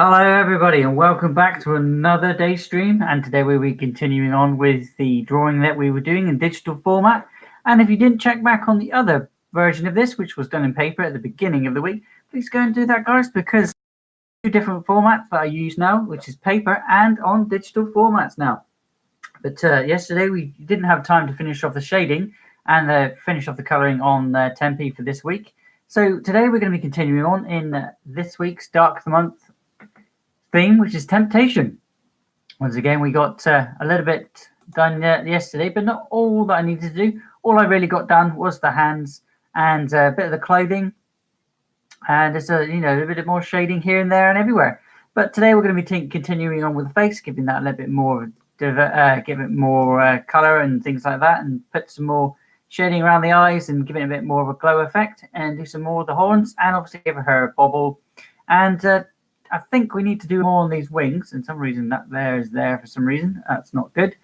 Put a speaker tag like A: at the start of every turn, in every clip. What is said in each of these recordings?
A: Hello everybody and welcome back to another day stream, and today we'll be continuing on with the drawing that we were doing in digital format. And if you didn't check back on the other version of this, which was done in paper at the beginning of the week, please go and do that, guys, because two different formats that I use now, which is paper and on digital formats now. But yesterday we didn't have time to finish off the shading and finish off the colouring on Tempe for this week. So today we're going to be continuing on in this week's Dark of the Month theme, which is temptation. Once again, we got a little bit done yesterday, but not all that I needed to do. All I really got done was the hands and a bit of the clothing, and just a bit more shading here and there and everywhere. But today we're going to be continuing on with the face, giving that a little bit more give it more color and things like that, and put some more shading around the eyes and give it a bit more of a glow effect, and do some more of the horns, and obviously give her a bobble. And I think we need to do more on these wings. And some reason that there is there for some reason. That's not good.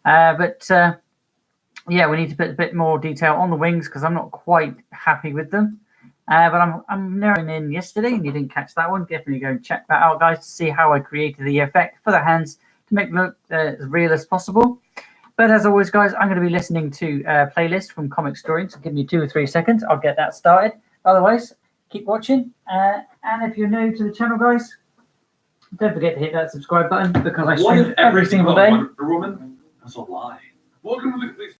A: But yeah, we need to put a bit more detail on the wings because I'm not quite happy with them. But I'm narrowing in yesterday, and you didn't catch that one. Definitely go and check that out, guys, to see how I created the effect for the hands to make them look as real as possible. But as always, guys, I'm going to be listening to a playlist from Comic Story. So give me 2 or 3 seconds. I'll get that started. Otherwise, keep watching. And if you're new to the channel, guys, don't forget to hit that subscribe button because I stream every single day.
B: Wonder Woman was a lie. Welcome to the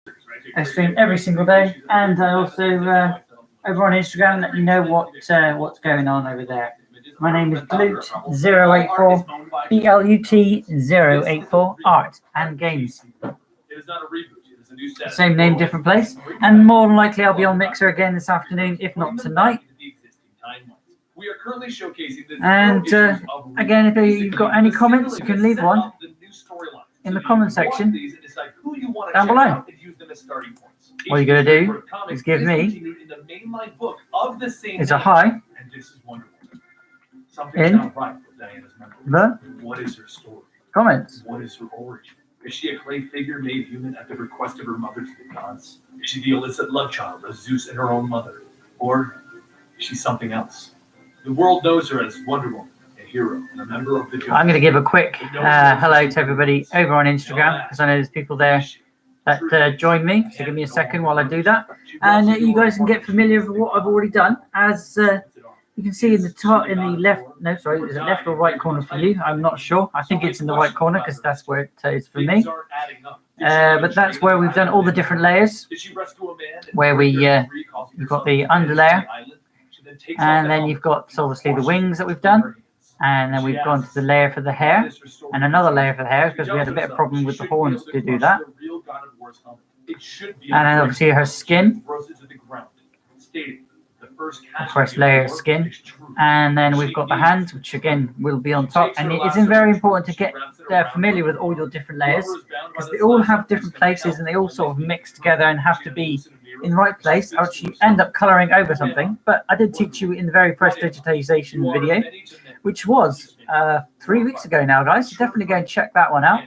A: I stream every single day, and I also over on Instagram let you know what's going on over there. My name is Blut084, BLUT084, Art and Games.
B: It is not a reboot. It is a new set.
A: Same name, different place, and more than likely I'll be on Mixer again this afternoon, if not tonight.
B: We are currently showcasing the
A: and again, if you've got any comments, you can leave one in the comment section down below. All you got to do is give me is a hi in the
B: what is her story?
A: Comments.
B: What is her origin? Is she a clay figure made human at the request of her mother to the gods? Is she the illicit love child of Zeus and her own mother? Or is she something else? The world knows her as Wonder Woman, a hero, and a member of the...
A: I'm going to give a quick hello to everybody over on Instagram, because I know there's people there that join me. So give me a second while I do that. And you guys can get familiar with what I've already done. As you can see in the top, in the left, no, sorry, is it left or right corner for you? I'm not sure. I think it's in the right corner because that's where it is for me. But that's where we've done all the different layers, where we've got the underlayer. And then you've got obviously the wings that we've done, and then we've gone to the layer for the hair and another layer for the hair because we had a bit of problem with the horns to do that. And then obviously her skin, the first layer of skin, and then we've got the hands, which again will be on top. And it is very important to get familiar with all your different layers because they all have different places and they all sort of mix together and have to be in the right place, or else you end up coloring over something. But I did teach you in the very first digitization video, which was 3 weeks ago now, guys. So definitely go and check that one out,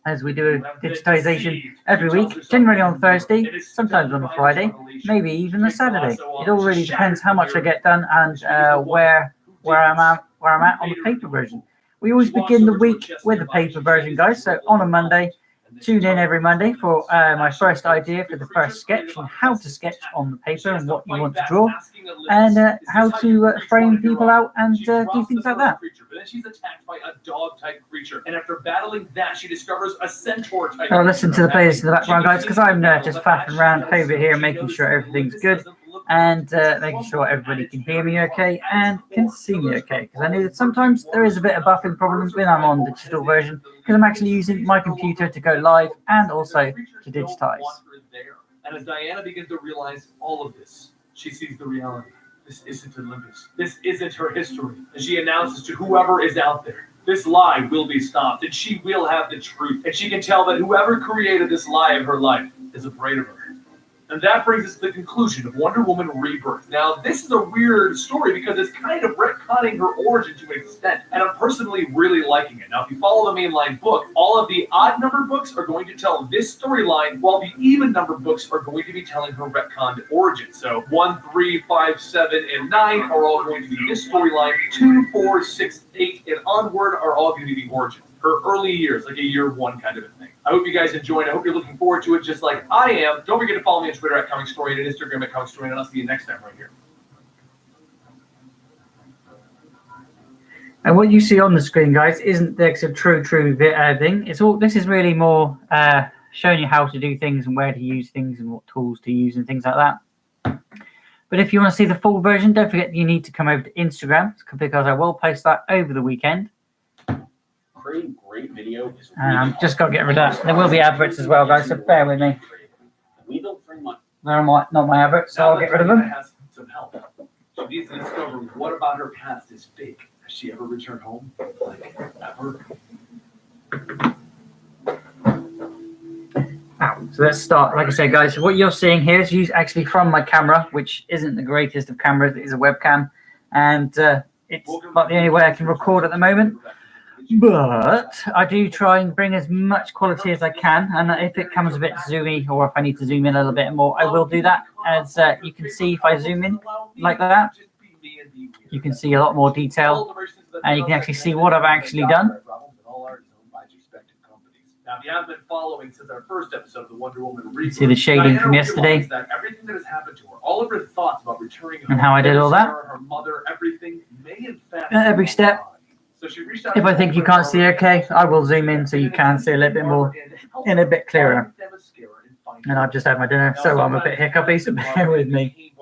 A: as we do a digitization every week, generally on Thursday, sometimes on a Friday, maybe even a Saturday. It all really depends how much I get done and where I'm at on the paper version. We always begin the week with the paper version, guys. So on a Monday, tune in every Monday for my first idea for the first sketch on how to sketch on the paper and what you want to draw, and how to frame people out and do things like that.
B: Then she's attacked by a dog-type creature, and after battling that, she discovers a centaur-type.
A: I'll listen to the playlist in the background, guys, because I'm just faffing around over here, making sure everything's good, and making sure everybody can hear me okay and can see me okay. Because I know that sometimes there is a bit of buffering problems when I'm on the digital version, because I'm actually using my computer to go live and also to digitize.
B: And as Diana begins to realize all of this, she sees the reality. This isn't Olympus. This isn't her history. And she announces to whoever is out there, this lie will be stopped, and she will have the truth. And she can tell that whoever created this lie of her life is afraid of her. And that brings us to the conclusion of Wonder Woman Rebirth. Now, this is a weird story because it's kind of retconning her origin to an extent, and I'm personally really liking it. Now, if you follow the mainline book, all of the odd number books are going to tell this storyline, while the even number books are going to be telling her retconned origin. So 1, 3, 5, 7, and 9 are all going to be this storyline. 2, 4, 6, 8, and onward are all going to be the origin. Her early years, like a year one kind of a thing. I hope you guys enjoyed. I hope you're looking forward to it just like I am. Don't forget to follow me on Twitter at Comic Story and Instagram at Comic Story, and I'll see you next time right here.
A: And what you see on the screen, guys, isn't the true thing. It's all. This is really more showing you how to do things and where to use things and what tools to use and things like that. But if you want to see the full version, don't forget you need to come over to Instagram because I will post that over the weekend.
C: Great video.
A: I've just got to get rid of that. There will be adverts as well, guys, so bear with me.
C: We don't bring money.
A: They're not my adverts, so I'll get rid of them.
B: Has some help. She needs to discover what about her past is fake. Has she ever returned home? Like, ever?
A: So let's start. Like I said, guys, what you're seeing here is used actually from my camera, which isn't the greatest of cameras. It is a webcam, and it's about the only way I can record at the moment. But I do try and bring as much quality as I can, and if it comes a bit zoomy or if I need to zoom in a little bit more, I will do that. As you can see, if I zoom in like that, you can see a lot more detail, and you can actually see what I've actually done.
B: Now, if you haven't been following since our first episode of the Wonder Woman Rebirth,
A: See the shading from yesterday,
B: that everything that has happened to her, all of her thoughts about returning home,
A: and how I did all that,
B: her mother, everything may in fact
A: at every step.
B: So she reached out.
A: If I think you can't see okay, I will zoom in so you can see a little bit more and a bit clearer. And I've just had my dinner, so I'm a bit hiccupy, so bear with me.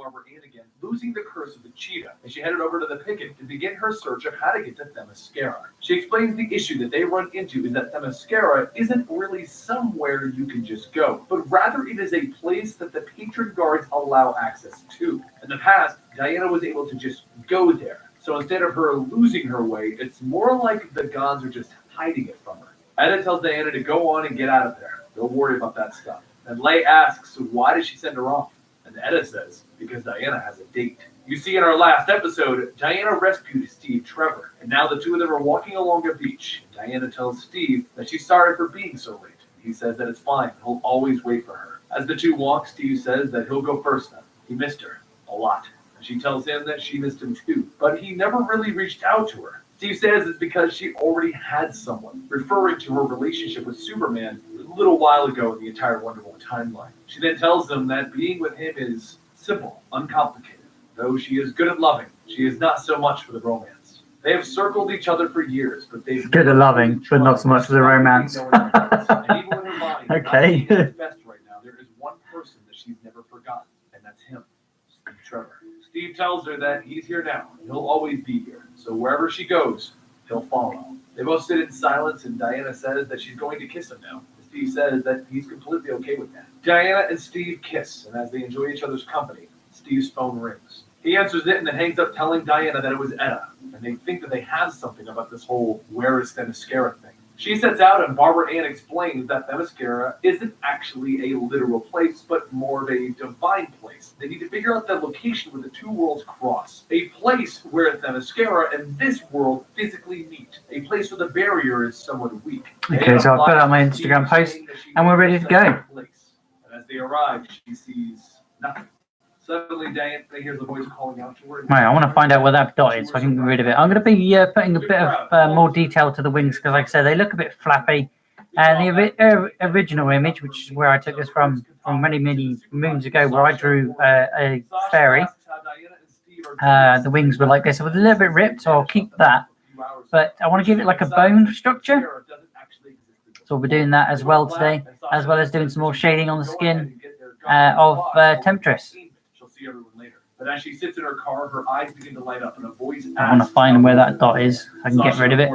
B: Losing the curse of the cheetah, and she headed over to the picket to begin her search of how to get to Themyscira. She explains the issue that they run into is that Themyscira isn't really somewhere you can just go, but rather it is a place that the patron guards allow access to. In the past, Diana was able to just go there. So instead of her losing her way, it's more like the gods are just hiding it from her. Etta tells Diana to go on and get out of there. Don't worry about that stuff. And Leigh asks, why did she send her off? And Etta says, because Diana has a date. You see in our last episode, Diana rescued Steve Trevor, and now the two of them are walking along a beach. Diana tells Steve that she's sorry for being so late. He says that it's fine, he'll always wait for her. As the two walk, Steve says that he'll go first then. He missed her a lot. She tells him that she missed him too, but he never really reached out to her. Steve says it's because she already had someone, referring to her relationship with Superman a little while ago in the entire Wonder Woman timeline. She then tells him that being with him is simple, uncomplicated. Though she is good at loving, she is not so much for the romance. They have circled each other for years, but they've
A: good at loving, but not so much for the romance.
B: And even when her mind
A: okay.
B: is not at its best right now, there is one person that she's never forgotten, and that's him, Steve Trevor. Steve tells her that he's here now, and he'll always be here. So wherever she goes, he'll follow. They both sit in silence, and Diana says that she's going to kiss him now. Steve says that he's completely okay with that. Diana and Steve kiss, and as they enjoy each other's company, Steve's phone rings. He answers it and then hangs up telling Diana that it was Etta, and they think that they have something about this whole where is Themyscira thing. She sets out, and Barbara Ann explains that Themyscira isn't actually a literal place, but more of a divine place. They need to figure out the location where the two worlds cross. A place where Themyscira and this world physically meet. A place where the barrier is somewhat weak.
A: Okay, so I'll put out my Instagram post, and we're ready to go.
B: And as they arrive, she sees nothing. Suddenly, Diana hears a voice calling out to her.
A: Right, I want to find out where that dot is so I can get rid of it. I'm going to be putting a bit of more detail to the wings because, like I said, they look a bit flappy. And the original image, which is where I took this from many moons ago, where I drew a fairy, the wings were like this. It was a little bit ripped, so I'll keep that. But I want to give it like a bone structure. So we'll be doing that as well today, as well as doing some more shading on the skin of Temptress.
B: She'll see everyone later. But as she sits in her car, her eyes begin to light up, and a voice asks,
A: I want to find where that dot is. I can get rid of it.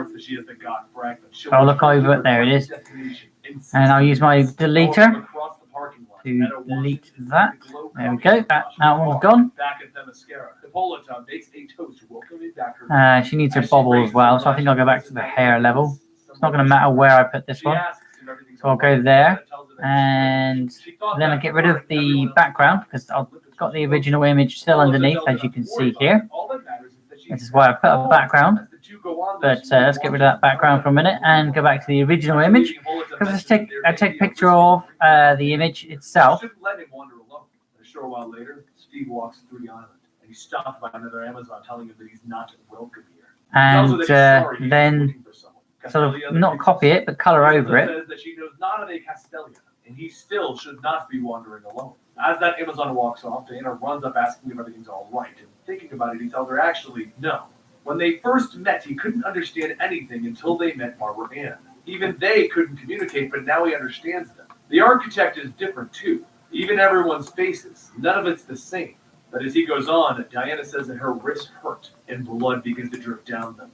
A: I'll look over it. There it is. And I'll use my deleter to delete that. There we go. That one's gone. She needs her bobble as well, so I think I'll go back to the hair level. It's not going to matter where I put this one. So I'll go there, and then I get rid of the background because I've got the original image still underneath, as you can see here. This is why I put a background, but let's get rid of that background for a minute and go back to the original image, because I take a picture of the image itself.
B: A short while later, Steve walks through the island, and he's stopped by another Amazon telling him that he's not welcome here.
A: And then sort of not copy it, but color over it.
B: Says that she knows nada de Castelia, and he still should not be wandering alone. As that Amazon walks off, Diana runs up asking if everything's all right, and thinking about it, he tells her actually no. When they first met, he couldn't understand anything until they met Barbara Ann. Even they couldn't communicate, but now he understands them. The architect is different too. Even everyone's faces, none of it's the same. But as he goes on, Diana says that her wrist hurt and blood begins to drip down them.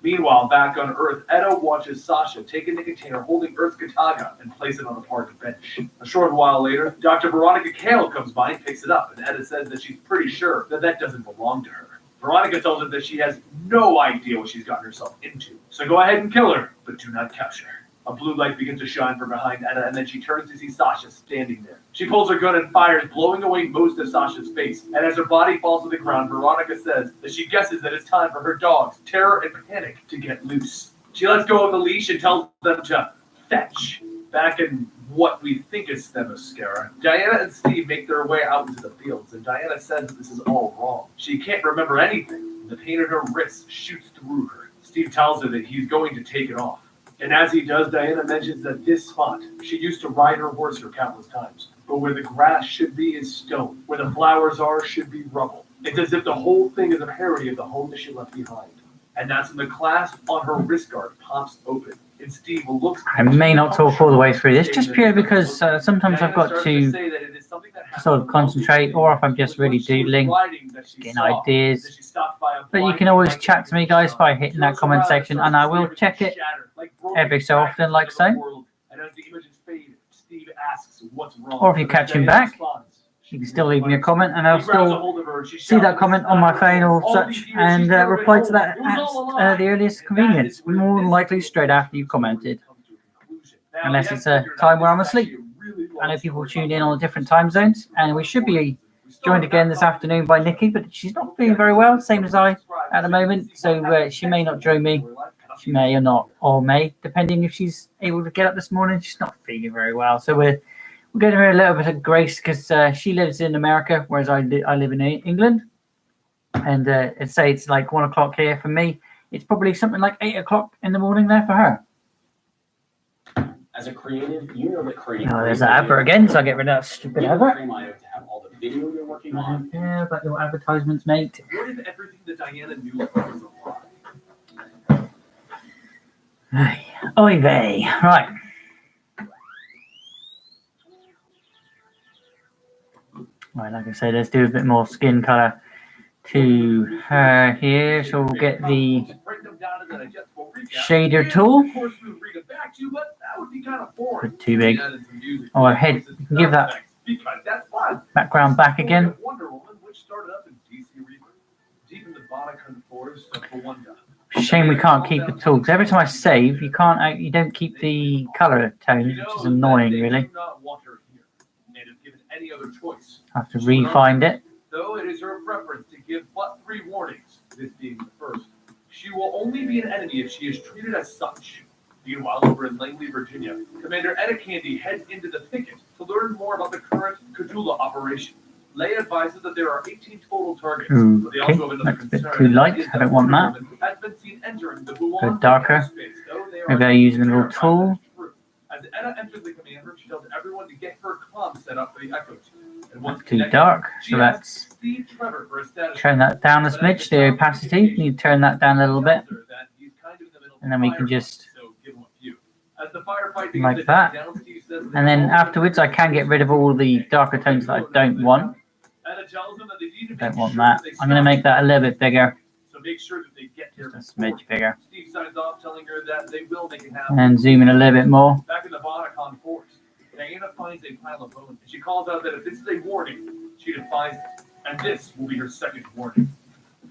B: Meanwhile, back on Earth, Edo watches Sasha take a container holding Earth's Kataga and place it on a park bench. A short while later, Dr. Veronica Kale comes by and picks it up, and Eda says that she's pretty sure that that doesn't belong to her. Veronica tells her that she has no idea what she's gotten herself into. So go ahead and kill her, but do not capture her. A blue light begins to shine from behind Eda, and then she turns to see Sasha standing there. She pulls her gun and fires, blowing away most of Sasha's face. And as her body falls to the ground, Veronica says that she guesses that it's time for her dogs, Terror and Panic, to get loose. She lets go of the leash and tells them to fetch. Back in what we think is Themyscira, Diana and Steve make their way out into the fields, and Diana says that this is all wrong. She can't remember anything. The pain in her wrist shoots through her. Steve tells her that he's going to take it off. And as he does, Diana mentions that this spot, she used to ride her horse here countless times. But where the grass should be is stone. Where the flowers are should be rubble. It's as if the whole thing is a parody of the home that she left behind. And that's when the clasp on her wrist guard pops open. And Steve looks... I
A: may not talk all the way through this, just purely because sometimes I've got to sort of concentrate, or if I'm just really doodling, getting ideas. But you can always chat to me, guys, by hitting that comment section, and I will check it every so often, like so. Or if you catch him back, you can still leave me a comment, and I'll still see that comment on my phone or such, and reply to that at the earliest convenience, more than likely straight after you've commented. Unless it's a time where I'm asleep. I know people tune in on different time zones, and we should be joined again this afternoon by Nikki, but she's not feeling very well, same as I at the moment, so she may not join me. She may or not, or may, depending if she's able to get up this morning. She's not feeling very well, so we're giving her a little bit of grace, because she lives in America, whereas I live in England, and it's like 1 o'clock here for me. It's probably something like 8 o'clock in the morning there for her.
C: As a creative, you know that creating.
A: Oh, there's that advert again, so I get rid of that stupid advert.
C: To have all the video you're working on.
A: Yeah, about your advertisements, mate.
B: What if everything that Diana knew was a lie?
A: Oy vey. Right. Right, like I said, let's do a bit more skin color to her here. So we'll get the shader tool. Bit too big. Oh, our head. You can give that background back again. Shame we can't keep the tool, because every time I save, you don't keep the color tone, which is annoying, really. I have to re-find it.
B: Though it is her preference to give but 3 warnings, this being the first. She will only be an enemy if she is treated as such. Meanwhile, over in Langley, Virginia, Commander Etta Candy heads into the thicket to learn more about the current Cthulhu operation. Leia advises that there are 18 total targets, but they also have another concern.
A: That's a bit too light. I don't want that.
B: Has been seen entering the
A: Go darker. Maybe I use a little tool.
B: As Etta enters the command room, she tells everyone to get her comm set up for the Echo Team. And once
A: Too dark, so let's turn that down a smidge, the opacity. You need to turn that down a little bit. And then we can just like that. And then afterwards I can get rid of all the darker tones that I don't want. Don't want that. I'm going to make that a little bit bigger. Just a smidge bigger. And zoom in a little bit more.
B: Back in the Bonacon forest, Diana finds a pile of bones, and she calls out that if this is a warning, she defies it, and this will be her second warning.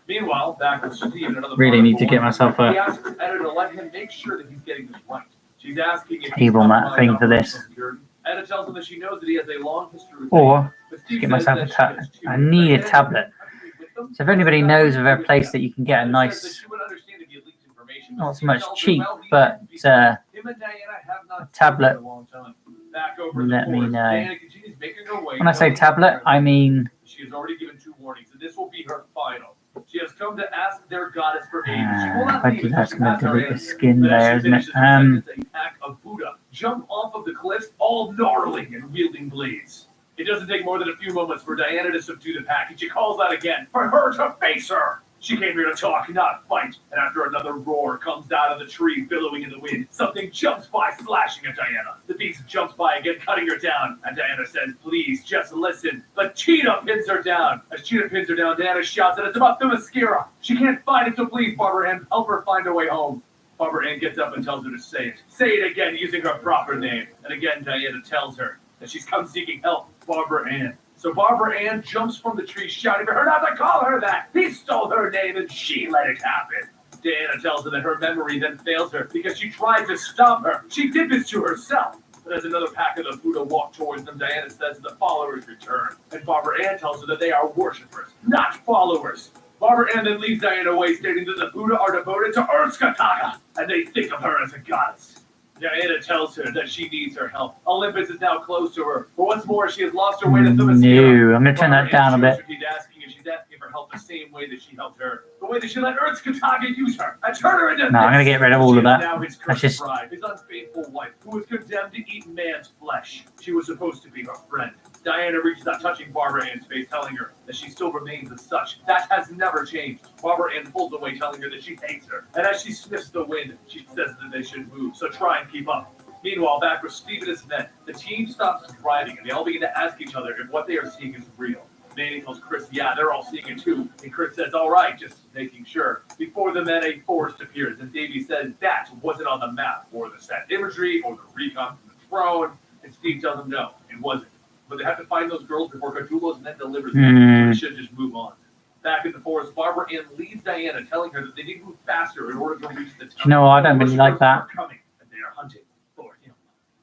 B: Meanwhile, back with Steve and another
A: really need to get myself
B: he asks Etta to let him make sure that he's getting this right. She's asking if
A: Table
B: he's
A: mat
B: compromised
A: thing for this.
B: operational security. Anna tells him that she knows that he has a long history with
A: Or
B: Diana, but Steve
A: get
B: says
A: myself
B: that
A: a
B: she
A: tablet.
B: has two.
A: I need a
B: Diana
A: tablet.
B: doesn't agree with them.
A: So if anybody knows of a
B: With
A: place
B: them.
A: that you can get a
B: Anna says that
A: nice,
B: she would understand if you leaked information, but
A: not so
B: Steve
A: much
B: tells her,
A: cheap,
B: well, he
A: but
B: didn't because him and Diana have not
A: a tablet,
B: spoken in a long time. Back over in
A: let
B: the
A: me
B: forest,
A: know.
B: Diana continues making her way.
A: When I say
B: knowing
A: tablet,
B: that
A: I mean...
B: she has already given 2 warnings, and this will be her final. She has come to ask their goddess for aid. She will not leave until
A: that's
B: she
A: going
B: has
A: to
B: her
A: delete the
B: answer.
A: skin
B: But as
A: there,
B: she
A: isn't it?
B: finishes her sentence, a pack of Buddha jump off of the cliffs, all gnarling and wielding blades. It doesn't take more than a few moments for Diana to subdue the pack, and she calls out again for her to face her. She came here to talk, not fight. And after another roar comes out of the tree, billowing in the wind, something jumps by, slashing at Diana. The beast jumps by again, cutting her down. And Diana says, please, just listen. But Cheetah pins her down. As Cheetah pins her down, Diana shouts that it's about the mascara. She can't find it, so please, Barbara Ann, help her find her way home. Barbara Ann gets up and tells her to say it. Say it again using her proper name. And again, Diana tells her that she's come seeking help, Barbara Ann. So Barbara Ann jumps from the tree, shouting for her not to call her that. He stole her name and she let it happen. Diana tells her that her memory then fails her because she tried to stop her. She did this to herself. But as another pack of the Buddha walk towards them, Diana says the followers return. And Barbara Ann tells her that they are worshippers, not followers. Barbara Ann then leads Diana away, stating that the Buddha are devoted to Urskataga, and they think of her as a goddess. Diana tells her that she needs her help. Olympus is now close to her. But what's more, she has lost her way to Themyscira.
A: No, I'm going to turn that down a bit.
B: She's asking for help the same way that she helped her. The way that she let Urskataga use her and turn her into
A: No, I'm going to get rid of all of that.
B: Now his
A: That's just...
B: bride, his unfaithful wife, who was condemned to eat man's flesh. She was supposed to be her friend. Diana reaches out, touching Barbara Ann's face, telling her that she still remains as such. That has never changed. Barbara Ann pulls away, telling her that she hates her. And as she sniffs the wind, she says that they should move, so try and keep up. Meanwhile, back where Steve and his men, the team stops driving, and they all begin to ask each other if what they are seeing is real. Manny tells Chris, yeah, they're all seeing it too. And Chris says, all right, just making sure. Before the men, a forest appears, and Davey says that wasn't on the map, or the set imagery, or the recon from the throne. And Steve tells them, no, it wasn't. But they have to find those girls before Cthulhu's men delivers them, so they should just move on. Back in the forest, Barbara Ann leads Diana, telling her that they need to move faster in order to reach the temple.
A: You know what? I don't really like that.
B: Coming, and they are hunting for him.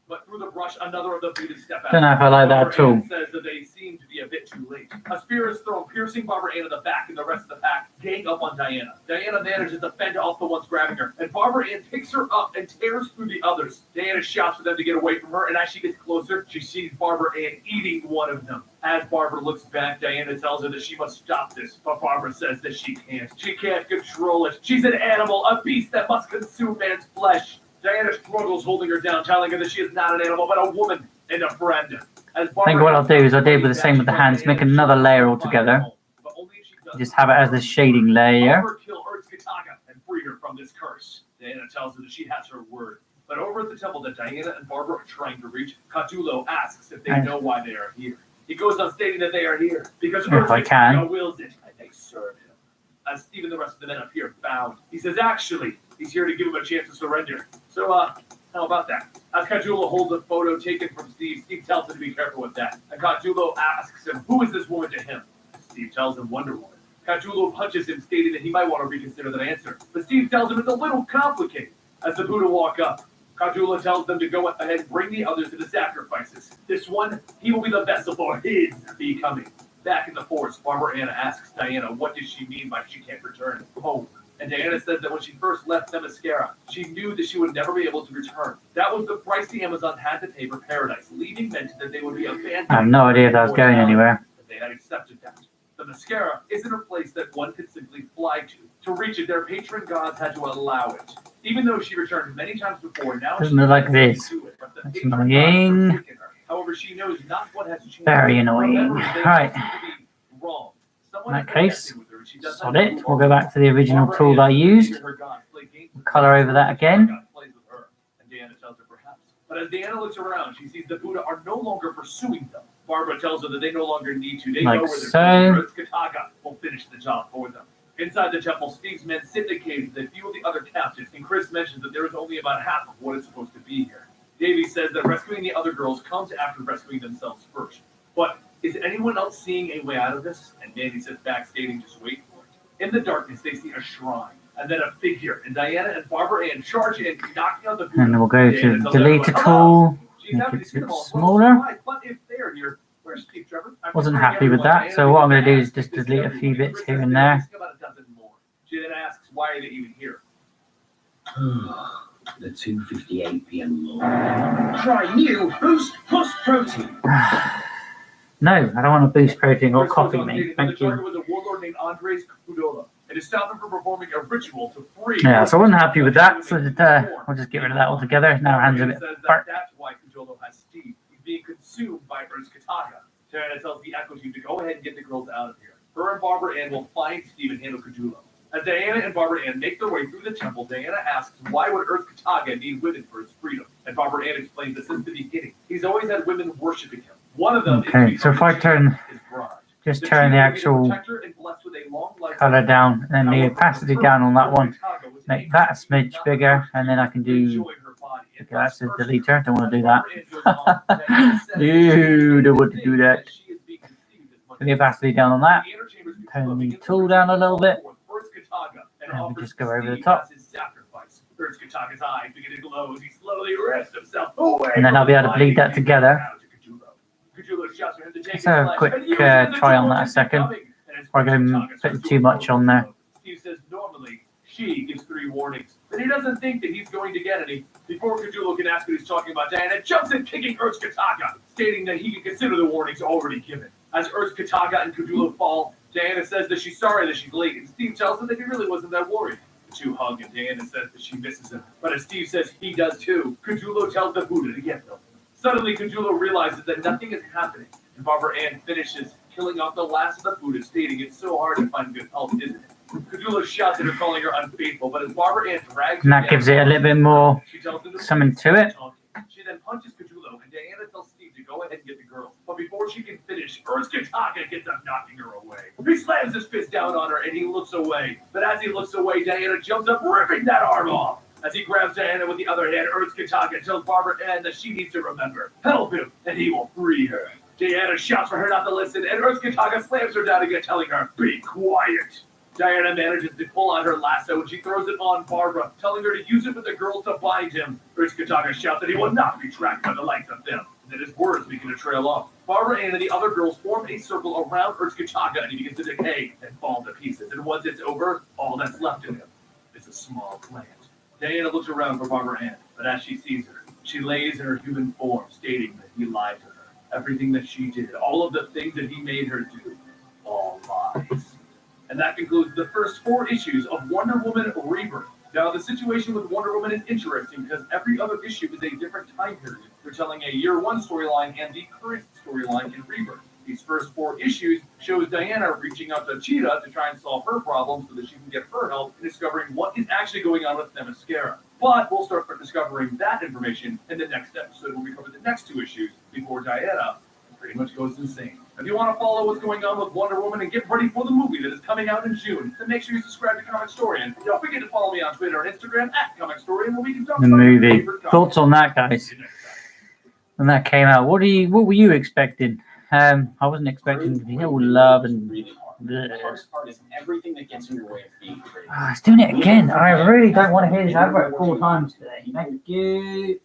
B: But through the brush, another of the Buddhas step out.
A: Don't know if I like that at all.
B: Says that they seem to be a bit too late. A spear is thrown, piercing Barbara Ann in the back, and the rest of the pack gang up on Diana. Diana manages to fend off the ones grabbing her, and Barbara Ann picks her up and tears through the others. Diana shouts for them to get away from her, and as she gets closer, she sees Barbara Ann eating one of them. As Barbara looks back, Diana tells her that she must stop this, but Barbara says that she can't. She can't control it. She's an animal, a beast that must consume man's flesh. Diana struggles, holding her down, telling her that she is not an animal, but a woman and a friend. As
A: I think what I'll do is I did with the same with the hands, make another layer altogether. Just have it as the shading layer.
B: Kill Urskataga and free her from this curse. Diana tells her that she has her word. But over at the temple that Diana and Barbara are trying to reach, Cthulhu asks if they know why they are here. He goes on stating that they are here because Urskataga wills it and they serve him. As even the rest of the men up here bound, he says actually he's here to give him a chance to surrender. So how about that? As Cthulhu holds a photo taken from Steve, Steve tells him to be careful with that. And Cthulhu asks him, who is this woman to him? Steve tells him Wonder Woman. Cthulhu punches him, stating that he might want to reconsider that answer. But Steve tells him it's a little complicated. As the Buddha walk up, Cthulhu tells them to go ahead and bring the others to the sacrifices. This one, he will be the vessel for his becoming. Back in the forest, Barbara Ann asks Diana what does she mean by she can't return home. And Diana says that when she first left Themyscira, she knew that she would never be able to return. That was the price the Amazon had to pay for paradise. Leaving meant that they would be abandoned.
A: I have no idea if that was going anywhere.
B: They had accepted that. Themyscira isn't a place that one could simply fly to. To reach it, their patron gods had to allow it. Even though she returned many times before, now
A: doesn't look like this. That's annoying.
B: However, she knows not what has changed.
A: Very annoying. Right. In that case, sod it. We'll go back to the original tool that I used. Color over that again.
B: But as Diana looks around, she sees the Buddha are no longer pursuing them. Barbara tells her that they no longer need to. They know where they're going. Urskataga will finish the job for them. Inside the temple, Steve's men sit in the cave with a few of the other captives, and Chris mentions that there is only about half of what is supposed to be here. Davey says that rescuing the other girls comes after rescuing themselves first. But is anyone else seeing a way out of this? And Mandy sits back, stating, just wait for it. In the darkness, they see a shrine. and then a figure, and Diana and Barbara Ann charge in, knocking out the Buddha.
A: And we'll go to
B: Diana
A: the
B: tells everyone,
A: deleter
B: "Hello."
A: tool,
B: She's
A: make
B: happy
A: it
B: to see
A: a
B: them
A: bit
B: all.
A: smaller.
B: But if they're here, where's Steve Trevor?
A: Wasn't happy with that, so what I'm going to do is just delete a few bits here and there.
B: She then asks, why are they even here?
C: The 2:58 p.m. law. Try new Boost Plus Protein.
A: No, I don't want to boost protein or
B: First
A: coffee,
B: was
A: mate.
B: the
A: Thank
B: target
A: you.
B: was a warlord named Andres Capudola. It is stopped him from performing a ritual to free.
A: Yeah, so I wasn't happy with that, so I'll just get rid of that altogether. Now hands a bit apart.
B: That's why Capudola has Steve. He's being consumed by Ernst Kataga. Diana tells the Echo team to go ahead and get the girls out of here. Her and Barbara Ann will find Steve and handle Capudola. As Diana and Barbara Ann make their way through the temple, Diana asks why would Ernst Kataga need women for his freedom? And Barbara Ann explains that since the beginning, he's always had women worshiping him. One of them
A: Okay, so if I turn, just turn the actual color down and the opacity down on that one, make that a smidge bigger, and then I can do, okay, that's the deleter, don't want to do that. You don't want to do that. Put the opacity down on that, turn the tool down a little bit, and we just go over the top. And then I'll be able to bleed that together. Let's have a quick try on that a second, before I go put too much on there.
B: Steve says normally she gives 3 warnings, but he doesn't think that he's going to get any. Before Cajulo can ask what he's talking about, Diana jumps in, kicking Ernst Kataga, stating that he can consider the warnings already given. As Ernst Kataga and Cajulo fall, Diana says that she's sorry that she's late, and Steve tells her that he really wasn't that worried. The two hug, and Diana says that she misses him. But as Steve says he does too, Cajulo tells the Buddha to get them. Suddenly, Cajulo realizes that nothing is happening, and Barbara Ann finishes killing off the last of the Buddha, stating it's so hard to find good help, isn't it? Cajulo shouts at her, calling her unfaithful, but as Barbara Ann drags
A: And that gives it a little bit more something to it.
B: She then punches Cajulo, and Diana tells Steve to go ahead and get the girl. But before she can finish, Ernst Kataga gets up, knocking her away. He slams his fist down on her, and he looks away. But as he looks away, Diana jumps up, ripping that arm off. As he grabs Diana with the other hand, Ernst Kataga tells Barbara Ann that she needs to remember. Help him, and he will free her. Diana shouts for her not to listen, and Ernst Kataga slams her down again, telling her, be quiet. Diana manages to pull out her lasso, and she throws it on Barbara, telling her to use it with the girls to bind him. Ernst Kataga shouts that he will not be tracked by the likes of them, and that his words begin to trail off. Barbara Ann and the other girls form a circle around Ernst Kataga, and he begins to decay and fall to pieces. And once it's over, all that's left of him is a small plant. Diana looks around for Barbara Ann, but as she sees her, she lays in her human form, stating that he lied to her. Everything that she did, all of the things that he made her do, all lies. And that concludes the first 4 issues of Wonder Woman Rebirth. Now, the situation with Wonder Woman is interesting because every other issue is a different time period. They're telling a year 1 storyline and the current storyline in Rebirth. These first 4 issues shows Diana reaching out to Cheetah to try and solve her problems so that she can get her help in discovering what is actually going on with Themyscira. But we'll start discovering that information in the next episode when we cover the next 2 issues before Diana pretty much goes insane. If you want to follow what's going on with Wonder Woman and get ready for the movie that is coming out in June, then make sure you subscribe to Comic Storian. And don't forget to follow me on Twitter and Instagram at Comic Storian, where we can talk
A: The
B: about your
A: movie.
B: favorite comics.
A: Thoughts on that, guys? When that came out, what were you expecting? I wasn't expecting to be all love and.
C: Really hard. The hardest part is everything that gets in your way of being creative.
A: It's doing it again. I really don't want to hear this advert 4 times today. Thank you.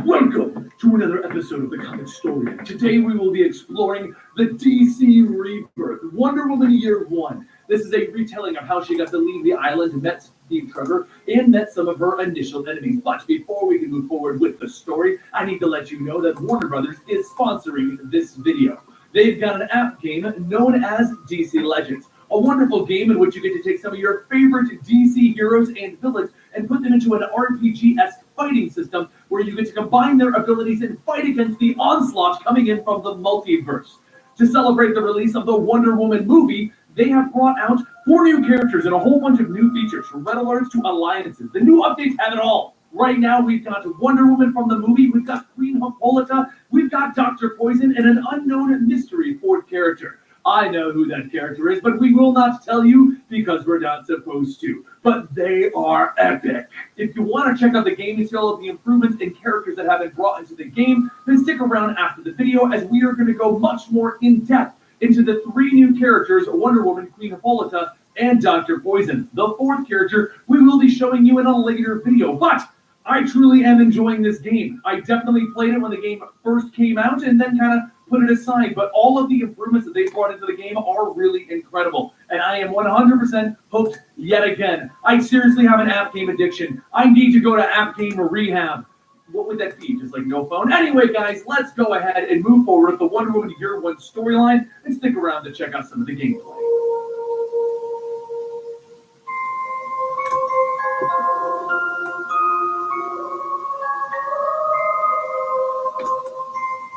B: Welcome to another episode of the Comic Storian. Today we will be exploring the DC Rebirth, Wonder Woman Year 1. This is a retelling of how she got to leave the island, met Steve Trevor, and met some of her initial enemies. But before we can move forward with the story, I need to let you know that Warner Brothers is sponsoring this video. They've got an app game known as DC Legends, a wonderful game in which you get to take some of your favorite DC heroes and villains and put them into an RPG-esque fighting system where you get to combine their abilities and fight against the onslaught coming in from the multiverse. To celebrate the release of the Wonder Woman movie, they have brought out 4 new characters and a whole bunch of new features, from red alerts to alliances. The new updates have it all. Right now, we've got Wonder Woman from the movie, we've got Queen Hippolyta, we've got Dr. Poison, and an unknown mystery 4th character. I know who that character is, but we will not tell you because we're not supposed to. But they are epic. If you want to check out the game and see all of the improvements and characters that have been brought into the game, then stick around after the video as we are going to go much more in depth into the 3 new characters, Wonder Woman, Queen Hippolyta, and Dr. Poison. The 4th character we will be showing you in a later video, but I truly am enjoying this game. I definitely played it when the game first came out and then kind of put it aside, but all of the improvements that they brought into the game are really incredible, and I am 100% hooked yet again. I seriously have an app game addiction. I need to go to app game rehab. What would that be? Just like no phone? Anyway, guys, let's go ahead and move forward with the Wonder Woman Year 1 storyline and stick around to check out some of the gameplay.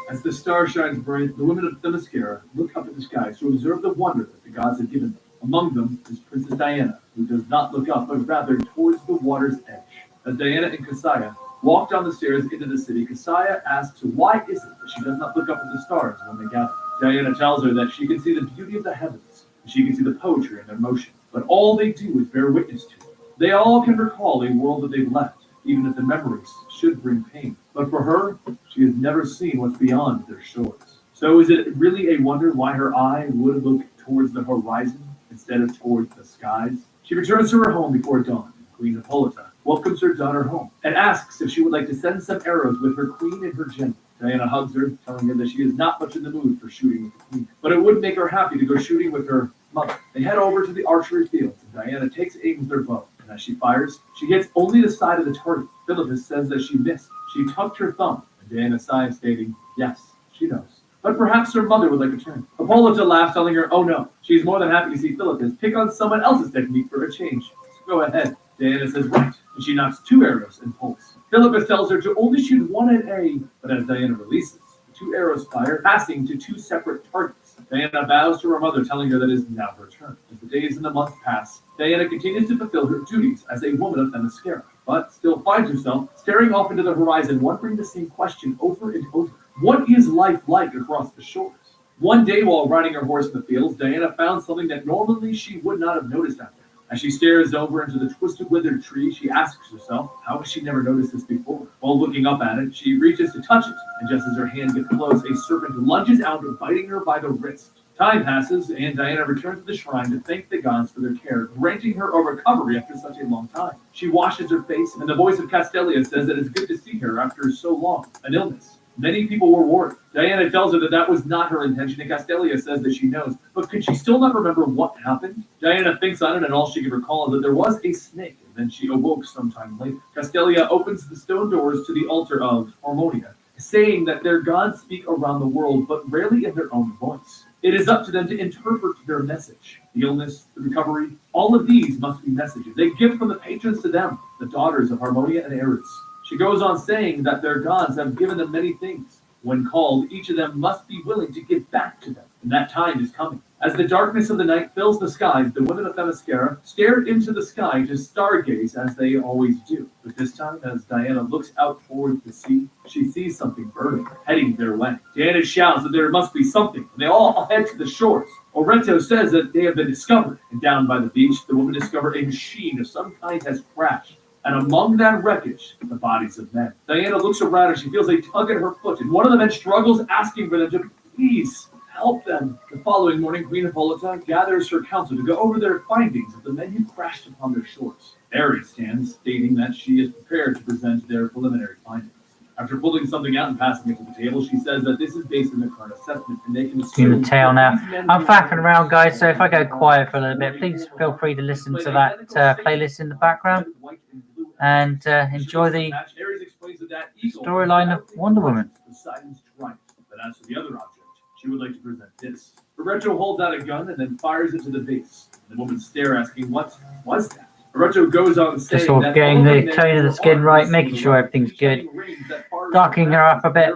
B: As the star shines bright, the women of Themyscira look up at the skies to observe the wonder that the gods have given them. Among them is Princess Diana, who does not look up, but rather towards the water's edge. As Diana and Cassiah walk down the stairs into the city, Cassiah asks why is it that she does not look up at the stars when they gather. Diana tells her that she can see the beauty of the heavens, and she can see the poetry in their motion, but all they do is bear witness to it. They all can recall a world that they've left, even if the memories should bring pain. But for her, she has never seen what's beyond their shores. So is it really a wonder why her eye would look towards the horizon instead of towards the skies? She returns to her home before dawn. Queen Hippolyta welcomes her daughter home and asks if she would like to send some arrows with her queen and her general. Diana hugs her, telling her that she is not much in the mood for shooting with the queen, but it would make her happy to go shooting with her mother. They head over to the archery fields, and Diana takes aim with her bow. And as she fires, she hits only the side of the target. Philippus says that she missed. She tucked her thumb, and Diana sighs, stating, yes, she knows. But perhaps her mother would like a turn. Hippolyta laughs, telling her, oh no, she's more than happy to see Philippus pick on someone else's technique for a change. So go ahead. Diana says, right, and she knocks 2 arrows and pulls. Philippus tells her to only shoot 1 at A, but as Diana releases, the 2 arrows fire, passing to 2 separate targets. Diana bows to her mother, telling her that it is now her turn. As the days and the months pass, Diana continues to fulfill her duties as a woman of Themyscira, but still finds herself staring off into the horizon, wondering the same question over and over. What is life like across the shores? One day while riding her horse in the fields, Diana found something that normally she would not have noticed out there. As she stares over into the twisted withered tree, she asks herself, how has she never noticed this before? While looking up at it, she reaches to touch it, and just as her hand gets close, a serpent lunges out, biting her by the wrist. Time passes, and Diana returns to the shrine to thank the gods for their care, granting her a recovery after such a long time. She washes her face, and the voice of Castelia says that it's good to see her after so long, an illness. Many people were worried. Diana tells her that that was not her intention, and Castelia says that she knows. But could she still not remember what happened? Diana thinks on it, and all she can recall is that there was a snake, and then she awoke sometime later. Castelia opens the stone doors to the altar of Harmonia, saying that their gods speak around the world, but rarely in their own voice. It is up to them to interpret their message. The illness, the recovery, all of these must be messages. They give from the patrons to them, the daughters of Harmonia and Ares. She goes on saying that their gods have given them many things. When called, each of them must be willing to give back to them, and that time is coming. As the darkness of the night fills the skies, the women of Themyscira stare into the sky to stargaze as they always do. But this time, as Diana looks out toward the sea, she sees something burning, heading their way. Diana shouts that there must be something, and they all head to the shores. Orento says that they have been discovered, and down by the beach, the women discover a machine of some kind has crashed. And among that wreckage, the bodies of men. Diana looks around and she feels a tug at her foot, and one of the men struggles, asking for them to please help them. The following morning, Queen Hippolyta gathers her council to go over their findings of the men who crashed upon their shores. Ares stands, stating that she is prepared to present their preliminary findings. After pulling something out and passing it to the table, she says that this is based on the current assessment, and they can assume
A: the tail now. I'm faffing around, guys, so if I go quiet for a little bit, please feel free to listen to that playlist in the background and enjoy the storyline of Wonder Woman.
B: But as for the other object, she would like to present this. Loretto holds out a gun and then fires it to the base. The women stare, asking, what was that? Loretto goes on saying
A: just sort of getting the tone of the skin right, making sure everything's good, darkening her up a bit.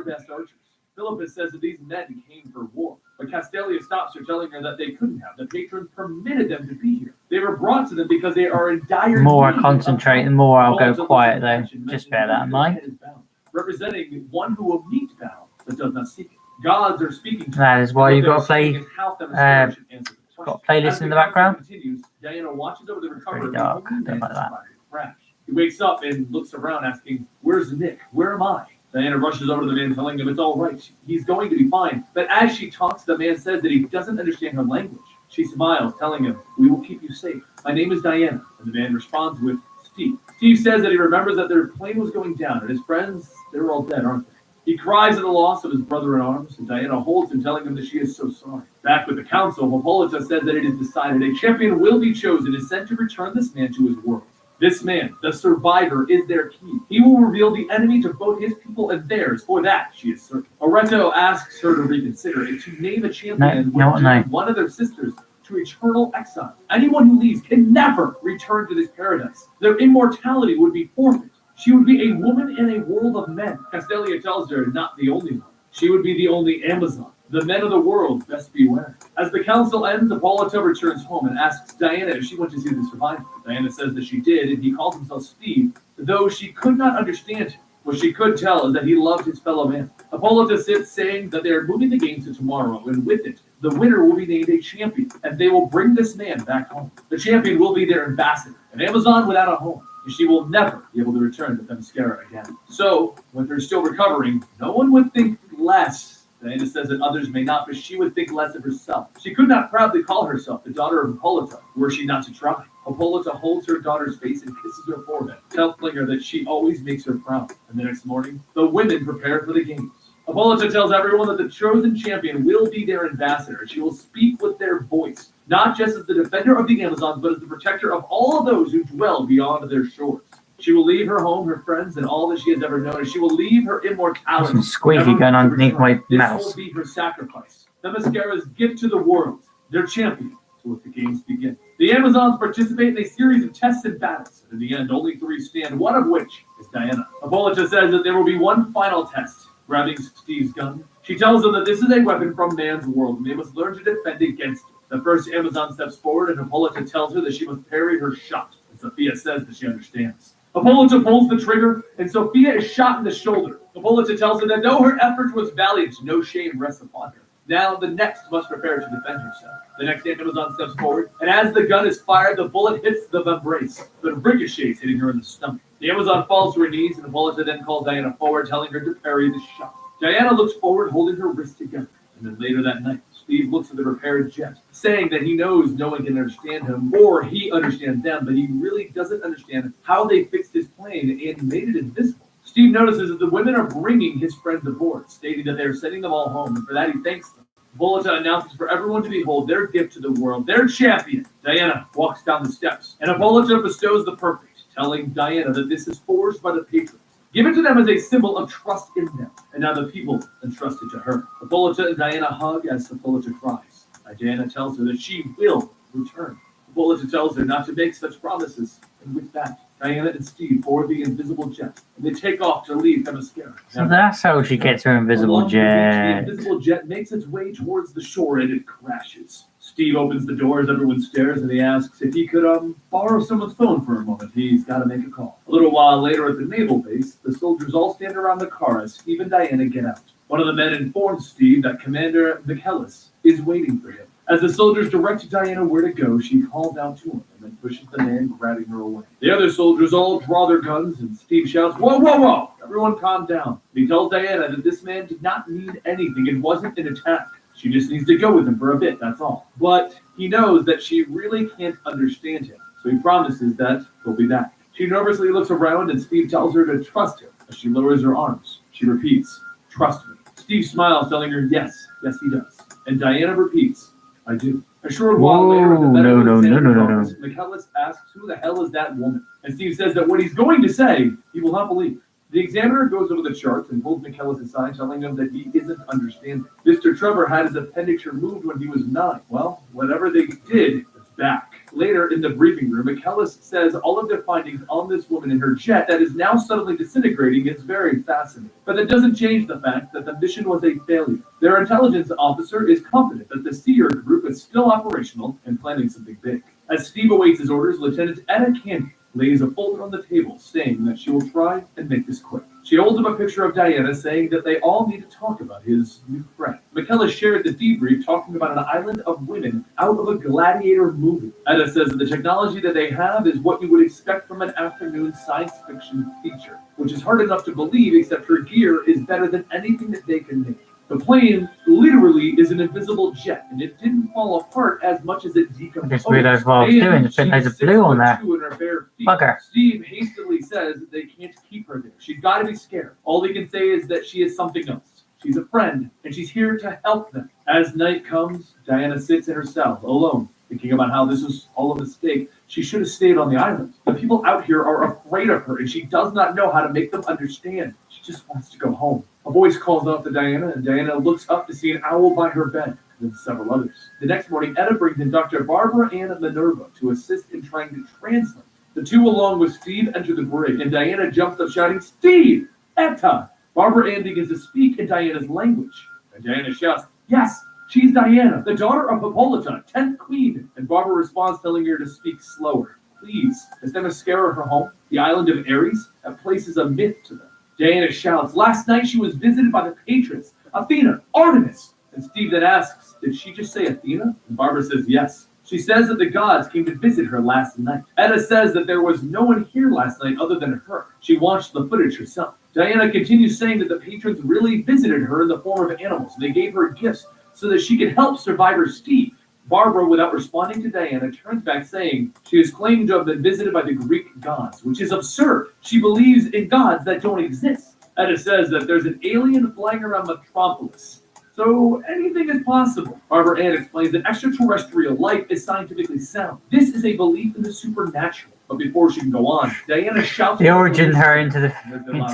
B: Philippus says that these men came for war, but Castelia stops her, telling her that they couldn't have. The patrons permitted them to be here. They were brought to them because they are in dire need.
A: The more I concentrate, the more I'll go quiet, though. Just bear that in mind.
B: Representing one who will meet battle, but does not seek it. Gods are speaking to
A: That
B: her,
A: is why
B: and
A: you've
B: what
A: got to
B: they're saying
A: play.
B: is how Themyscira should answer the question.
A: Got a playlist
B: As
A: in the
B: council
A: background.
B: continues, Diana watches over the recovery
A: Pretty
B: of
A: dark.
B: the only
A: Don't
B: man
A: like
B: who
A: that.
B: survived the crash. He wakes up and looks around asking, "Where's Nick? Where am I?" Diana rushes over to the man, telling him it's all right. He's going to be fine. But as she talks, the man says that he doesn't understand her language. She smiles, telling him, "We will keep you safe. My name is Diana." And the man responds with, "Steve." Steve says that he remembers that their plane was going down, and his friends, they're all dead, aren't they? He cries at the loss of his brother in arms, and Diana holds him, telling him that she is so sorry. Back with the council, Hippolyta says that it is decided a champion will be chosen and sent to return this man to his world. This man, the survivor, is their key. He will reveal the enemy to both his people and theirs. For that, she is certain. Oreto asks her to reconsider and to name a champion one of their sisters to eternal exile. Anyone who leaves can never return to this paradise. Their immortality would be forfeit. She would be a woman in a world of men. Castelia tells her not the only one. She would be the only Amazon. The men of the world best beware. As the council ends, Hippolyta returns home and asks Diana if she went to see the survivor. Diana says that she did, and he calls himself Steve, though she could not understand him. What she could tell is that he loved his fellow man. Hippolyta sits saying that they are moving the games to tomorrow, and with it, the winner will be named a champion, and they will bring this man back home. The champion will be their ambassador, an Amazon without a home, and she will never be able to return to Themyscira again. So, with her still recovering, no one would think less. Diana says that others may not, but she would think less of herself. She could not proudly call herself the daughter of Hippolyta, were she not to try. Hippolyta holds her daughter's face and kisses her forehead, telling her that she always makes her proud. And the next morning, the women prepare for the games. Hippolyta tells everyone that the chosen champion will be their ambassador, and she will speak with their voice, not just as the defender of the Amazons, but as the protector of all of those who dwell beyond their shores. She will leave her home, her friends, and all that she has ever known, and she will leave her immortality.
A: Some squeaky going underneath my mouse.
B: This will be her sacrifice. Themyscira's gift to the world, their champion, to let the games begin. The Amazons participate in a series of tests and battles, and in the end, only 3 stand, one of which is Diana. Hippolyta says that there will be one final test. Grabbing Steve's gun, she tells them that this is a weapon from man's world, and they must learn to defend against it. The first Amazon steps forward, and Hippolyta tells her that she must parry her shot, and Sophia says that she understands. Hippolyta pulls the trigger, and Sophia is shot in the shoulder. Hippolyta tells her that though her effort was valiant, no shame rests upon her. Now the next must prepare to defend herself. The next Amazon steps forward, and as the gun is fired, the bullet hits the embrace, but ricochets, hitting her in the stomach. The Amazon falls to her knees, and Hippolyta then calls Diana forward, telling her to parry the shot. Diana looks forward, holding her wrists together. And then later that night, Steve looks at the repaired jet, saying that he knows no one can understand him, or he understands them, but he really doesn't understand how they fixed his plane and made it invisible. Steve notices that the women are bringing his friends aboard, stating that they are sending them all home, and for that he thanks them. Hippolyta announces for everyone to behold their gift to the world, their champion. Diana walks down the steps, and Hippolyta bestows the perfect, telling Diana that this is forged by the patrons. Give it to them as a symbol of trust in them, and now the people entrust it to her. Hippolyta and Diana hug as Hippolyta cries. Diana tells her that she will return. Hippolyta tells her not to make such promises, and with that, Diana and Steve board the invisible jet, and they take off to leave Themyscira.
A: So that's how she gets her invisible jet.
B: The invisible jet makes its way towards the shore, and it crashes. Steve opens the door as everyone stares, and he asks if he could borrow someone's phone for a moment. He's got to make a call. A little while later at the naval base, the soldiers all stand around the car as Steve and Diana get out. One of the men informs Steve that Commander Michaelis is waiting for him. As the soldiers direct Diana where to go, she calls out to him and then pushes the man, grabbing her away. The other soldiers all draw their guns, and Steve shouts, "Whoa, whoa, whoa! Everyone calm down." He tells Diana that this man did not need anything. It wasn't an attack. She just needs to go with him for a bit, that's all. But he knows that she really can't understand him, so he promises that he'll be back. She nervously looks around, and Steve tells her to trust him. As she lowers her arms, she repeats, "Trust me." Steve smiles, telling her, yes he does. And Diana repeats, "I do." A short while later, in the medical examiner's office, Michaelis asks who the hell is that woman? And Steve says that what he's going to say, he will not believe. The examiner goes over the charts and pulls Michaelis aside, telling him that he isn't understanding. Mr. Trevor had his appendix removed when he was 9. Well, whatever they did, it's back. Later in the briefing room, Michaelis says all of their findings on this woman and her jet that is now suddenly disintegrating is very fascinating. But that doesn't change the fact that the mission was a failure. Their intelligence officer is confident that the Seer group is still operational and planning something big. As Steve awaits his orders, Lieutenant Etta Candy lays a folder on the table, saying that she will try and make this quick. She holds up a picture of Diana, saying that they all need to talk about his new friend. McKellar shared the debrief, talking about an island of women out of a gladiator movie. Etta says that the technology that they have is what you would expect from an afternoon science fiction feature, which is hard enough to believe, except her gear is better than anything that they can make. The plane literally is an invisible jet, and it didn't fall apart as much as it decomposed.
A: I just realised what I was doing. There's been loads of blue on there. Bugger.
B: Steve hastily says that they can't keep her there. She's got to be scared. All they can say is that she is something else. She's a friend, and she's here to help them. As night comes, Diana sits in her cell, alone, thinking about how this was all a mistake. She should have stayed on the island. The people out here are afraid of her, and she does not know how to make them understand. She just wants to go home. A voice calls out to Diana, and Diana looks up to see an owl by her bed, and several others. The next morning, Etta brings in Dr. Barbara Ann Minerva to assist in trying to translate. The two, along with Steve, enter the brig, and Diana jumps up shouting, "Steve! Etta!" Barbara Ann begins to speak in Diana's language, and Diana shouts, "Yes! She's Diana, the daughter of Hippolyta, 10th queen." And Barbara responds, telling her to speak slower. Please, is Themyscira her home? The island of Ares? That place is a myth to them. Diana shouts, "Last night she was visited by the patrons, Athena, Artemis." And Steve then asks, "Did she just say Athena?" And Barbara says, "Yes." She says that the gods came to visit her last night. Etta says that there was no one here last night other than her. She watched the footage herself. Diana continues saying that the patrons really visited her in the form of animals. They gave her gifts so that she could help survivor Steve. Barbara, without responding to Diana, turns back saying she is claiming to have been visited by the Greek gods, which is absurd. She believes in gods that don't exist. Etta says that there's an alien flying around Metropolis, so anything is possible. Barbara Ann explains that extraterrestrial life is scientifically sound. This is a belief in the supernatural. But before she can go on, Diana shouts.
A: The origin her into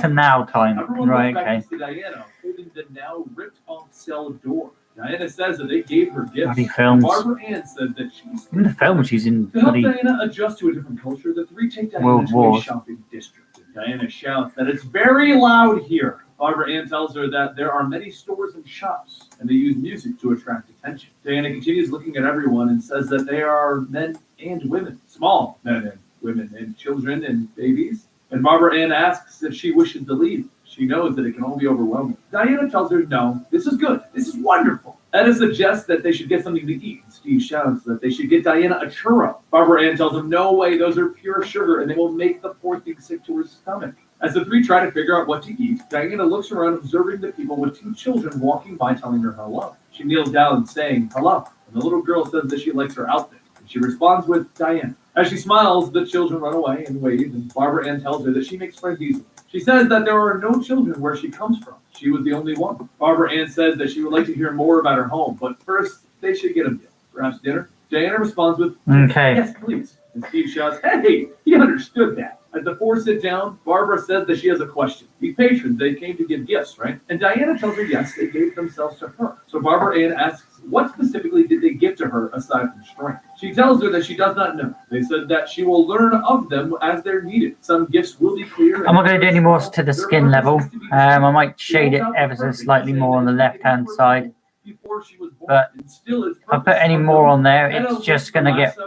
A: now time.
B: Everyone
A: Right,
B: looks back
A: okay.
B: to Diana, holding the now ripped off cell door. Diana says that they gave her gifts.
A: Bloody films.
B: Barbara Ann said that she's
A: In the film, she's in
B: to help
A: bloody
B: Diana adjust to a different culture. The three take Diana
A: World
B: to a
A: Wars.
B: shopping district. And Diana shouts that it's very loud here. Barbara Ann tells her that there are many stores and shops, and they use music to attract attention. Diana continues looking at everyone and says that they are men and women, small men and women and children and babies. And Barbara Ann asks if she wishes to leave. She knows that it can all be overwhelming. Diana tells her, "No, this is good. This is wonderful." Etta suggests that they should get something to eat. Steve shouts that they should get Diana a churro. Barbara Ann tells him, "No way, those are pure sugar, and they will make the poor thing sick to her stomach." As the three try to figure out what to eat, Diana looks around, observing the people with two children walking by, telling her hello. She kneels down, saying hello, and the little girl says that she likes her outfit. And she responds with Diana. As she smiles, the children run away and wave, and Barbara Ann tells her that she makes friends easily. She says that there are no children where she comes from. She was the only one. Barbara Ann says that she would like to hear more about her home, but first they should get a meal. Perhaps dinner? Diana responds with,
A: Okay.
B: "Yes, please." And Steve shouts, "Hey, he understood that." As the four sit down, Barbara says that she has a question. These patrons, they came to give gifts, right? And Diana tells her yes, they gave themselves to her. So Barbara Ann asks, what specifically did they give to her aside from strength? She tells her that she does not know. They said that she will learn of them as they're needed. Some gifts will be clear.
A: I'm not going to do any more to the skin level. I might shade it ever so slightly more on the left-hand side. But if I put any more on there, it's just going to get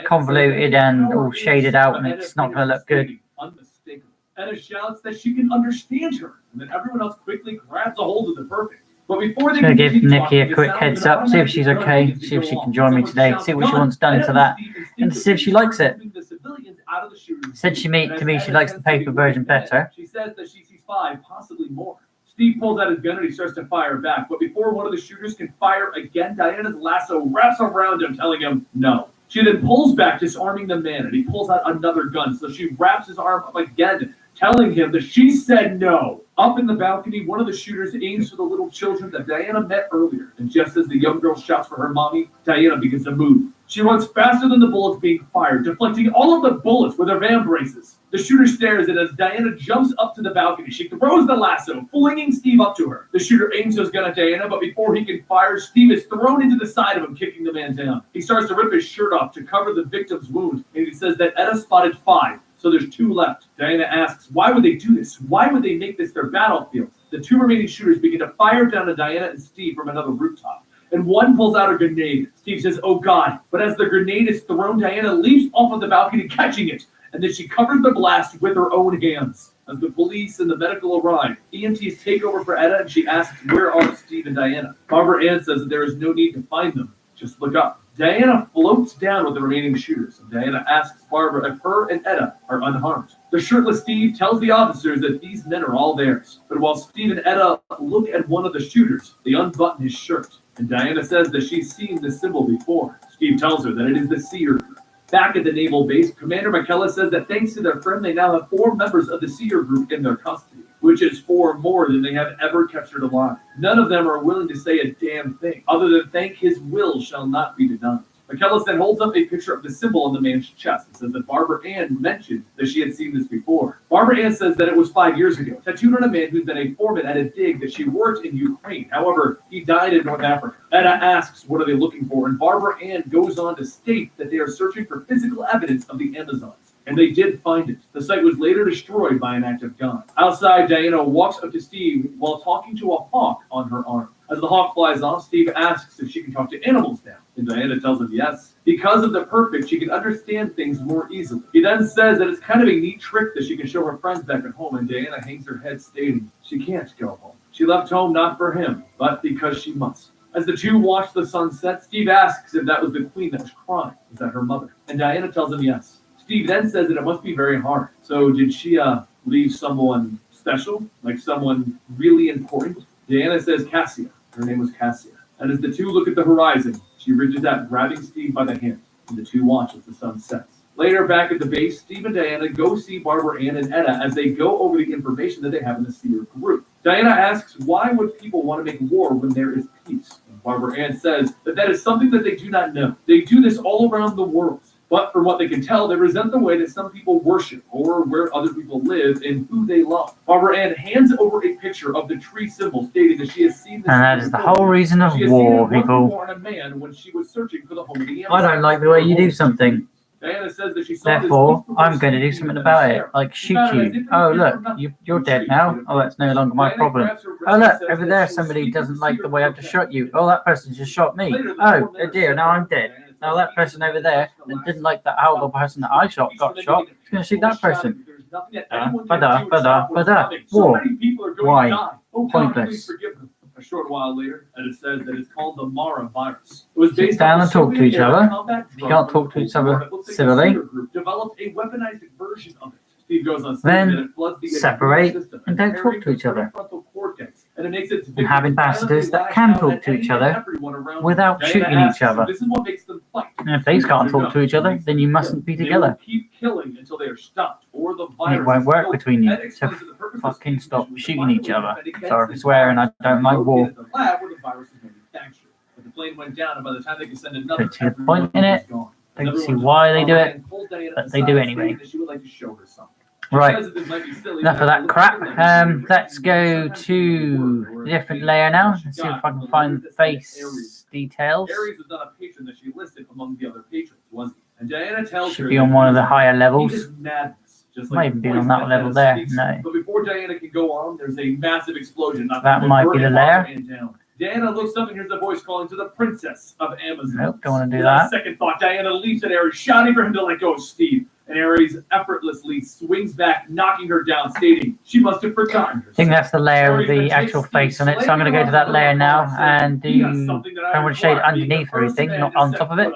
A: convoluted and all shaded out, and it's not going to look good.
B: Unmistakable. Etta shouts that she can understand her, and then everyone else quickly grabs a hold of the perfect. But before they
A: I'm going to give Nikki a quick heads up, see if she's okay, see if she can join me today, see what she wants done to that, and see if she likes it. Said she likes the paper version better.
B: She says that she sees 5, possibly more. Steve pulls out his gun and he starts to fire back, but before one of the shooters can fire again, Diana's lasso wraps around him, telling him no. She then pulls back, disarming the man, and he pulls out another gun, so she wraps his arm up again, telling him that she said no. Up in the balcony, one of the shooters aims for the little children that Diana met earlier, and just as the young girl shouts for her mommy, Diana begins to move. She runs faster than the bullets being fired, deflecting all of the bullets with her van braces. The shooter stares, and as Diana jumps up to the balcony, she throws the lasso, flinging Steve up to her. The shooter aims his gun at Diana, but before he can fire, Steve is thrown into the side of him, kicking the man down. He starts to rip his shirt off to cover the victim's wound, and he says that Etta spotted 5, so there's 2 left. Diana asks, why would they do this? Why would they make this their battlefield? The 2 remaining shooters begin to fire down to Diana and Steve from another rooftop. And one pulls out a grenade. Steve says, oh God. But as the grenade is thrown, Diana leaps off of the balcony, catching it. and then she covers the blast with her own hands. As the police and the medical arrive, EMTs take over for Etta, and she asks, where are Steve and Diana? Barbara Ann says that there is no need to find them. Just look up. Diana floats down with the remaining shooters, and Diana asks Barbara if her and Etta are unharmed. The shirtless Steve tells the officers that these men are all theirs. But while Steve and Etta look at one of the shooters, they unbutton his shirt, and Diana says that she's seen this symbol before. Steve tells her that it is the Seer. Back at the naval base, Commander McKellar says that thanks to their friend, they now have 4 members of the Seer group in their custody, which is 4 more than they have ever captured alive. None of them are willing to say a damn thing, other than thank his will shall not be denied. McKellar then holds up a picture of the symbol on the man's chest and says that Barbara Ann mentioned that she had seen this before. Barbara Ann says that it was 5 years ago, tattooed on a man who's been a foreman at a dig that she worked in Ukraine. However, he died in North Africa. Etta asks, what are they looking for? And Barbara Ann goes on to state that they are searching for physical evidence of the Amazons. And they did find it. The site was later destroyed by an act of God. Outside, Diana walks up to Steve while talking to a hawk on her arm. As the hawk flies off, Steve asks if she can talk to animals now, and Diana tells him yes. Because of the perfect, she can understand things more easily. He then says that it's kind of a neat trick that she can show her friends back at home, and Diana hangs her head stating she can't go home. She left home not for him, but because she must. As the two watch the sunset, Steve asks if that was the queen that was crying. Was that her mother? And Diana tells him yes. Steve then says that it must be very hard. So did she leave someone special, like someone really important? Diana says Cassia. Her name was Cassia. And as the two look at the horizon, she reaches out, grabbing Steve by the hand, and the two watch as the sun sets. Later, back at the base, Steve and Diana go see Barbara Ann and Etta as they go over the information that they have in the Seer group. Diana asks, why would people want to make war when there is peace? And Barbara Ann says that that is something that they do not know. They do this all around the world. But from what they can tell, they resent the way that some people worship or where other people live and who they love. Barbara Ann hands over a picture of the tree symbol, stating that she has seen this.
A: And that is the whole reason of war, people.
B: On a man when she was searching for the home of the
A: I don't like the way you do something.
B: Diana says that she saw
A: Therefore, I'm going to do something about it, like shoot you. Oh, look, you're dead now. Oh, that's no longer my problem. Oh, look, over there, somebody doesn't like the way I've just shot you. Oh, that person just shot me. Oh, dear, now I'm dead. Now that person over there that didn't like that horrible person that I shot got shot. He's going to shoot that person. War. Why? Pointless.
B: A short while later, and it says that it's called the Mara virus. It was
A: Sit
B: based
A: down
B: on
A: and talk to each other. If you can't talk to each other civilly,
B: developed a weaponized version of it. Steve goes on
A: then separate and don't talk to each other.
B: And it makes it
A: And have ambassadors that can talk to each other without shooting each other.
B: This is what makes them fight.
A: And if these can't talk to each other, then you mustn't be together.
B: Keep killing until they are stopped, or the
A: And
B: virus
A: it won't work
B: is
A: between you.
B: killed.
A: So fucking stop shooting each other. Sorry for swearing, I don't like war.
B: The lab where the virus is manufactured. But the plane went down, and by the time they could send another,
A: Don't see the point in it. Don't see why they do it, but they do anyway.
B: She would like to show her something.
A: Right, enough of that crap. Let's go to a different layer now and see if I can find the face details.
B: Aries was not a patron that she listed among the other patrons, was he? And Diana tells her
A: Should be on one of the higher
B: he
A: levels.
B: is madness. Just
A: Might even be on that level there. No.
B: But before Diana can go on, there's a massive explosion.
A: That might be the layer.
B: Diana looks up and hears a voice calling to the princess of Amazon.
A: Nope, don't want to do
B: Without
A: that.
B: second thought, Diana leaps at Ares, shouting for him to let go of Steve. And Ares effortlessly swings back, knocking her down, stating she must have forgotten herself.
A: I think that's the layer with the actual face on it. So I'm going to go to that layer now and do thermal shade underneath everything, not on top of it.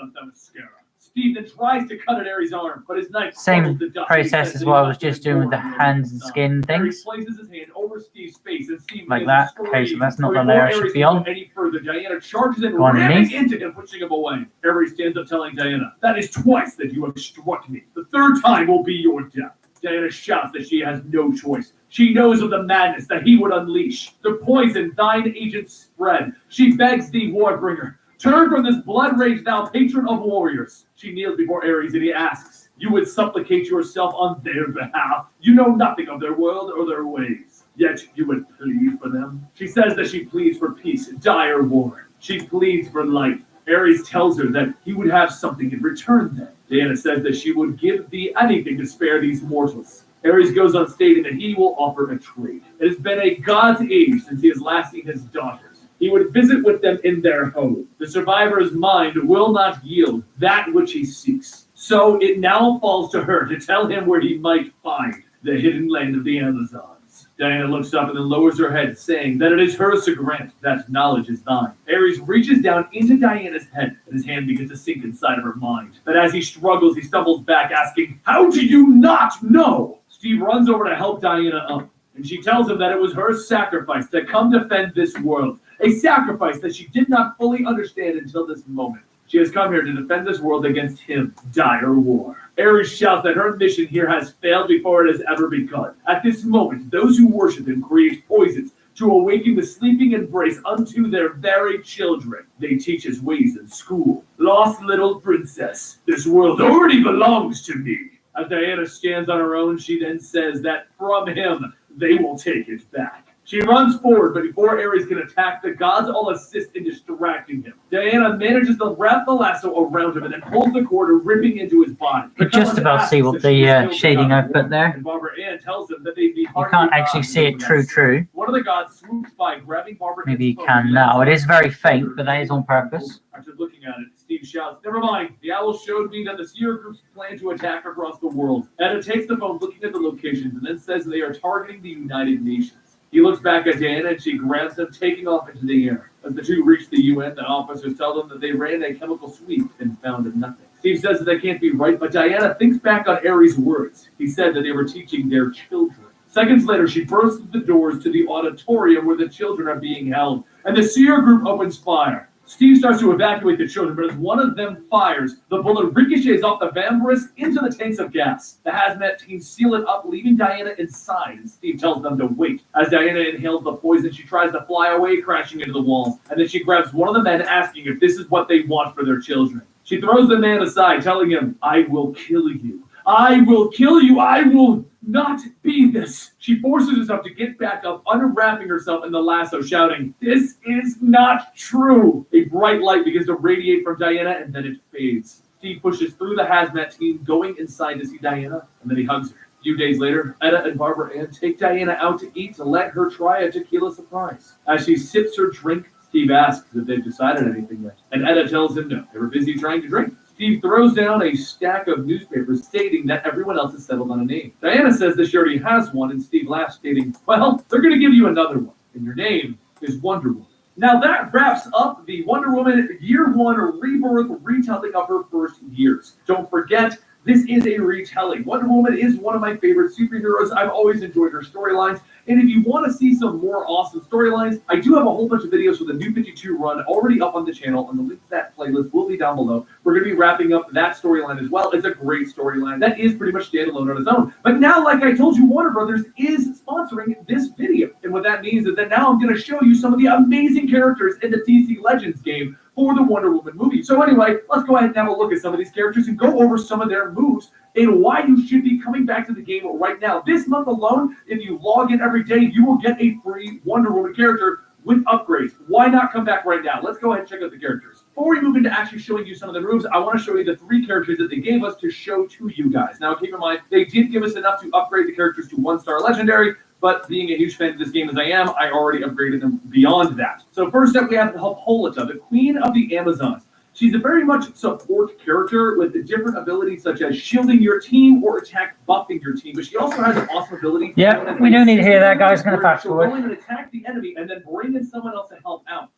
B: Steve then tries to cut at Ares' arm, but his knife
A: Same process as what I was just doing with the hands and skin things.
B: Places his hand over Steve's face, and Steve
A: Like that. Okay, so that's not the layer I should be on.
B: Any further, Diana charges in,
A: Go underneath.
B: ramming into him, pushing him away. Ares stands up, telling Diana, "That is twice that you have struck me. The third time will be your death." Diana shouts that she has no choice. She knows of the madness that he would unleash. The poison thine agents spread. She begs thee, Warbringer, turn from this blood rage, thou patron of warriors. She kneels before Ares and he asks, you would supplicate yourself on their behalf. You know nothing of their world or their ways, yet you would plead for them. She says that she pleads for peace, dire war. She pleads for life. Ares tells her that he would have something in return then. Diana says that she would give thee anything to spare these mortals. Ares goes on stating that he will offer a trade. It has been a god's age since he has last seen his daughters. He would visit with them in their home. The survivor's mind will not yield that which he seeks. So it now falls to her to tell him where he might find the hidden land of the Amazons. Diana looks up and then lowers her head, saying that it is hers to grant, that knowledge is thine. Ares reaches down into Diana's head, and his hand begins to sink inside of her mind. But as he struggles, he stumbles back, asking, "How do you not know?" Steve runs over to help Diana up, and she tells him that it was her sacrifice to come defend this world, a sacrifice that she did not fully understand until this moment. She has come here to defend this world against him, dire war. Ares shouts that her mission here has failed before it has ever begun. At this moment, those who worship him create poisons to awaken the sleeping embrace unto their very children. They teach his ways in school. Lost little princess, this world already belongs to me. As Diana stands on her own, she then says that from him, they will take it back. She runs forward, but before Ares can attack, the gods all assist in distracting him. Diana manages to wrap the lasso around him and then pulls the cord, ripping into his body.
A: You can just about see what the shading I've put there.
B: And Barbara Ann tells him that they'd be
A: You can't actually see it true.
B: One of the gods swoops by, grabbing Barbara.
A: Maybe you can now. It is very faint, but that is on purpose.
B: After looking at it, Steve shouts, "Never mind. The owl showed me that the Seer groups plan to attack across the world." Edda takes the phone, looking at the locations, and then says they are targeting the United Nations. He looks back at Diana and she grabs him, taking off into the air. As the two reach the UN, the officers tell them that they ran a chemical sweep and found nothing. Steve says that they can't be right, but Diana thinks back on Ares' words. He said that they were teaching their children. Seconds later, she bursts through the doors to the auditorium where the children are being held, and the Seer group opens fire. Steve starts to evacuate the children, but as one of them fires, the bullet ricochets off the Vambrace into the tanks of gas. The hazmat team seal it up, leaving Diana inside, and Steve tells them to wait. As Diana inhales the poison, she tries to fly away, crashing into the walls, and then she grabs one of the men, asking if this is what they want for their children. She throws the man aside, telling him, "I will kill you. I will kill you. I will not be this." She forces herself to get back up, unwrapping herself in the lasso, shouting, "This is not true." A bright light begins to radiate from Diana, and then it fades. Steve pushes through the hazmat team, going inside to see Diana, and then he hugs her. A few days later, Edda and Barbara Ann take Diana out to eat to let her try a tequila surprise. As she sips her drink, Steve asks if they've decided anything yet, and Edda tells him no, they were busy trying to drink. Steve throws down a stack of newspapers stating that everyone else has settled on a name. Diana says that she already has one, and Steve laughs, stating, "Well, they're going to give you another one, and your name is Wonder Woman." Now that wraps up the Wonder Woman Year 1 Rebirth retelling of her first years. Don't forget, this is a retelling. Wonder Woman is one of my favorite superheroes. I've always enjoyed her storylines. And if you want to see some more awesome storylines, I do have a whole bunch of videos for the New 52 run already up on the channel, and the link to that playlist will be down below. We're going to be wrapping up that storyline as well. It's a great storyline that is pretty much standalone on its own. But now, like I told you, Warner Brothers is sponsoring this video. And what that means is that now I'm going to show you some of the amazing characters in the DC Legends game for the Wonder Woman movie. So anyway, let's go ahead and have a look at some of these characters and go over some of their moves and why you should be coming back to the game right now. This month alone, if you log in every day, you will get a free Wonder Woman character with upgrades. Why not come back right now? Let's go ahead and check out the characters. Before we move into actually showing you some of the moves, I want to show you the 3 characters that they gave us to show to you guys. Now, keep in mind, they did give us enough to upgrade the characters to 1-star legendary, but being a huge fan of this game as I am, I already upgraded them beyond that. So first up, we have Hippolyta, the Queen of the Amazons. She's a very much support character with different abilities such as shielding your team or attack buffing your team. But she also has an awesome ability.
A: Yeah, we don't need to hear that, guys. Going to fast forward.
B: She'll go in and attack the enemy and then bring in someone else to help out.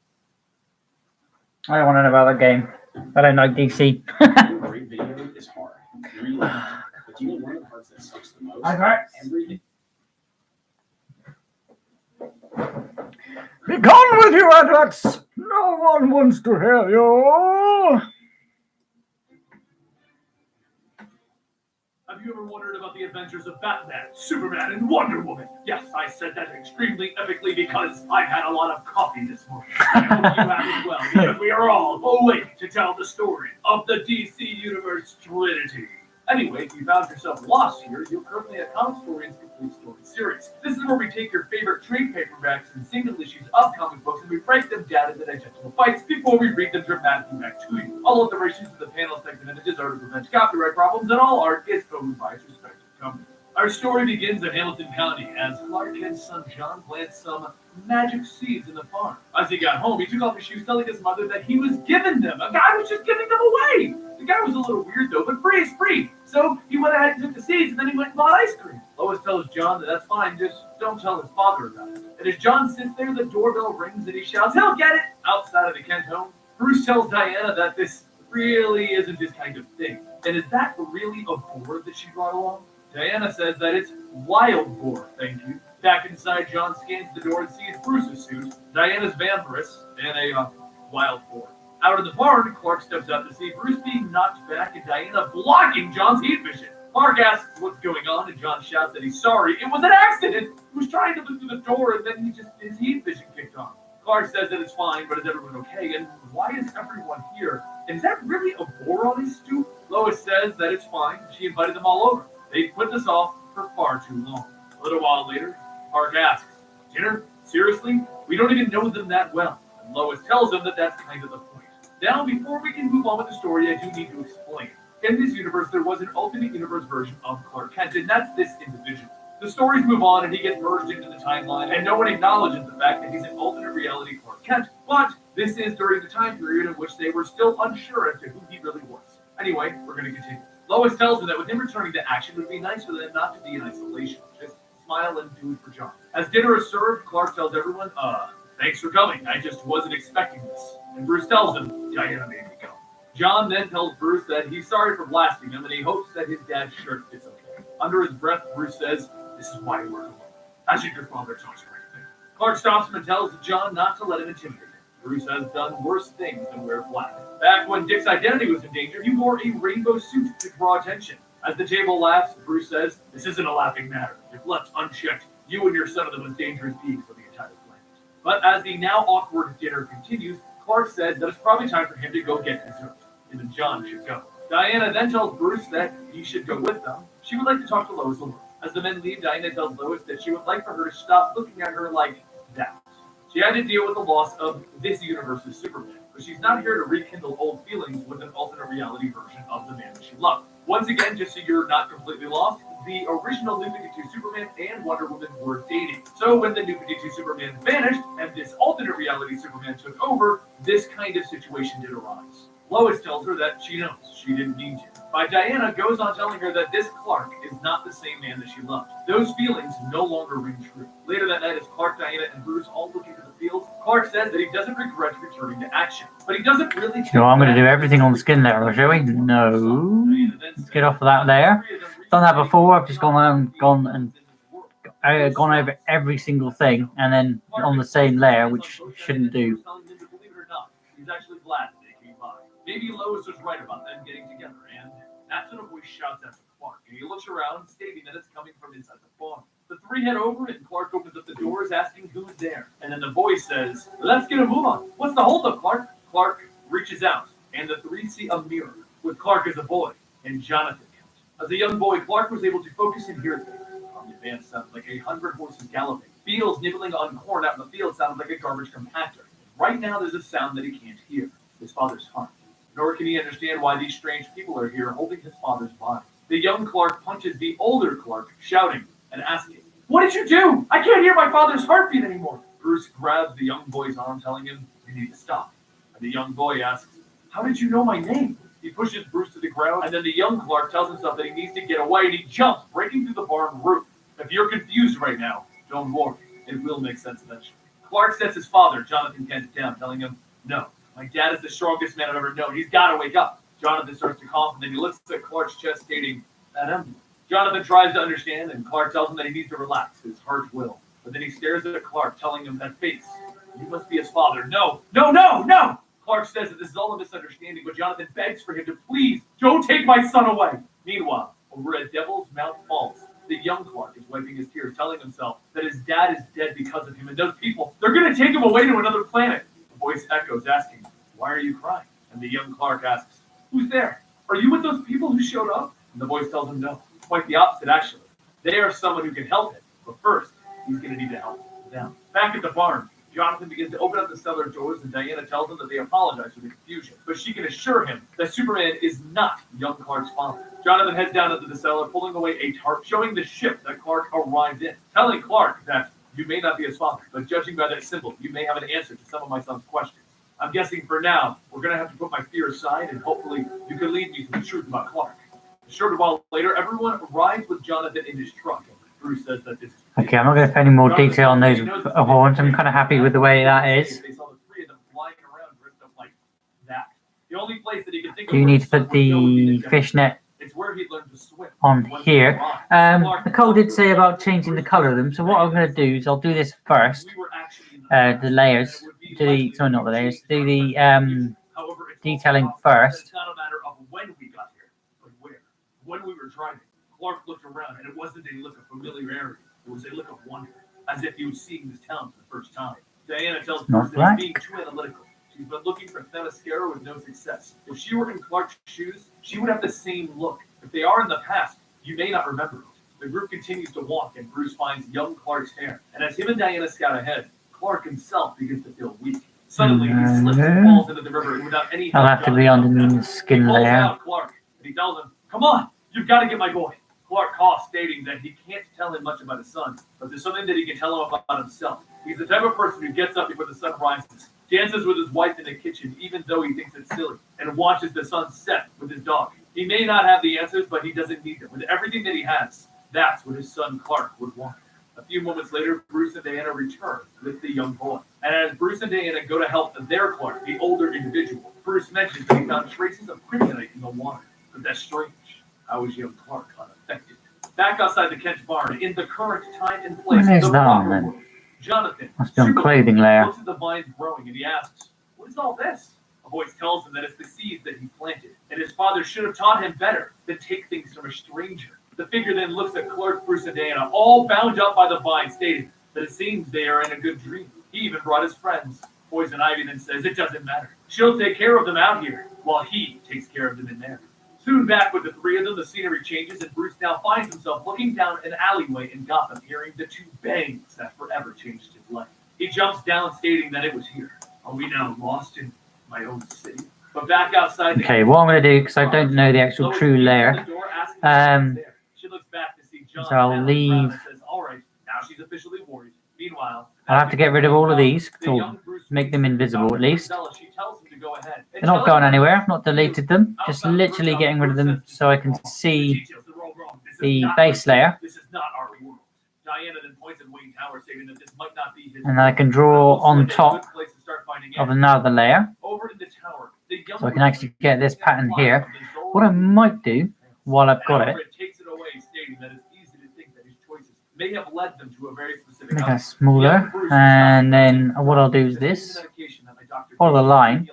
A: I don't want to know about that game. I don't like DC.
C: Great video is hard. Really, but you know one of the parts that sucks the most? Everything.
A: Be gone with you, adults! No one wants to hear you!
B: Have you ever wondered about the adventures of Batman, Superman, and Wonder Woman? Yes, I said that extremely epically because I've had a lot of coffee this morning. I hope you have as well, because we are all awake to tell the story of the DC Universe Trinity. Anyway, if you found yourself lost here, you're currently at Comic Story's Complete Story Series. This is where we take your favorite trade paperbacks and single issues of comic books and we break them down into digestible bites before we read them dramatically back to you. All alterations to the panel text and images are to prevent copyright problems, and all art is owned by its respective company. Our story begins in Hamilton County as Clark Kent's son John plants some magic seeds in the farm. As he got home, he took off his shoes, telling his mother that he was giving them. A guy was just giving them away. The guy was a little weird though, but free is free. So he went ahead and took the seeds, and then he went and bought ice cream. Lois tells John that that's fine, just don't tell his father about it. And as John sits there, the doorbell rings and he shouts, "He'll get it!" Outside of the Kent home, Bruce tells Diana that this really isn't his kind of thing. And is that really a boar that she brought along? Diana says that it's wild boar, thank you. Back inside, John scans the door and sees Bruce's suit, Diana's vampiress, and a wild boar. Out of the barn, Clark steps up to see Bruce being knocked back and Diana blocking John's heat vision. Clark asks what's going on, and John shouts that he's sorry. It was an accident. He was trying to look through the door, and then his heat vision kicked on. Clark says that it's fine, but is everyone okay? And why is everyone here? And is that really a boar on his stoop? Lois says that it's fine. She invited them all over. They put this off for far too long. A little while later, Clark asks, "Dinner? Seriously? We don't even know them that well." And Lois tells him that that's kind of the point. Now, before we can move on with the story, I do need to explain. In this universe, there was an alternate universe version of Clark Kent, and that's this individual. The stories move on, and he gets merged into the timeline, and no one acknowledges the fact that he's an alternate reality Clark Kent. But this is during the time period in which they were still unsure as to who he really was. Anyway, we're going to continue. Lois tells him that with him returning to action, it would be nice for them not to be in isolation. Just smile and do it for John. As dinner is served, Clark tells everyone, "Thanks for coming. I just wasn't expecting this." And Bruce tells him, "Diana made me come." John then tells Bruce that he's sorry for blasting him, and he hopes that his dad's shirt fits okay. Under his breath, Bruce says, "This is why you work alone. I should your father talk to everything." Clark stops him and tells John not to let him intimidate him. Bruce has done worse things than wear black. Back when Dick's identity was in danger, he wore a rainbow suit to draw attention. As the table laughs, Bruce says, "This isn't a laughing matter. If left unchecked, you and your son are the most dangerous beings on the entire planet." But as the now awkward dinner continues, Clark says that it's probably time for him to go get dessert. Even John should go. Diana then tells Bruce that he should go with them. She would like to talk to Lois alone. As the men leave, Diana tells Lois that she would like for her to stop looking at her like that. She had to deal with the loss of this universe's Superman, but she's not here to rekindle old feelings with an alternate reality version of the man that she loved. Once again, just so you're not completely lost, the original New 52 Superman and Wonder Woman were dating. So when the New 52 Superman vanished and this alternate reality Superman took over, this kind of situation did arise. Lois tells her that she knows she didn't mean to. But Diana goes on telling her that this Clark is not the same man that she loved. Those feelings no longer ring true. Later that night, as Clark, Diana, and Bruce all look into the fields, Clark says that he doesn't regret returning to action. But he doesn't really...
A: No, I'm going to do everything on the skin layer, shall we? No. Let's get off of that layer. Done that before. I've just gone over every single thing, and then on the same layer, which shouldn't do.
B: He's actually glad they came by. Maybe Lois was right about them getting together, and that's when a voice shouts out to Clark, and he looks around, stating that it's coming from inside the farm. The three head over, and Clark opens up the doors, asking who's there. And then the voice says, "Let's get a move on. What's the holdup, Clark?" Clark reaches out, and the three see a mirror, with Clark as a boy, and Jonathan. As a young boy, Clark was able to focus and hear things. On the advance sounded like 100 horses galloping. Fields nibbling on corn out in the field sounded like a garbage compactor. Right now, there's a sound that he can't hear, his father's heart. Nor can he understand why these strange people are here holding his father's body. The young Clark punches the older Clark, shouting and asking, "What did you do? I can't hear my father's heartbeat anymore." Bruce grabs the young boy's arm, telling him, "You need to stop." And the young boy asks, "How did you know my name?" He pushes Bruce to the ground, and then the young Clark tells himself that he needs to get away, and he jumps, breaking through the barn roof. If you're confused right now, don't worry. It will make sense eventually. Clark sets his father, Jonathan Kent, down, telling him, "No, my dad is the strongest man I've ever known. He's got to wake up." Jonathan starts to cough, and then he looks at Clark's chest, stating, "That empty." Jonathan tries to understand, and Clark tells him that he needs to relax. His heart will. But then he stares at Clark, telling him that face. You must be his father. No, no, no, no! Clark says that this is all a misunderstanding, but Jonathan begs for him to please don't take my son away. Meanwhile, over at Devil's Mount Falls, the young Clark is wiping his tears, telling himself that his dad is dead because of him, and those people, they're going to take him away to another planet. The voice echoes, asking, "Why are you crying?" And the young Clark asks, "Who's there? Are you with those people who showed up?" And the voice tells him no. Quite the opposite, actually. They are someone who can help him, but first, he's going to need to help them. Back at the farm, Jonathan begins to open up the cellar doors, and Diana tells him that they apologize for the confusion, but she can assure him that Superman is not young Clark's father. Jonathan heads down into the cellar, pulling away a tarp, showing the ship that Clark arrived in, telling Clark that You may not be his father, but judging by that symbol, you may have an answer to some of my son's questions. I'm guessing for now, we're going to have to put my fear aside, and hopefully you can lead me to the truth about Clark. A short while later, everyone arrives with Jonathan in his truck. Bruce says that this is...
A: Okay, I'm not going to put any more detail on those horns. I'm kind of happy with the way that is.
B: They saw the three of them flying around dressed up like that. The only place that he could think of...
A: Do you need to put the fishnet
B: it's where he learned to swim
A: on here? Nicole did say about changing the color of them, so what I'm going to do is I'll do this first. The layers, not the layers, do the detailing first.
B: It's not a matter of when we got here, but where. When we were driving, Clark looked around, and it wasn't a look of familiarity. It was a look of wonder, as if he was seeing this town for the first time. Diana tells Bruce that he's being too analytical. She's been looking for Themyscira with no success. If she were in Clark's shoes, she would have the same look. If they are in the past, you may not remember it. The group continues to walk, and Bruce finds young Clark's hair. And as him and Diana scout ahead, Clark himself begins to feel weak. Suddenly, he slips and falls into the river without any help.
A: I'll have to be on the skin layer.
B: He pulls out Clark, and he tells him, "Come on, you've got to get my boy." Clark coughs, stating that he can't tell him much about his son, but there's something that he can tell him about himself. He's the type of person who gets up before the sun rises, dances with his wife in the kitchen, even though he thinks it's silly, and watches the sun set with his dog. He may not have the answers, but he doesn't need them. With everything that he has, that's what his son Clark would want. A few moments later, Bruce and Diana return with the young boy. And as Bruce and Diana go to help their Clark, the older individual, Bruce mentions that he found traces of kryptonite in the water. But that's strange. How is young Clark unaffected? Back outside the Kent barn, in the current time and place,
A: Where's
B: the
A: that
B: proper
A: then?
B: world, Jonathan,
A: Must be on clothing layer.
B: looks at the vines growing and he asks, "What is all this?" A voice tells him that it's the seeds that he planted, and his father should have taught him better than take things from a stranger. The figure then looks at Clark, Bruce, and Diana, all bound up by the vine, stating that it seems they are in a good dream. He even brought his friends. Poison Ivy then says it doesn't matter. She'll take care of them out here, while he takes care of them in there. Soon back with the three of them, the scenery changes, and Bruce now finds himself looking down an alleyway in Gotham, hearing the two bangs that forever changed his life. He jumps down, stating that it was here. Are we now lost in my own city? But back outside...
A: Okay, what I'm going to do, because I don't know the actual true layer,
B: she looks back to see John,
A: so I'll leave...
B: says, "All right, now she's officially worried." Meanwhile,
A: I'll have to get rid of all of these, to make them invisible at least.
B: She tells him to go ahead.
A: They're not going anywhere, I've not deleted them, just literally getting rid of them so I can see the base layer.
B: This is not our world. Diana then points at Wayne Tower, stating that this might not be his.
A: And I can draw on top of another layer, so I can actually get this pattern here. What I might do, while I've got it,
B: may have led them to a very specific
A: make that smaller, and then what I'll do is this, follow the line,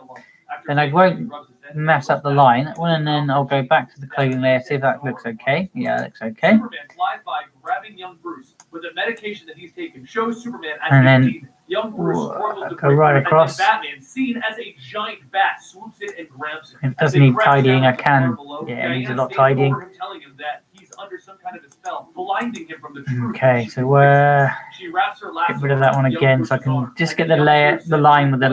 A: then I won't mess up the line, and then I'll go back to the clothing layer, see if that looks okay. Yeah, it looks okay.
B: Superman flies by, grabbing young Bruce with the medication that he's taken, shows Superman as
A: and then
B: demon. Young Bruce
A: go right across.
B: And Batman, seen as a giant bat, swoops in and grabs him.
A: If it does need tidying, I can. Yeah, it needs a lot tidying.
B: Telling him that he's under some kind of a spell, blinding him from the truth.
A: Okay, so
B: she wraps her
A: get rid of that one again, so I can just get the line with the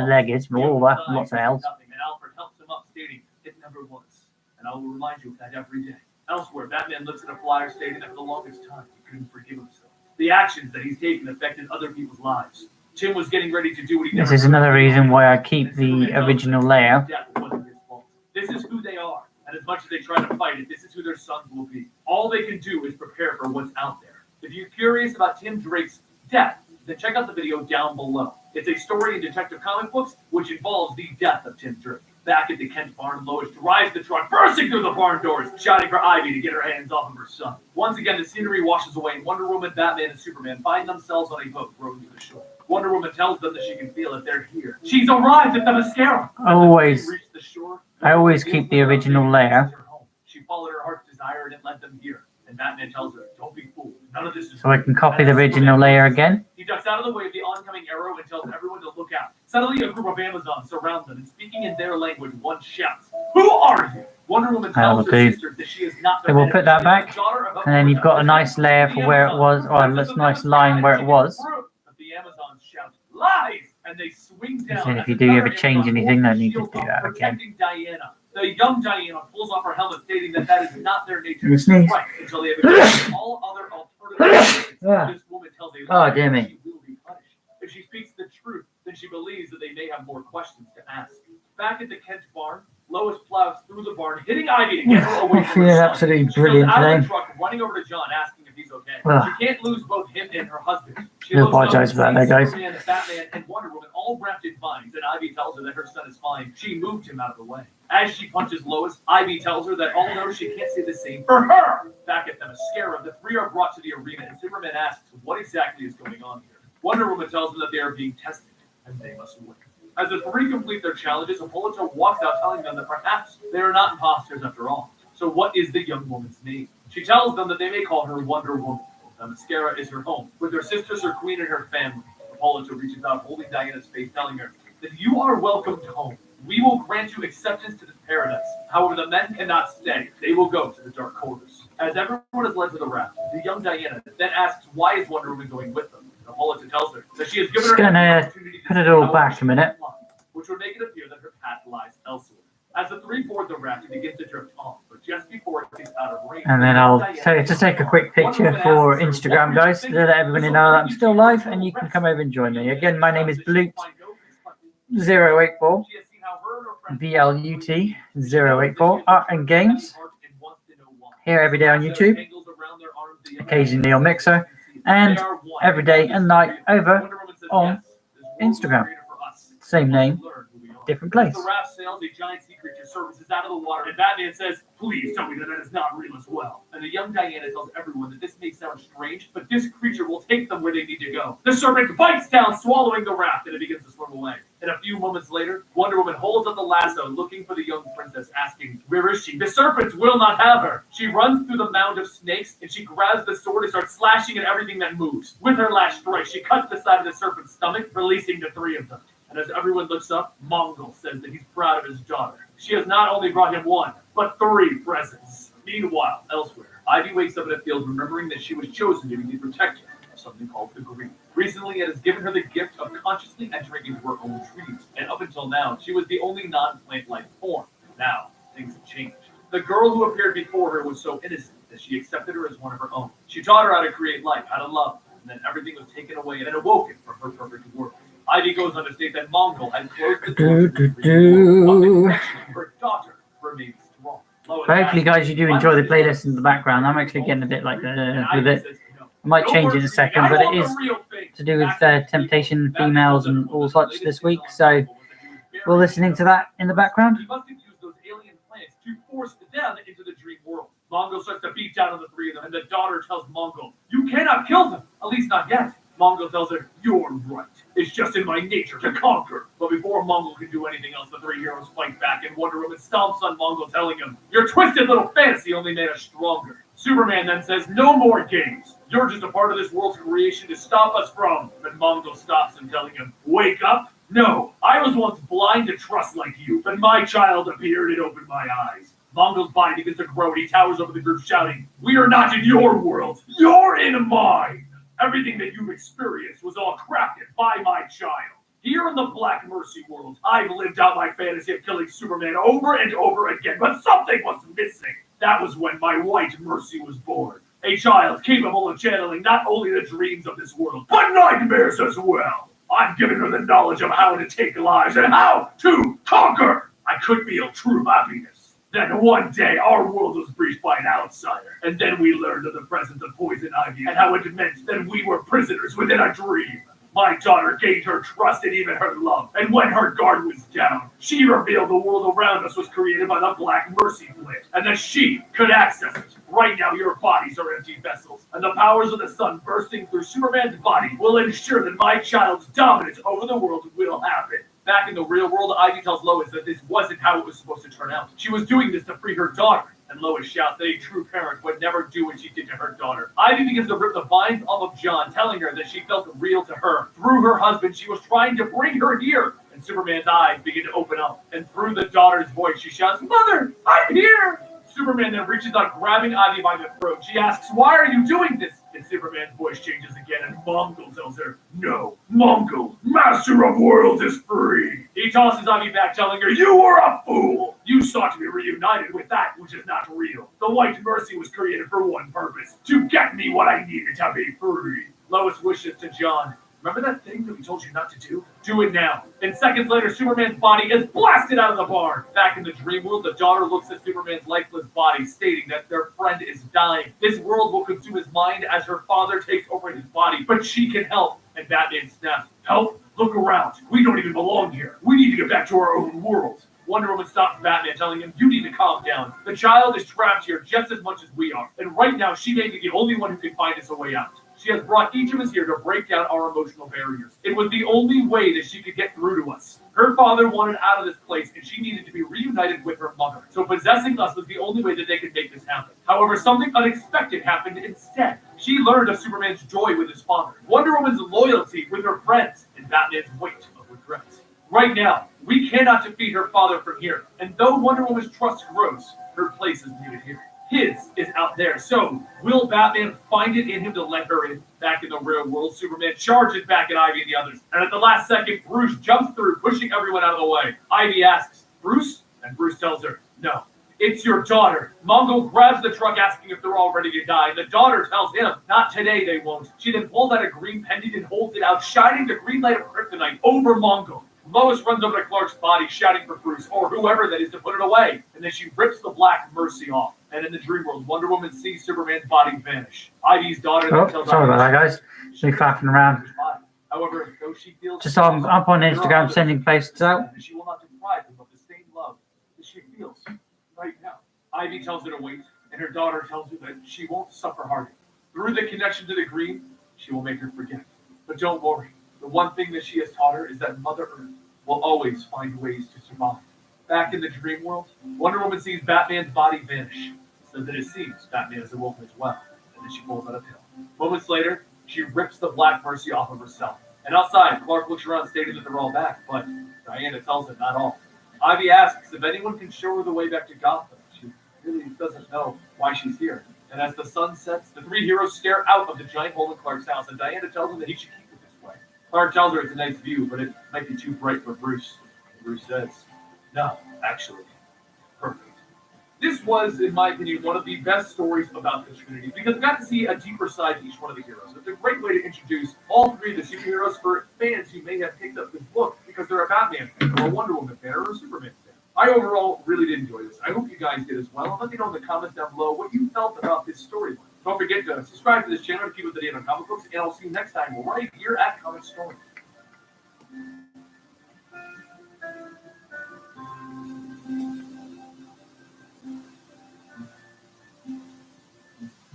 A: leg is. Oh, lots of L's.
B: And Alfred helps him up, stating, "It never was, and I will remind you of that every day." Elsewhere, Batman looks at a flyer stating that for the longest time he couldn't forgive himself. The actions that he's taken affected other people's lives. Tim was getting ready to do what he
A: This is another reason why I keep the original layer.
B: Death wasn't his fault. This is who they are, and as much as they try to fight it, this is who their sons will be. All they can do is prepare for what's out there. If you're curious about Tim Drake's death, then check out the video down below. It's a story in Detective Comic Books which involves the death of Tim Drake. Back at the Kent barn, Lois drives the truck, bursting through the barn doors, shouting for Ivy to get her hands off of her son. Once again, the scenery washes away, and Wonder Woman, Batman, and Superman find themselves on a boat rowing to the shore. Wonder Woman tells them that she can feel it. They're here. She's arrived at the mascara.
A: I always keep the original layer.
B: She followed her heart's desire and it led them here. And Batman tells her, "Don't be fooled. None of this is."
A: So I can copy the original layer again.
B: He ducks out of the way of the oncoming arrow and tells everyone to look out. Suddenly, a group of Amazons surround them, and speaking in their language, one shouts, "Who are you?" Wonder Woman tells her sister that she is not the
A: So we'll put that back, and then you've got a nice layer for where it was, or a nice line where it was.
B: But the Amazons shout, "Lies!" And they swing down.
A: So if you do ever change anything, I need to do that again.
B: Diana. The young Diana pulls off her helmet, stating that that is not their nature.
A: Sneeze.
B: Right, until they have all other alternatives. This woman tells a lie,
A: Oh, dear me.
B: she will be punished. If she speaks the truth, then she believes that they may have more questions to ask. Back at the Kent barn, Lois plows through the barn, hitting Ivy to get her away
A: I'm
B: from
A: feeling
B: her son.
A: absolutely
B: She goes
A: brilliant
B: out of
A: today.
B: the truck, running over to John, asking if he's okay.
A: Ugh.
B: She can't lose both him and her husband. She
A: I
B: looks up
A: apologize
B: and
A: for that,
B: sees
A: guys.
B: Superman, Batman, and Wonder Woman all wrapped in vines, and Ivy tells her that her son is fine. She moved him out of the way. As she punches Lois, Ivy tells her that although she can't say the same for her. Back at the mascara, the three are brought to the arena, and Superman asks what exactly is going on here. Wonder Woman tells them that they are being tested, and they must win. As the three complete their challenges, Hippolyta walks out telling them that perhaps they are not imposters after all. So what is the young woman's name? She tells them that they may call her Wonder Woman. The mascara is her home, with her sisters, her queen, and her family. Hippolyta reaches out, holding Diana's face, telling her that you are welcomed home. We will grant you acceptance to this paradise. However, the men cannot stay. They will go to the dark quarters. As everyone is led to the raft, the young Diana then asks why is Wonder Woman going with them. Hippolyta tells her that she has given
A: Just
B: her
A: gonna
B: an opportunity to
A: put it
B: see
A: all
B: how
A: back
B: she
A: a minute.
B: can fly, which would make it appear that her path lies elsewhere. As the three board the raft, it begins to drift off, but just before it gets out of range,
A: And then I'll just take a quick picture for Instagram, guys, to let everybody know that I'm still live and you can come over and join me. Again, my name is Blut084, BLUT084, Art and Games, here every day on YouTube, occasionally on Mixer, and every day and night over on Instagram. Same name, different place.
B: The raft sails, a giant sea creature surfaces out of the water, and Batman says, "Please tell me that that is not real as well." And the young Diana tells everyone that this may sound strange, but this creature will take them where they need to go. The serpent bites down, swallowing the raft, and it begins to swim away. And a few moments later, Wonder Woman holds up the lasso, looking for the young princess, asking, "Where is she?" The serpents will not have her. She runs through the mound of snakes, and she grabs the sword and starts slashing at everything that moves. With her last strike, she cuts the side of the serpent's stomach, releasing the three of them. And as everyone looks up, Mongol says that he's proud of his daughter. She has not only brought him one, but three presents. Meanwhile, elsewhere, Ivy wakes up in a field remembering that she was chosen to be the protector of something called the Green. Recently, it has given her the gift of consciously entering into her own trees. And up until now, she was the only non-plant life form. Now, things have changed. The girl who appeared before her was so innocent that she accepted her as one of her own. She taught her how to create life, how to love, and then everything was taken away and awoken from her perfect world. Ivy goes on to state that Mongol had closed the door to her daughter remains strong.
A: But hopefully, guys, you do enjoy the playlist in the background. I'm actually getting a bit like with it. I might change it in a second, but it is to do with temptation, females, and all such this week. So we're listening to that in the background.
B: He must have used those alien plants to force them into the dream world. Mongol starts to beat down on the three of them, and the daughter tells Mongol, "You cannot kill them, at least not yet." Mongol tells her, "You're right. It's just in my nature to conquer." But before Mongol can do anything else, the three heroes fight back, and Wonder Woman stomps on Mongol, telling him, "Your twisted little fantasy only made us stronger." Superman then says, "No more games. You're just a part of this world's creation to stop us from." But Mongol stops him, telling him, "Wake up. No, I was once blind to trust like you, but my child appeared and opened my eyes." Mongol's body begins to grow, and he towers over the group, shouting, "We are not in your world. You're in mine. Everything that you've experienced was all crafted by my child. Here in the Black Mercy world, I've lived out my fantasy of killing Superman over and over again, but something was missing. That was when my White Mercy was born. A child capable of channeling not only the dreams of this world, but nightmares as well. I've given her the knowledge of how to take lives and how to conquer. I could feel true happiness. Then one day, our world was breached by an outsider, and then we learned of the presence of poison ivy and how it meant that we were prisoners within a dream. My daughter gained her trust and even her love, and when her guard was down, she revealed the world around us was created by the Black Mercy plant, and that she could access it. Right now, your bodies are empty vessels, and the powers of the sun bursting through Superman's body will ensure that my child's dominance over the world will happen." Back in the real world, Ivy tells Lois that this wasn't how it was supposed to turn out. She was doing this to free her daughter. And Lois shouts that a true parent would never do what she did to her daughter. Ivy begins to rip the vines off of John, telling her that she felt real to her. Through her husband, she was trying to bring her here. And Superman's eyes begin to open up. And through the daughter's voice, she shouts, "Mother, I'm here!" Superman then reaches out, grabbing Ivy by the throat. She asks, "Why are you doing this?" And Superman's voice changes again, and Mongol tells her, "No, Mongol, master of worlds, is free." He tosses Ivy back, telling her, "You are a fool! You sought to be reunited with that which is not real. The White Mercy was created for one purpose, to get me what I needed to be free." Lois wishes to John, "Remember that thing that we told you not to do? Do it now." And seconds later, Superman's body is blasted out of the barn. Back in the dream world, the daughter looks at Superman's lifeless body, stating that their friend is dying. This world will consume his mind as her father takes over his body, but she can help. And Batman snaps, "Help? Look around. We don't even belong here. We need to get back to our own world." Wonder Woman stops Batman, telling him, "You need to calm down. The child is trapped here just as much as we are. And right now, she may be the only one who can find us a way out. She has brought each of us here to break down our emotional barriers. It was the only way that she could get through to us. Her father wanted out of this place, and she needed to be reunited with her mother. So possessing us was the only way that they could make this happen. However, something unexpected happened instead. She learned of Superman's joy with his father, Wonder Woman's loyalty with her friends, and Batman's weight of regret. Right now, we cannot defeat her father from here, and though Wonder Woman's trust grows, her place is needed here. His is out there. So, will Batman find it in him to let her in? Back in the real world, Superman charges back at Ivy and the others. And at the last second, Bruce jumps through, pushing everyone out of the way. Ivy asks, "Bruce?" And Bruce tells her, "No, it's your daughter." Mongol grabs the truck, asking if they're all ready to die. The daughter tells him, "Not today, they won't." She then pulls out a green pendant and holds it out, shining the green light of kryptonite over Mongol. Lois runs over to Clark's body, shouting for Bruce, or whoever that is, to put it away. And then she rips the Black Mercy off. And in the dream world, Wonder Woman sees Superman's body vanish. Ivy's daughter then tells
A: sorry
B: Ivy
A: about that, guys. Me faffing around.
B: However, though she feels
A: Just up on Instagram sending places out.
B: she will not deprive him of the same love that she feels right now. Ivy tells her to wait, and her daughter tells her that she won't suffer hardly. Through the connection to the green, she will make her forget. But don't worry. The one thing that she has taught her is that Mother Earth will always find ways to survive. Back in the dream world, Wonder Woman sees Batman's body vanish, so that it seems Batman is awoken as well, and then she pulls out a pill. Moments later, she rips the Black Mercy off of herself. And outside, Clark looks around stating that they're all back, but Diana tells him not all. Ivy asks if anyone can show her the way back to Gotham. She really doesn't know why she's here. And as the sun sets, the three heroes stare out of the giant hole in Clark's house, and Diana tells him that he should keep it this way. Clark tells her it's a nice view, but it might be too bright for Bruce. And Bruce says, "No, actually, perfect." This was, in my opinion, one of the best stories about the Trinity, because we got to see a deeper side to each one of the heroes. It's a great way to introduce all three of the superheroes for fans who may have picked up this book because they're a Batman fan, or a Wonder Woman fan, or a Superman fan. I overall really did enjoy this. I hope you guys did as well. Let me know in the comments down below what you felt about this storyline. Don't forget to subscribe to this channel to keep up to date on comic books, and I'll see you next time right here at Comic Story.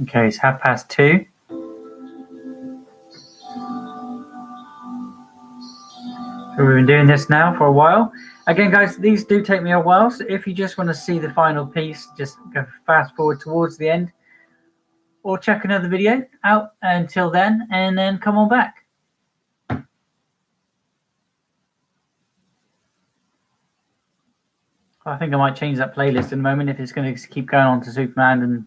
A: Okay, it's 2:30. So we've been doing this now for a while. Again, guys, these do take me a while. So if you just want to see the final piece, just go fast forward towards the end, or check another video out until then, and then come on back. I think I might change that playlist in a moment if it's going to keep going on to Superman and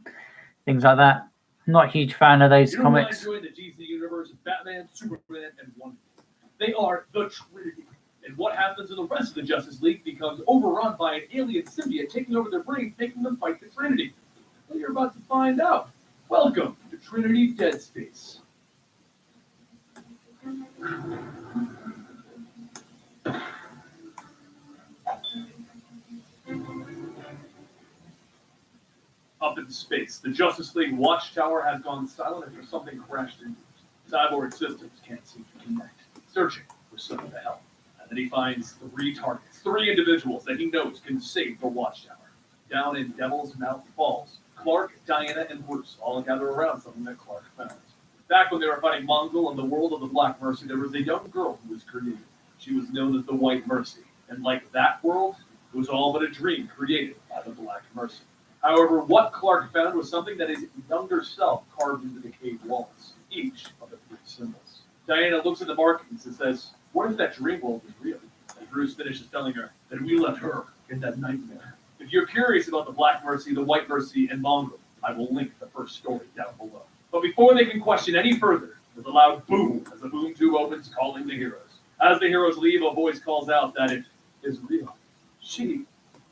A: things like that. I'm not a huge fan of those comics.
B: You know, I enjoy the DC universe of Batman, Superman, and Wonder Woman. They are the Trinity. And what happens in the rest of the Justice League becomes overrun by an alien symbiote taking over their brains, making them fight the Trinity. Well, you're about to find out. Welcome to Trinity Dead Space. Up in space, the Justice League watchtower has gone silent after something crashed into it. Cyborg systems can't seem to connect, searching for some of the help. And then he finds three targets, three individuals that he knows can save the watchtower. Down in Devil's Mouth Falls, Clark, Diana, and Bruce all gather around something that Clark found. Back when they were fighting Mongol in the world of the Black Mercy, there was a young girl who was created. She was known as the White Mercy. And like that world, it was all but a dream created by the Black Mercy. However, what Clark found was something that his younger self carved into the cave walls, each of the three symbols. Diana looks at the markings and says, "What if that dream world is real?" And Bruce finishes telling her that we left her in that nightmare. If you're curious about the Black Mercy, the White Mercy, and Mongol, I will link the first story down below. But before they can question any further, there's a loud boom as the boom tube opens, calling the heroes. As the heroes leave, a voice calls out that it is real. She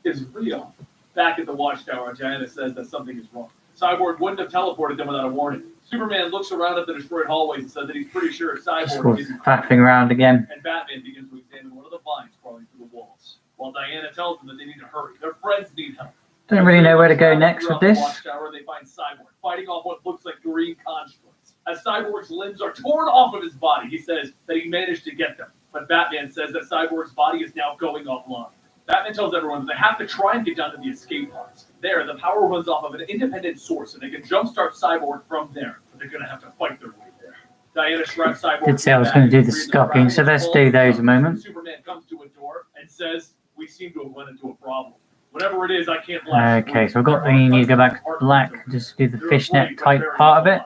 B: is real. Back at the watchtower, Diana says that something is wrong. Cyborg wouldn't have teleported them without a warning. Superman looks around at the destroyed hallways and says that he's pretty sure Cyborg isn't
A: faffing around again.
B: And Batman begins to examine one of the vines crawling through the walls, while Diana tells them that they need to hurry. Their friends need help.
A: Don't really know where to go next with this.
B: Watchtower, they find Cyborg fighting off what looks like green constructs. As Cyborg's limbs are torn off of his body, he says that he managed to get them. But Batman says that Cyborg's body is now going offline. Batman tells everyone that they have to try and get down to the escape pods. There, the power runs off of an independent source, and they can jumpstart Cyborg from there. But they're going to have to fight their way there. Diana straps Cyborg.
A: Did say I was going to do the stocking, so let's do those a moment.
B: Superman comes to a door and says, "We seem to have run into a problem. Whatever it is, I can't last."
A: Okay, so I've got, you need to go back to black, just do the fishnet type part of it.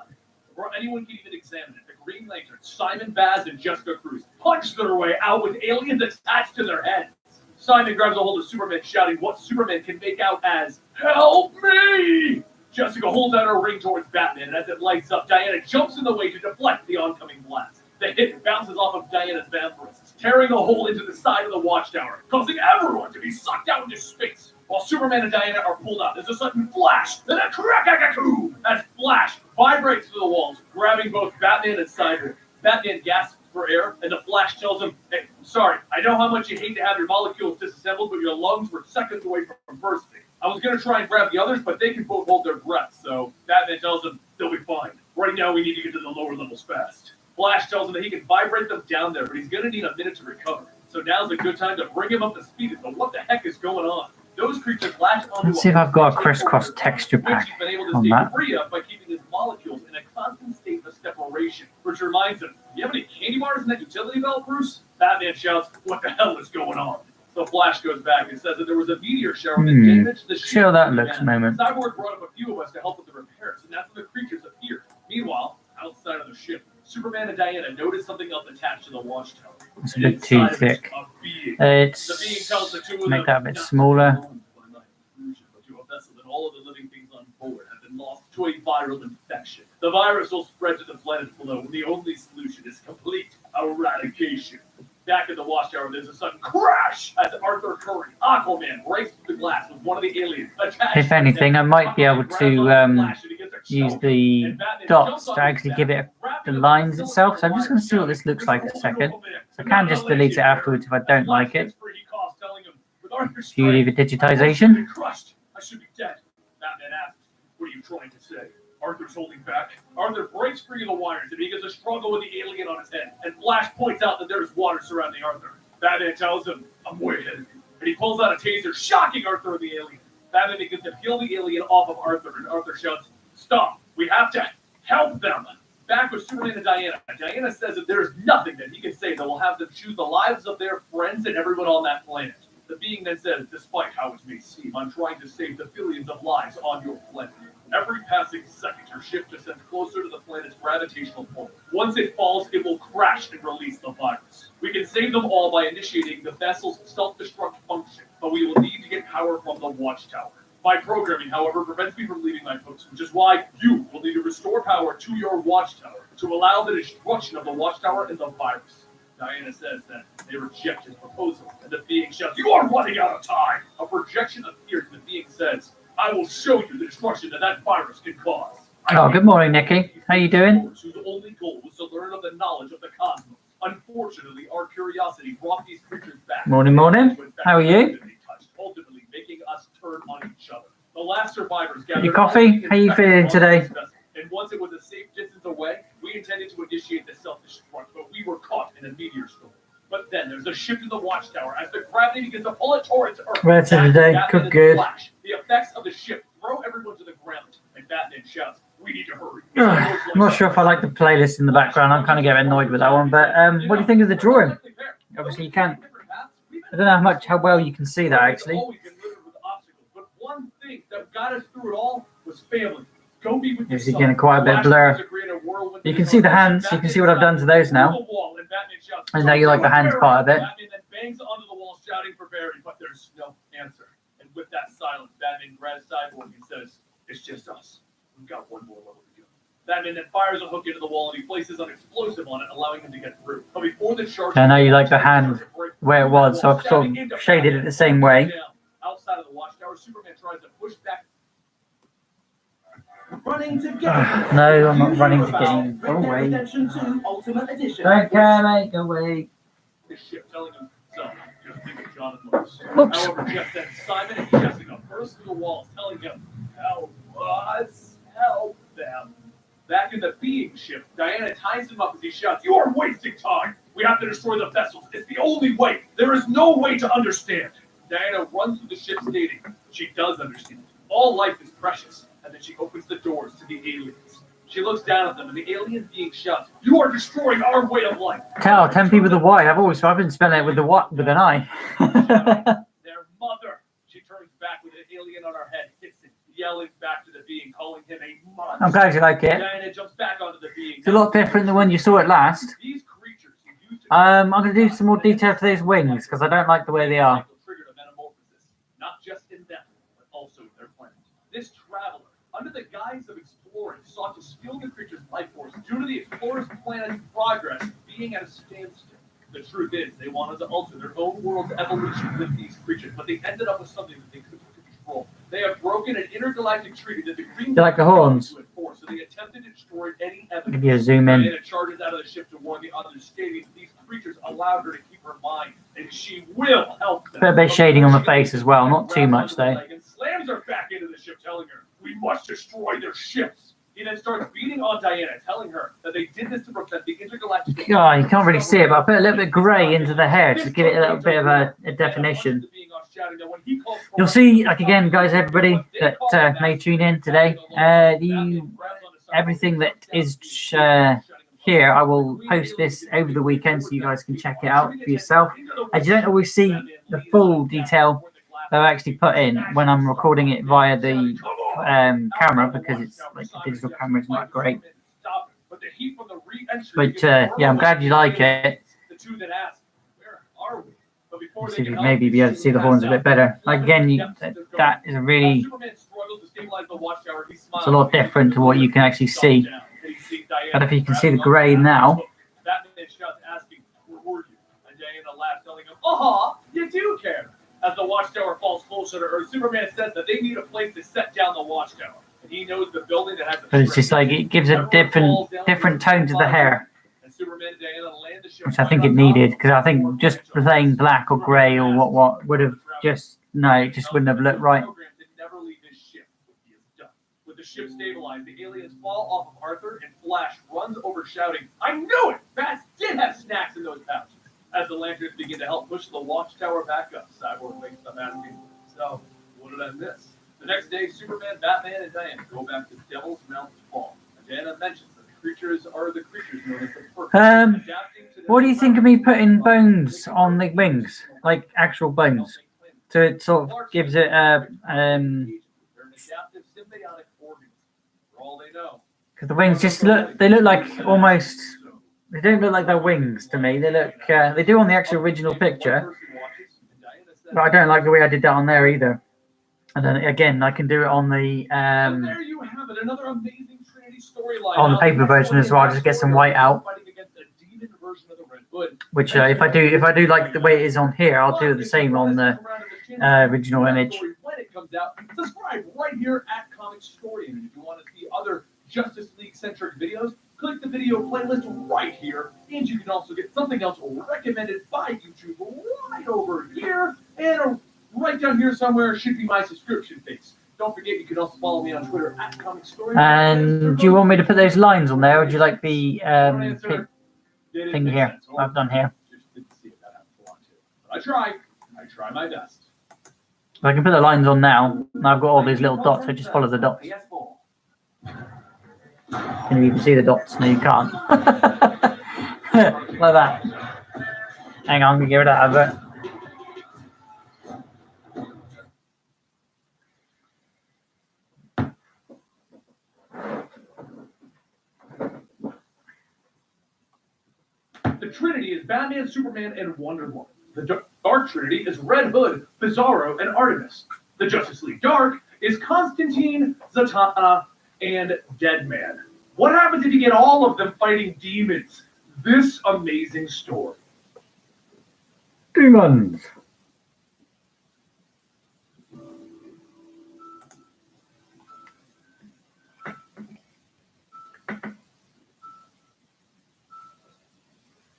B: Before anyone can even examine it, the Green Lantern, Simon Baz, and Jessica Cruz punch their way out with aliens attached to their heads. Simon grabs a hold of Superman, shouting what Superman can make out as, "Help me!" Jessica holds out her ring towards Batman, and as it lights up, Diana jumps in the way to deflect the oncoming blast. The hit bounces off of Diana's vampires, tearing a hole into the side of the watchtower, causing everyone to be sucked out into space. While Superman and Diana are pulled out, there's a sudden flash, then a crack-a-coo as Flash vibrates through the walls, grabbing both Batman and Cyborg. Batman gasps for air, and the Flash tells him, "Hey, sorry, I know how much you hate to have your molecules disassembled, but your lungs were seconds away from bursting. I was going to try and grab the others, but they can both hold their breath, so Batman tells him they'll be fine. Right now, we need to get to the lower levels fast." Flash tells him that he can vibrate them down there, but he's going to need a minute to recover. So now's a good time to bring him up to speed as to what the heck is going on. Those creatures latch onto
A: Let's see if I've got a crisscross texture pack
B: which he's been able to
A: on
B: stay
A: that.
B: free of by keeping his molecules in a constant state of separation. Which reminds him, "You have any candy bars in that utility belt, Bruce?" Batman shouts, "What the hell is going on?" So Flash goes back and says that there was a meteor shower that damaged the ship.
A: See how that looks a moment.
B: Cyborg brought up a few of us to help with the repairs, and that's when the creatures appeared. Meanwhile, outside of the ship, Superman and Diana noticed something else attached to the watchtower.
A: It's a bit too thick. Let's make that a bit smaller.
B: All of the living things on board have been lost to a viral infection. The virus will spread to the planets below, and the only solution is complete eradication. Back at the watchtower, there's a sudden crash as Arthur Curry, Aquaman, breaks through the glass with one of the aliens attached.
A: If anything, I might be able to use the dots to actually give it the lines itself. So I'm just going to see what this looks like a second. So I can just delete it afterwards if I don't like it. Purely the digitization.
B: "I should be dead." Batman asks, "What are you trying to say?" Arthur's holding back. Arthur breaks free of the wires and begins a struggle with the alien on his head. And Flash points out that there's water surrounding Arthur. Batman tells him, "I'm way ahead of you." And he pulls out a taser, shocking Arthur and the alien. Batman begins to peel the alien off of Arthur, and Arthur shouts, "Stop! We have to help them!" Back with Superman and Diana. Diana says that there's nothing that he can say that will have them choose the lives of their friends and everyone on that planet. The being then says, "Despite how it may seem, I'm trying to save the billions of lives on your planet. Every passing second, your ship descends closer to the planet's gravitational pull. Once it falls, it will crash and release the virus. We can save them all by initiating the vessel's self-destruct function, but we will need to get power from the watchtower. My programming, however, prevents me from leaving my post, which is why you will need to restore power to your watchtower to allow the destruction of the watchtower and the virus." Diana says that they reject his proposal, and the being shouts, "You are running out of time!" A projection appears, and the being says, "I will show you the destruction that virus can cause."
A: Oh, good morning, Nikki. How you doing?
B: Whose only goal was to learn of the knowledge of the cosmos. Unfortunately, our curiosity brought these creatures back.
A: Morning, morning. How are you?
B: Ultimately making us turn on each other. The last survivors gathered.
A: Your coffee? How you feeling today?
B: And once it was a safe distance away, we intended to initiate the self-destruct, but we were caught in a meteor storm. But then there's a shift in the watchtower as the gravity begins to pull it towards Earth.
A: Right to the day. Good.
B: Flash. The effects of the shift throw everyone to the ground, and Batman shouts, "We need to hurry."
A: I'm not sure if I like the playlist in the background. I'm kind of getting annoyed with that one. But what do you think of the drawing? Obviously, you can't. I don't know how well you can see that actually.
B: But one thing that got us through it all was family. Go be with
A: You're getting quite a bit of blur. You can see the hands. You can see what I've done to those now. I know you like the hands part of it.
B: Batman then bangs onto the wall shouting for Barry, but there's no answer. And with that silence, Batman grabs Cyborg and says, "It's just us. We've got one more level to go." Batman then fires a hook into the wall and he places an explosive on it, allowing him to get through. But before the charge,
A: I know you like the hand where it was, so I've sort of shaded it the same way.
B: Outside of the watchtower, Superman tries to push back.
D: Running to get
A: No, I'm not running to get in. Go away. Don't care, mate. Go away.
B: The ship, telling him, so, just think of John and Lois.
A: Oops.
B: However, just then, Simon and Jessica burst through the walls, telling him, help us, help them. Back in the being ship, Diana ties him up as he shouts, you are wasting time. We have to destroy the vessels. It's the only way. There is no way to understand. Diana runs through the ship stating, she does understand. All life is precious. And then she opens the doors to the aliens. She looks down at them, and the alien being shouts, you are destroying our way of life.
A: Tell 10 people the Y. I've been spelling it with the what with an I.
B: Their mother. She turns back with an alien on her head, hissing, yelling back to the being, calling him a monster.
A: I'm glad you like it.
B: Diana jumps back onto the being.
A: It's a lot different than when you saw it last.
B: These creatures who used to
A: I'm going to do some more detail to those wings because I don't like the way they are.
B: triggered a metamorphosis, not just in them, but also in their planet. This traveler, under the guise of exploring, sought to steal the creature's life force due to the explorer's planet's progress being at a standstill. The truth is, they wanted to alter their own world's evolution with these creatures, but they ended up with something that they couldn't control. They have broken an intergalactic treaty that the Green
A: You like the horns?
B: to enforce, so they attempted to destroy any evidence.
A: Give you a zoom in.
B: Diana charges out of the ship to warn the others, stating that these creatures allowed her to keep her mind, and she will help them.
A: Bit of bit shading on the face as well, not too much though.
B: And slams her back into the ship, telling her, we must destroy their ships. He then starts beating on Diana, telling her that they did this to prevent the intergalactic...
A: God, you can't really see it, but I put a little bit of grey into the hair to give it a little bit of a definition. You'll see, like again, guys, everybody that may tune in today, everything that is here, I will post this over the weekend so you guys can check it out for yourself. As you don't always see the full detail that I actually put in when I'm recording it via the camera because it's like the digital camera is not great. But yeah, I'm glad you like it. Let's see if you maybe be able to see the horns a bit better. Like again, that is a really, it's a lot different to what you can actually see. But if you can see the grey now,
B: you do care. As the watchtower falls closer to Earth, Superman says that they need a place to set down the watchtower. And he knows the building that has a...
A: but it's just like, it gives a different tone to the hair, which I think it needed, because I think just plain black or grey or what would have just, no, it just wouldn't have looked right.
B: With the ship stabilized, the aliens fall off of Arthur, and Flash runs over shouting, I knew it! Bats did have snacks in those pouches. As the lanterns begin to help push the watchtower back up, Cyborg wakes up asking, so, what did I miss? The next day, Superman, Batman, and Diana go back to Devil's Mountain Fall. And Diana mentions that the creatures are the creatures known as the Purple.
A: What do you think of me putting bones on the wings? Like actual bones? So it sort of gives it a... because the wings just look, they look like almost... They don't look like they're wings to me. They look, they do on the actual original picture, but I don't like the way I did that on there either. And then again, I can do it on the
B: there you have it, another amazing Trinity storyline.
A: on the paper version as well. I'll just get some white out. Which if I do like the way it is on here, I'll do the same on the original image.
B: When it comes out, subscribe right here at Comic Story. And if you want to see other Justice League centric videos, click the video playlist right here, and you can also get something else recommended by YouTube right over here, and right down here somewhere should be my subscription base. Don't forget, you can also follow me on Twitter at Comic Story.
A: And do you want me to put those lines on there, or would you like the thing here I've done here?
B: I try my best.
A: I can put the lines on now, and I've got all these little dots, so just follow the dots. And you can see the dots. No, you can't. Like that. Hang on, let me get rid of that.
B: The Trinity is Batman, Superman, and Wonder Woman. The Dark Trinity is Red Hood, Bizarro, and Artemis. The Justice League Dark is Constantine, Zatanna, and Deadman. What happens if you get all of them fighting demons? This amazing story.
A: Demons.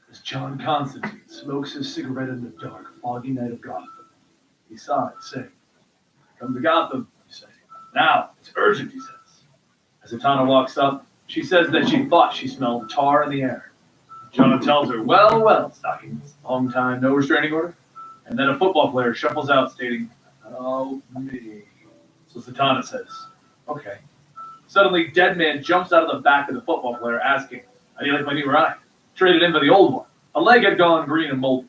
B: As John Constantine smokes his cigarette in the dark, foggy night of Gotham, he sighs, saying, "Come to Gotham," he says. "Now, it's urgent," he says. As Zatanna walks up, she says that she thought she smelled tar in the air. John tells her, "Well, well, Stockings, long time, no restraining order?" And then a football player shuffles out, stating, "Oh, me." So Zatanna says, "Okay." Suddenly, Deadman jumps out of the back of the football player, asking, "How do you like my new ride? Traded in for the old one." A leg had gone green and moldy.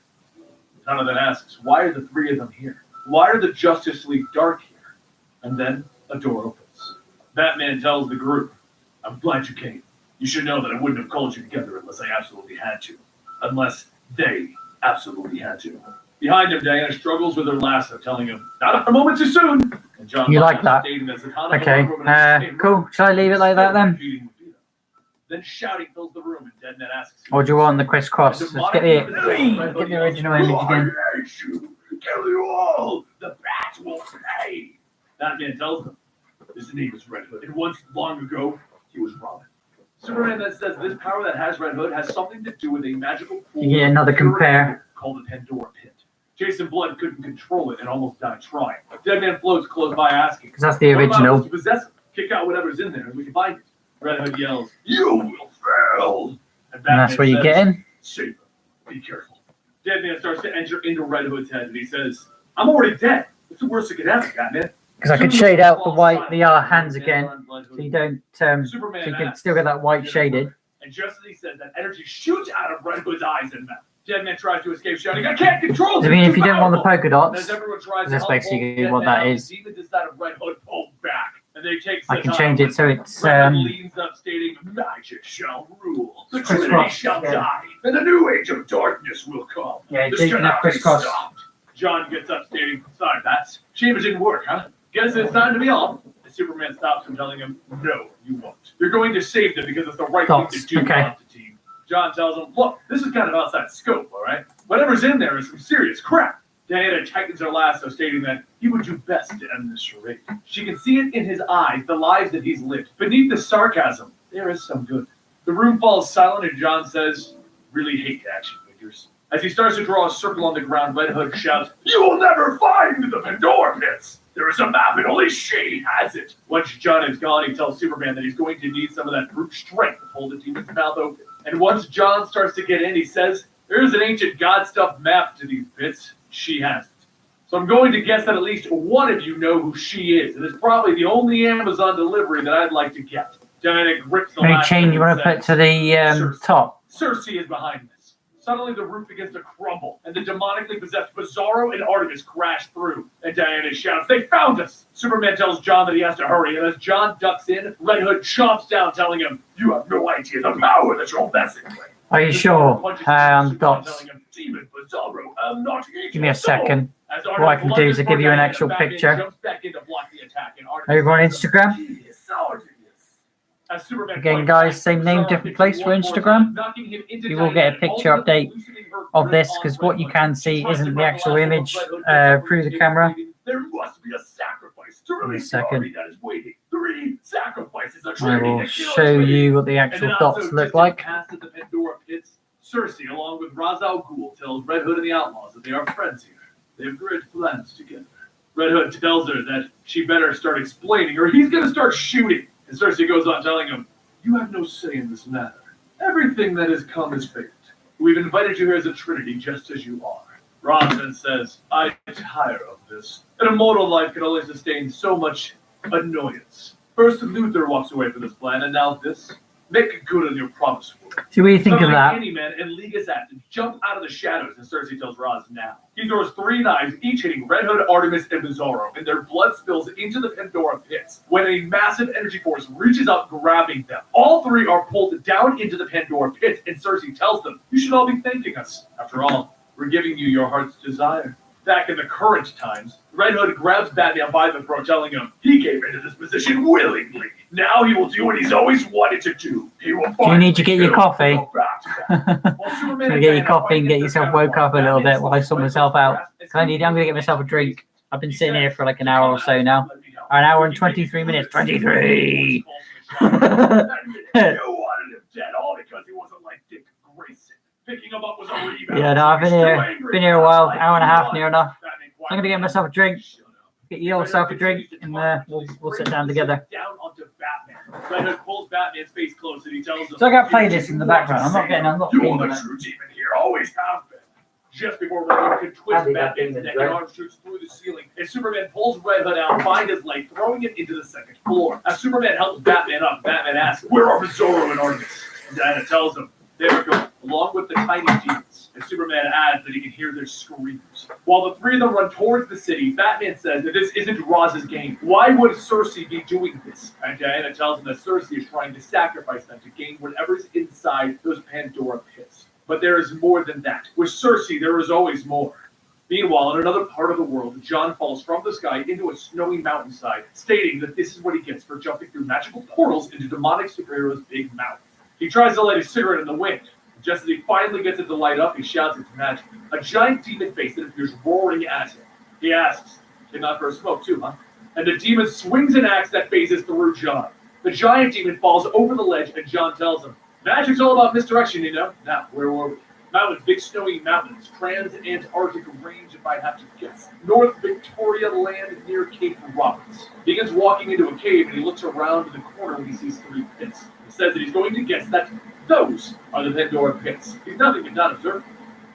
B: Zatanna then asks, "Why are the three of them here? Why are the Justice League Dark here?" And then a door opens. Batman tells the group, "I'm glad you came. You should know that I wouldn't have called you together unless I absolutely had to. Unless they absolutely had to." Behind him, Diana struggles with her lasso, telling him, "Not a moment too soon." And John
A: You like that? Okay. Cool. Shall I leave it like that then?
B: Then shouting fills the room, and Deadman asks,
A: Or do you want the crisscross? Let's get the original image again.
B: "Kill you all! The bats will pay!" Batman tells them, "His name is Red Hood, and once long ago, he was Robin." Superman then says this power that has Red Hood has something to do with a magical pool
A: You get another compare.
B: called the Pandora Pit. Jason Blood couldn't control it and almost died trying. Deadman floats close by, asking,
A: Because that's the
B: "What about
A: original.
B: us to possess him? Kick out whatever's in there and we can find it." Red Hood yells, "You will fail!"
A: And that's where you get in.
B: "Saber, be careful." Deadman starts to enter into Red Hood's head, and he says, "I'm already dead. What's the worst that could happen, Batman?"
A: Because I could shade out the white, the hands again, so you don't, so you can still get that white shaded.
B: And just as he says, that energy shoots out of Red Hood's eyes and mouth. Deadman tries to escape, shouting, "I can't control this!"
A: I mean, if you don't want the polka
B: And
A: dots,
B: as everyone tries to
A: that's
B: help
A: basically
B: Deadman
A: what that
B: out,
A: is.
B: the demons inside of Red Hood pull back, and they take
A: I can
B: Zatanna
A: change it
B: with
A: so
B: them.
A: it's
B: Red Hood leans up, stating, "Magic shall rule. The Trinity shall die, and the new age of darkness will come.
A: Yeah,
B: This
A: you can have
B: cannot be
A: crisscross.
B: stopped." John gets up, stating, "Sorry, Bats. Shame it didn't work, huh? Guess it's time to be off." And Superman stops him, telling him, "No, you won't. You're going to save them because it's the right thing to do."
A: Okay.
B: Team. John tells him, "Look, this is kind of outside scope, all right? Whatever's in there is some serious crap." Diana tightens her lasso, stating that he would do best to end this charade. She can see it in his eyes, the lives that he's lived. Beneath the sarcasm, there is some good. The room falls silent, and John says, "Really hate action figures." As he starts to draw a circle on the ground, Red Hood shouts, "You will never find the Pandora Pits! There is a map and only she has it." Once John is gone, he tells Superman that he's going to need some of that brute strength to hold the demon's mouth open. And once John starts to get in, he says, "There is an ancient god-stuff map to these pits. She has it. So I'm going to guess that at least one of you know who she is, and it's probably the only Amazon delivery that I'd like to get." Diana grips the
A: Any
B: last
A: change you
B: one
A: want to
B: and
A: put
B: says,
A: to the top?
B: "Cersei is behind this." Suddenly, the roof begins to crumble, and the demonically possessed Bizarro and Artemis crash through. And Diana shouts, "They found us!" Superman tells John that he has to hurry, and as John ducks in, Red Hood chomps down, telling him, "You have no idea the power that you're messing with."
A: Are you sure? Dots.
B: "Demon Bizarro, I'm not
A: Give me a second.
B: As
A: What I can do is
B: lunges
A: give
B: for
A: you an
B: Diana,
A: actual
B: Batman
A: picture.
B: jumps back in to block the attack, and Artemis
A: Over on
B: tells him,
A: Instagram.
B: "He is Artemis." As Superman
A: Again,
B: fights
A: guys,
B: back,
A: same name,
B: Bizarro
A: different
B: hits
A: place
B: him
A: for
B: one more
A: Instagram.
B: time, knocking him into
A: You will get a
B: Diana,
A: picture
B: ultimately
A: update
B: loosening her
A: of
B: grip
A: this,
B: on
A: because
B: Red
A: what you
B: Hood.
A: can
B: She
A: see
B: tries to
A: isn't the
B: grab
A: actual
B: lasso, but
A: image
B: Red Hood gets up from
A: through the
B: table,
A: camera.
B: stating, "There must be a sacrifice to
A: In a
B: release the
A: second.
B: army that is waiting. 3 sacrifices, a
A: I
B: trinity
A: will
B: that kills
A: show
B: me."
A: you what the
B: And
A: actual
B: then
A: dots
B: also
A: look
B: distant
A: like.
B: past at the Pandora Pits, Cersei, along with Ra's al Ghul, tells Red Hood and the Outlaws that they are friends here. They have great plans together. Red Hood tells her that she better start explaining, or he's going to start shooting. And Cersei goes on telling him, "You have no say in this matter. Everything that has come is fate. We've invited you here as a trinity, just as you are." Ra's then says, "I tire of this. An immortal life can only sustain so much annoyance. First Luther walks away from this plan, and now this. Make good on your promise, woman."
A: See what you think of
B: Suddenly,
A: that.
B: Candyman and League Assassin jump out of the shadows, and Cersei tells Ra's now. He throws 3 knives, each hitting Red Hood, Artemis, and Bizarro, and their blood spills into the Pandora Pits when a massive energy force reaches up, grabbing them. All 3 are pulled down into the Pandora Pits, and Cersei tells them, "You should all be thanking us. After all, we're giving you your heart's desire." Back in the current times, Red Hood grabs Batman by the throat, telling him he came into this position willingly. Now he will do what he's always wanted to do. He will
A: Do you need to get your coffee?
B: Can
A: Can you get your coffee and get yourself woke up a little bit while I sort myself out? I'm going to get myself a drink. I've been sitting here for like an hour or so now. An hour and 23 minutes. 23!
B: You wanted him dead all because he wasn't like Dick Grayson. Picking him up was a rebound.
A: Yeah, no, I've been here a while, hour and a half, near enough. I'm going to get myself a drink. Get yourself a drink, and we'll sit down together.
B: Down onto Batman. Red Hood pulls Batman's face close and he tells him,
A: So I got to play this in the background. I'm not keen on
B: the
A: it.
B: true demon here, always have been. Just before Red Hood could twist
A: Andy,
B: Batman's
A: that
B: neck
A: thing
B: and
A: is
B: arm shoots through the ceiling, and Superman pulls Red Hood out by his leg, throwing him into the second floor. As Superman helps Batman up, Batman asks, "Where are Bizarro and Argus?" And Diana tells him, "They are going, along with the tiny demons." And Superman adds that he can hear their screams. While the three of them run towards the city, Batman says that this isn't Roz's game. Why would Cersei be doing this? And Diana tells him that Cersei is trying to sacrifice them to gain whatever's inside those Pandora pits. But there is more than that. With Cersei, there is always more. Meanwhile, in another part of the world, John falls from the sky into a snowy mountainside, stating that this is what he gets for jumping through magical portals into demonic superheroes' big mouth. He tries to light his cigarette in the wind. Just as he finally gets it to light up, he shouts it's magic. A giant demon face that appears roaring at him. He asks, "Came out for a smoke too, huh?" And the demon swings an axe that phases through John. The giant demon falls over the ledge, and John tells him, "Magic's all about misdirection, you know." Now, where were we? Mountains, big snowy mountains, trans-Antarctic range, if I have to guess. North Victoria land near Cape Roberts. He begins walking into a cave, and he looks around in the corner when he sees three pits. He says that he's going to guess that those are the Pandora pits. He's nothing but not observant.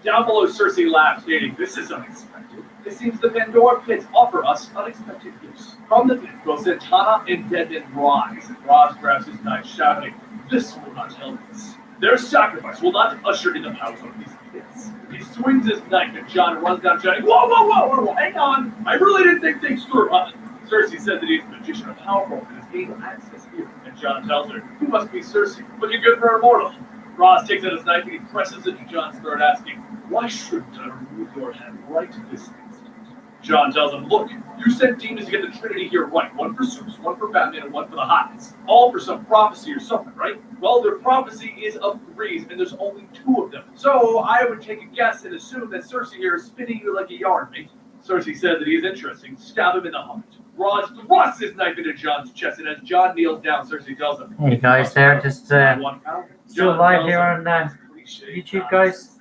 B: Down below, Cersei laughs, stating, "This is unexpected. It seems the Pandora pits offer us unexpected gifts." From the pit, both Zatanna and Deadman rise, and Roz grabs his knife, shouting, "This will not help us. Their sacrifice will not usher in the power of these pits." He swings his knife, and John runs down, shouting, "Whoa, whoa, whoa, whoa, hang on! I really didn't think things through, huh?" Cersei says that he's a magician and powerful, and has gained access here. And John tells her, "Who must be Cersei? Looking good for a mortal." Roz takes out his knife and he presses it to John's throat, asking, "Why shouldn't I remove your hand right this instant?" John tells him, "Look, you sent demons to get the Trinity here right. One for Zeus, one for Batman, and one for the Hotness. All for some prophecy or something, right? Well, their prophecy is of threes, and there's only two of them. So I would take a guess and assume that Cersei here is spinning you like a yarn, mate." Cersei says that he is interesting. Stab him in the heart. Roz thrusts his knife into John's chest, and as John kneels down, Cersei tells him,
A: Hey guys, there, just still live here on YouTube, guys.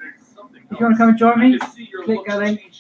A: If you want to come and join me, click that link.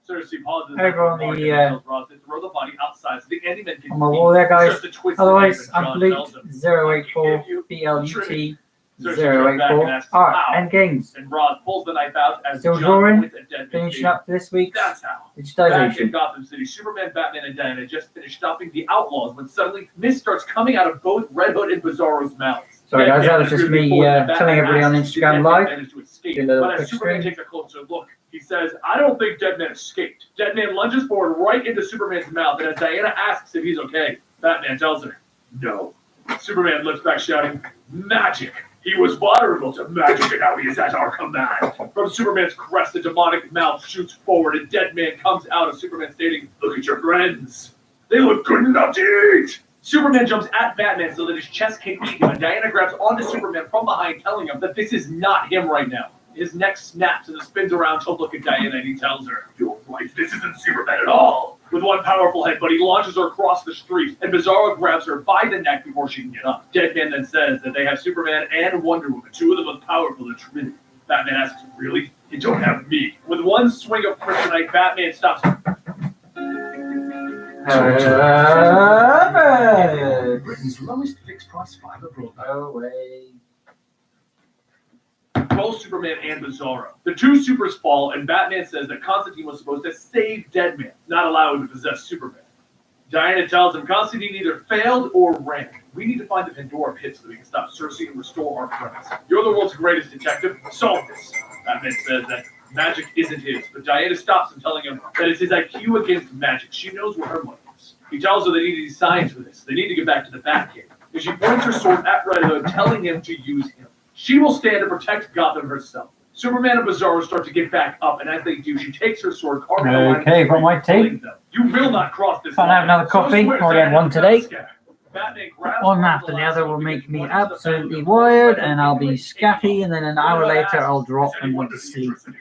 B: Cersei pauses
A: over on the
B: throw the body outside so the enemy can
A: on my wall there, guys. Otherwise, I'm
B: John
A: Blute084 BLUT 084 Art and Games.
B: And Roz pulls the knife out as
A: Still
B: John
A: drawing,
B: points at Deadman,
A: finishing up this week's
B: "That's how." Back in
A: digitization.
B: Gotham City, Superman, Batman, and Diana just finished stopping the outlaws when suddenly mist starts coming out of both Red Hood and Bizarro's mouths.
A: Sorry guys, that was
B: Deadman
A: just me
B: appears before them. Batman
A: telling everybody on
B: asks if
A: Instagram
B: Deadman
A: live.
B: managed to escape.
A: Do a little
B: But as
A: quick
B: Superman
A: screen.
B: takes a closer look, he says, "I don't think Deadman escaped." Deadman lunges forward right into Superman's mouth, and as Diana asks if he's okay, Batman tells her, "No." Superman looks back shouting, "Magic! He was vulnerable to magic, and now he is at our command." From Superman's crest, the demonic mouth shoots forward, and Deadman comes out of Superman stating, "Look at your friends. They look good enough to eat." Superman jumps at Batman so that his chest can eat him, and Diana grabs onto Superman from behind, telling him that this is not him right now. His neck snaps and spins around to look at Diana, and he tells her, "You're right, this isn't Superman at all." With one powerful headbutt, he launches her across the street, and Bizarro grabs her by the neck before she can get up. Deadman then says that they have Superman and Wonder Woman, two of the most powerful in the Trinity. Batman asks, "Really? You don't have me." With one swing of kryptonite, Batman stops him.
C: Britain's lowest fixed price fiber broadband.
A: Away.
B: Both Superman and Bizarro. The two supers fall, and Batman says that Constantine was supposed to save Deadman, not allow him to possess Superman. Diana tells him Constantine either failed or ran. "We need to find the Pandora pit so that we can stop Cersei and restore our friends. You're the world's greatest detective. Solve this." Batman says that magic isn't his, but Diana stops him, telling him that it's his IQ against magic. She knows where her money is. He tells her they need these signs for this. They need to get back to the Batcave. And she points her sword at Red Hood, telling him to use him. She will stand to protect Gotham herself. Superman and Bizarro start to get back up, and as they do, she takes her sword, carving a line.
A: Okay, got my tea.
B: You will not cross this
A: Can't
B: line.
A: have another coffee.
B: swears
A: Already had
B: Diana
A: one today.
B: Scare. Batman grabs
A: One
B: her
A: after the other
B: lasso
A: will
B: and
A: make
B: begins
A: me
B: running to the
A: absolutely
B: Batmobile.
A: wired,
B: Red
A: and
B: Hood
A: I'll be
B: immediately
A: scappy,
B: takes
A: and then an
B: off.
A: hour
B: Red Hood
A: later I'll
B: asks,
A: drop
B: "Is
A: and
B: anyone
A: go to
B: really
A: sleep.
B: interested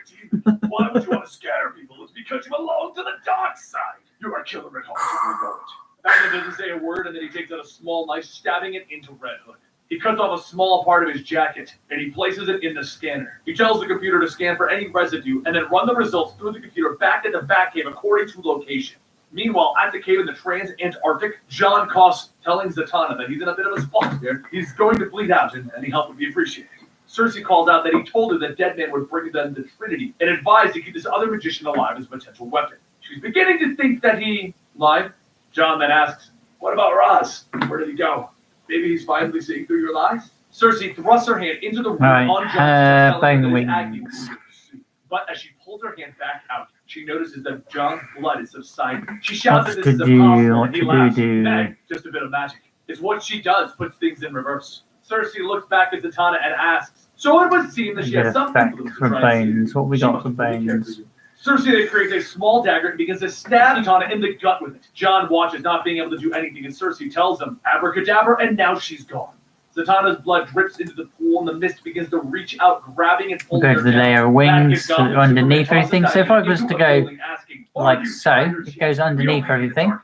B: in you? Why would you want to scare people? It's because you belong to the dark side. You're a killer at heart, and you know it." Batman doesn't say a word, and then he takes out a small knife, stabbing it into Red Hood. He cuts off a small part of his jacket, and he places it in the scanner. He tells the computer to scan for any residue, and then run the results through the computer back into Batcave according to location. Meanwhile, at the cave in the trans-Antarctic, John coughs, telling Zatanna that he's in a bit of a spot here. He's going to bleed out, and any help would be appreciated. Cersei calls out that he told her that Deadman would bring them the Trinity, and advised to keep this other magician alive as a potential weapon. She's beginning to think that he lied. John then asks, "What about Raz? Where did he go? Maybe he's finally seeing through your lies?" Cersei thrusts her hand into the wound on John's chest, telling him that his agony will soon. But as she pulls her hand back out, she notices that John's blood is subsiding. She shouts that this is impossible, and he laughs. Hey, just a bit of magic. It's what she does, puts things in reverse. Cersei looks back at Zatanna and asks, "So it would seem that she has something
A: for Baines. What we got for Baines?
B: Cersei then creates a small dagger and begins to stab Zatanna in the gut with it. John watches, not being able to do anything, and Cersei tells him, "Abracadabra," and now she's gone. Zatanna's blood drips into the pool, and the mist begins to reach out, grabbing and pulling
A: Go
B: her
A: to the
B: down.
A: layer of wings so underneath everything. So if I was to go like so, it goes underneath everything.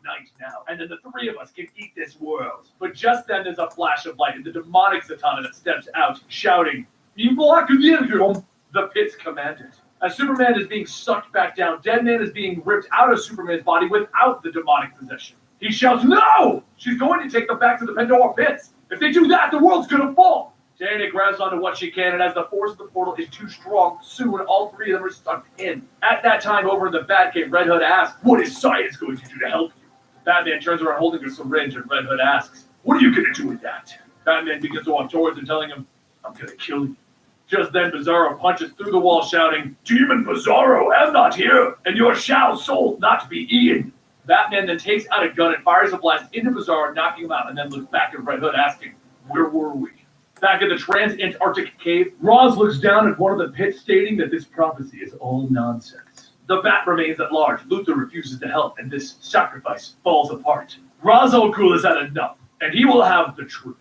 B: And then the three of us can eat this world. But just then there's a flash of light, and the demonic Zatanna that steps out, shouting, the pit's commandant. As Superman is being sucked back down, Deadman is being ripped out of Superman's body without the demonic possession. He shouts, "No! She's going to take them back to the Pandora pits. If they do that, the world's gonna fall." Diana grabs onto what she can, and as the force of the portal is too strong, soon all three of them are stuck in. At that time, over in the Batcave, Red Hood asks, "What is science going to do to help you?" Batman turns around holding a syringe, and Red Hood asks, "What are you gonna do with that?" Batman begins to walk towards him, telling him, "I'm gonna kill you." Just then, Bizarro punches through the wall, shouting, "Demon Bizarro, am not here, and your shall soul not be eaten." Batman then takes out a gun and fires a blast into Bizarro, knocking him out, and then looks back at Red Hood, asking, "Where were we?" Back at the trans-Antarctic cave, Roz looks down at one of the pits, stating that this prophecy is all nonsense. The Bat remains at large. Luther refuses to help, and this sacrifice falls apart. Ra's al Ghul has had enough, and he will have the truth.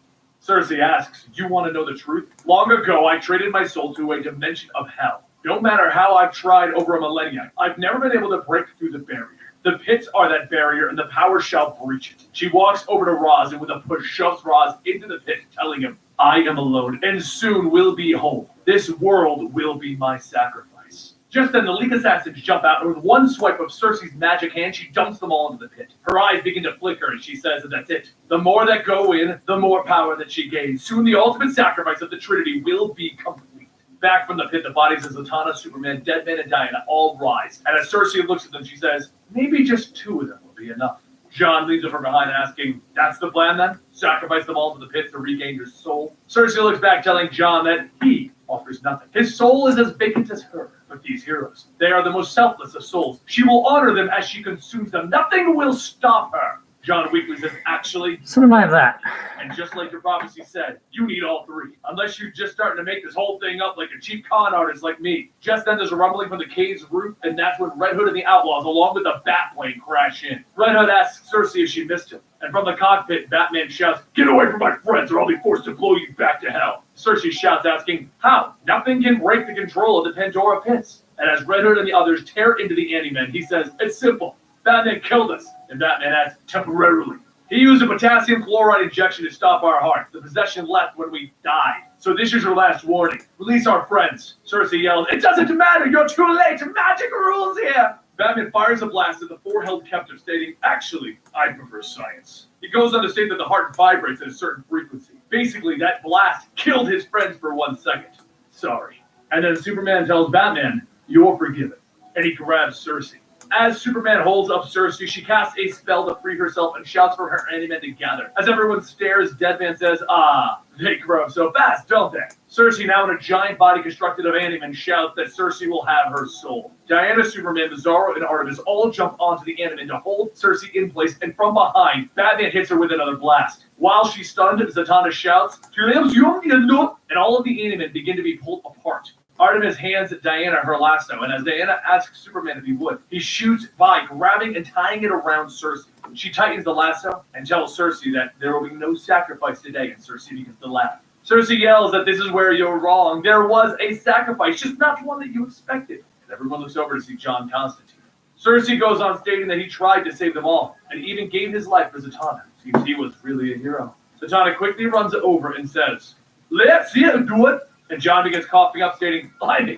B: Cersei asks, "You want to know the truth? Long ago, I traded my soul to a dimension of hell. No matter how I've tried over a millennia, I've never been able to break through the barrier. The pits are that barrier, and the power shall breach it." She walks over to Roz and with a push shoves Roz into the pit, telling him, "I am alone, and soon will be whole. This world will be my sacrifice." Just then, the League assassins jump out, and with one swipe of Cersei's magic hand, she dumps them all into the pit. Her eyes begin to flicker, and she says that that's it. The more that go in, the more power that she gains. Soon the ultimate sacrifice of the Trinity will be complete. Back from the pit, the bodies of Zatanna, Superman, Deadman, and Diana all rise. And as Cersei looks at them, she says, "Maybe just two of them will be enough." John leads her from behind, asking, "That's the plan then? Sacrifice them all to the pit to regain your soul?" Cersei looks back, telling John that he offers nothing. His soul is as vacant as her. But these heroes, they are the most selfless of souls. She will honor them as she consumes them. Nothing will stop her. John weakly says, "Actually,
A: Something like that.
B: and just like your prophecy said, you need all three. Unless you're just starting to make this whole thing up like a cheap con artist like me." Just then there's a rumbling from the cave's roof, and that's when Red Hood and the Outlaws, along with the Batplane, crash in. Red Hood asks Cersei if she missed him. And from the cockpit, Batman shouts, "Get away from my friends or I'll be forced to blow you back to hell." Cersei shouts, asking, "How? Nothing can break the control of the Pandora pits." And as Red Hood and the others tear into the Anti-Men, he says, "It's simple. Batman killed us." And Batman adds, "Temporarily. He used a potassium chloride injection to stop our hearts. The possession left when we died. So this is your last warning. Release our friends." Cersei yells, "It doesn't matter. You're too late. Magic rules here." Batman fires a blast at the four held captive, stating, "Actually, I prefer science." He goes on to state that the heart vibrates at a certain frequency. Basically, that blast killed his friends for 1 second. Sorry. And then Superman tells Batman, "You're forgiven." And he grabs Cersei. As Superman holds up Cersei, she casts a spell to free herself and shouts for her Anti-Men to gather. As everyone stares, Deadman says, "Ah, they grow so fast, don't they?" Cersei, now in a giant body constructed of Anti-Men, shouts that Cersei will have her soul. Diana, Superman, Bizarro, and Artemis all jump onto the Anti-Men to hold Cersei in place, and from behind, Batman hits her with another blast. While she's stunned, Zatanna shouts, "Tu lives young, and all of the Anti-Men begin to be pulled apart. Artemis hands Diana her lasso, and as Diana asks Superman if he would, he shoots by, grabbing and tying it around Cersei. She tightens the lasso and tells Cersei that there will be no sacrifice today, and Cersei begins to laugh. Cersei yells that this is where you're wrong. There was a sacrifice, just not the one that you expected. And everyone looks over to see John Constantine. Cersei goes on stating that he tried to save them all, and even gave his life for Zatanna. Seems he was really a hero. Zatanna quickly runs over and says, "Let's see him do it." And John begins coughing up, stating, "Blimey,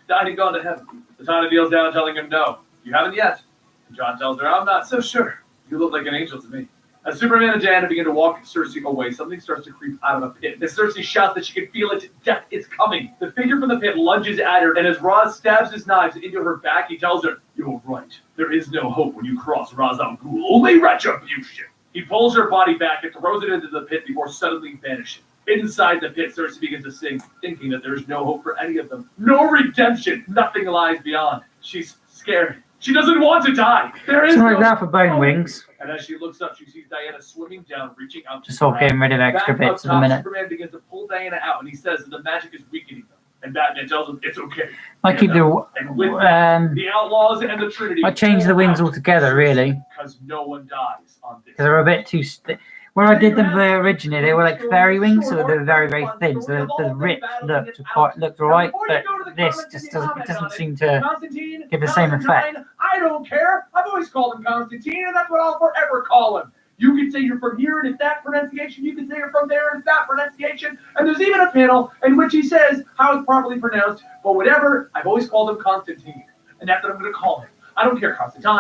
B: died and gone to heaven." Zatanna kneels down, telling him, "No, you haven't yet." And John tells her, "I'm not so sure. You look like an angel to me." As Superman and Diana begin to walk Cersei away, something starts to creep out of a pit. As Cersei shouts that she can feel it, death is coming. The figure from the pit lunges at her, and as Raz stabs his knives into her back, he tells her, "You're right. There is no hope when you cross Ra's al Ghul. Only retribution." He pulls her body back and throws it into the pit before suddenly vanishing. Inside the pit, Cersei begins to sing, thinking that there is no hope for any of them. No redemption. Nothing lies beyond. She's scared. She doesn't want to die. There is
A: Something
B: no
A: like that for bone wings.
B: And as she looks up, she sees Diana swimming down, reaching out.
A: Just all getting rid of extra
B: Back up
A: bits in a
B: top,
A: minute.
B: Superman begins to pull Diana out, and he says that the magic is weakening them. And Batman tells him it's okay.
A: I keep
B: And with that, the Outlaws and the Trinity.
A: I changed the wings altogether, really,
B: because no one dies on this.
A: because they're a bit too. When I did them originally, they were like fairy wings, so they were very, very thin. So the rip looked alright, but this just doesn't seem to give the same effect.
B: I don't care. I've always called him Constantine, and that's what I'll forever call him. You can say you're from here, and it's that pronunciation. You can say you're from there, and it's that pronunciation. And there's even a panel in which he says how it's properly pronounced. But whatever, I've always called him Constantine, and that's what I'm going to call him. I don't care, Constantine.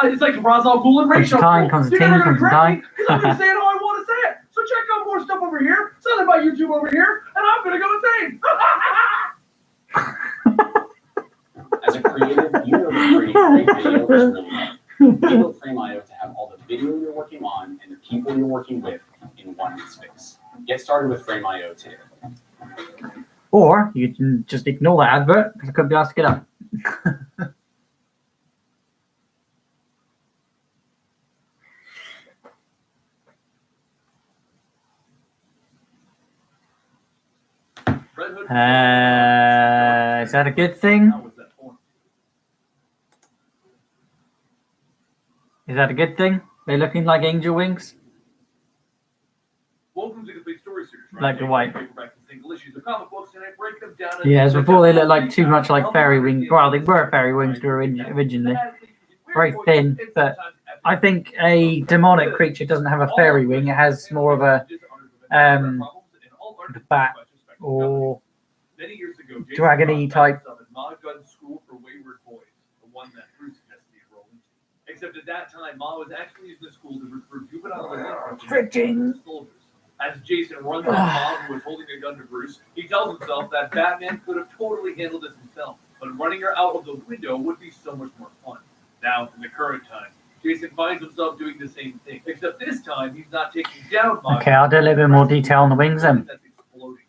B: It's like Ra's al Ghul and Rachel.
A: Constantine.
B: I'm going to say it how I want to say it. So check out more stuff over here. Something about YouTube over here, and I'm going to go insane.
C: As a creator, you know that creating great video is really hard. You built Frame.io to have all the video you're working on and the people you're working with in one space. Get started with Frame.io today.
A: Or you can just ignore that advert because I couldn't be asked to get up. Is that a good thing? Is that a good thing? They're looking like angel wings?
B: Welcome to the Complete Story Series.
A: Like the white.
B: Single issues of comic books, and I break them down.
A: Yes, before they looked like too much like fairy wings. Well, they were fairy wings originally. Very thin, but I think a demonic creature doesn't have a fairy wing. It has more of a bat or dragony type.
B: Except at that time, Ma was actually using the school to recruit juvenile soldiers. As Jason runs at Mom, who was holding a gun to Bruce, he tells himself that Batman could have totally handled this himself, but running her out of the window would be so much more fun. Now, in the current time, Jason finds himself doing the same thing, except this time he's not taking down Ma.
A: Okay, I'll do a little bit more detail on the wings then.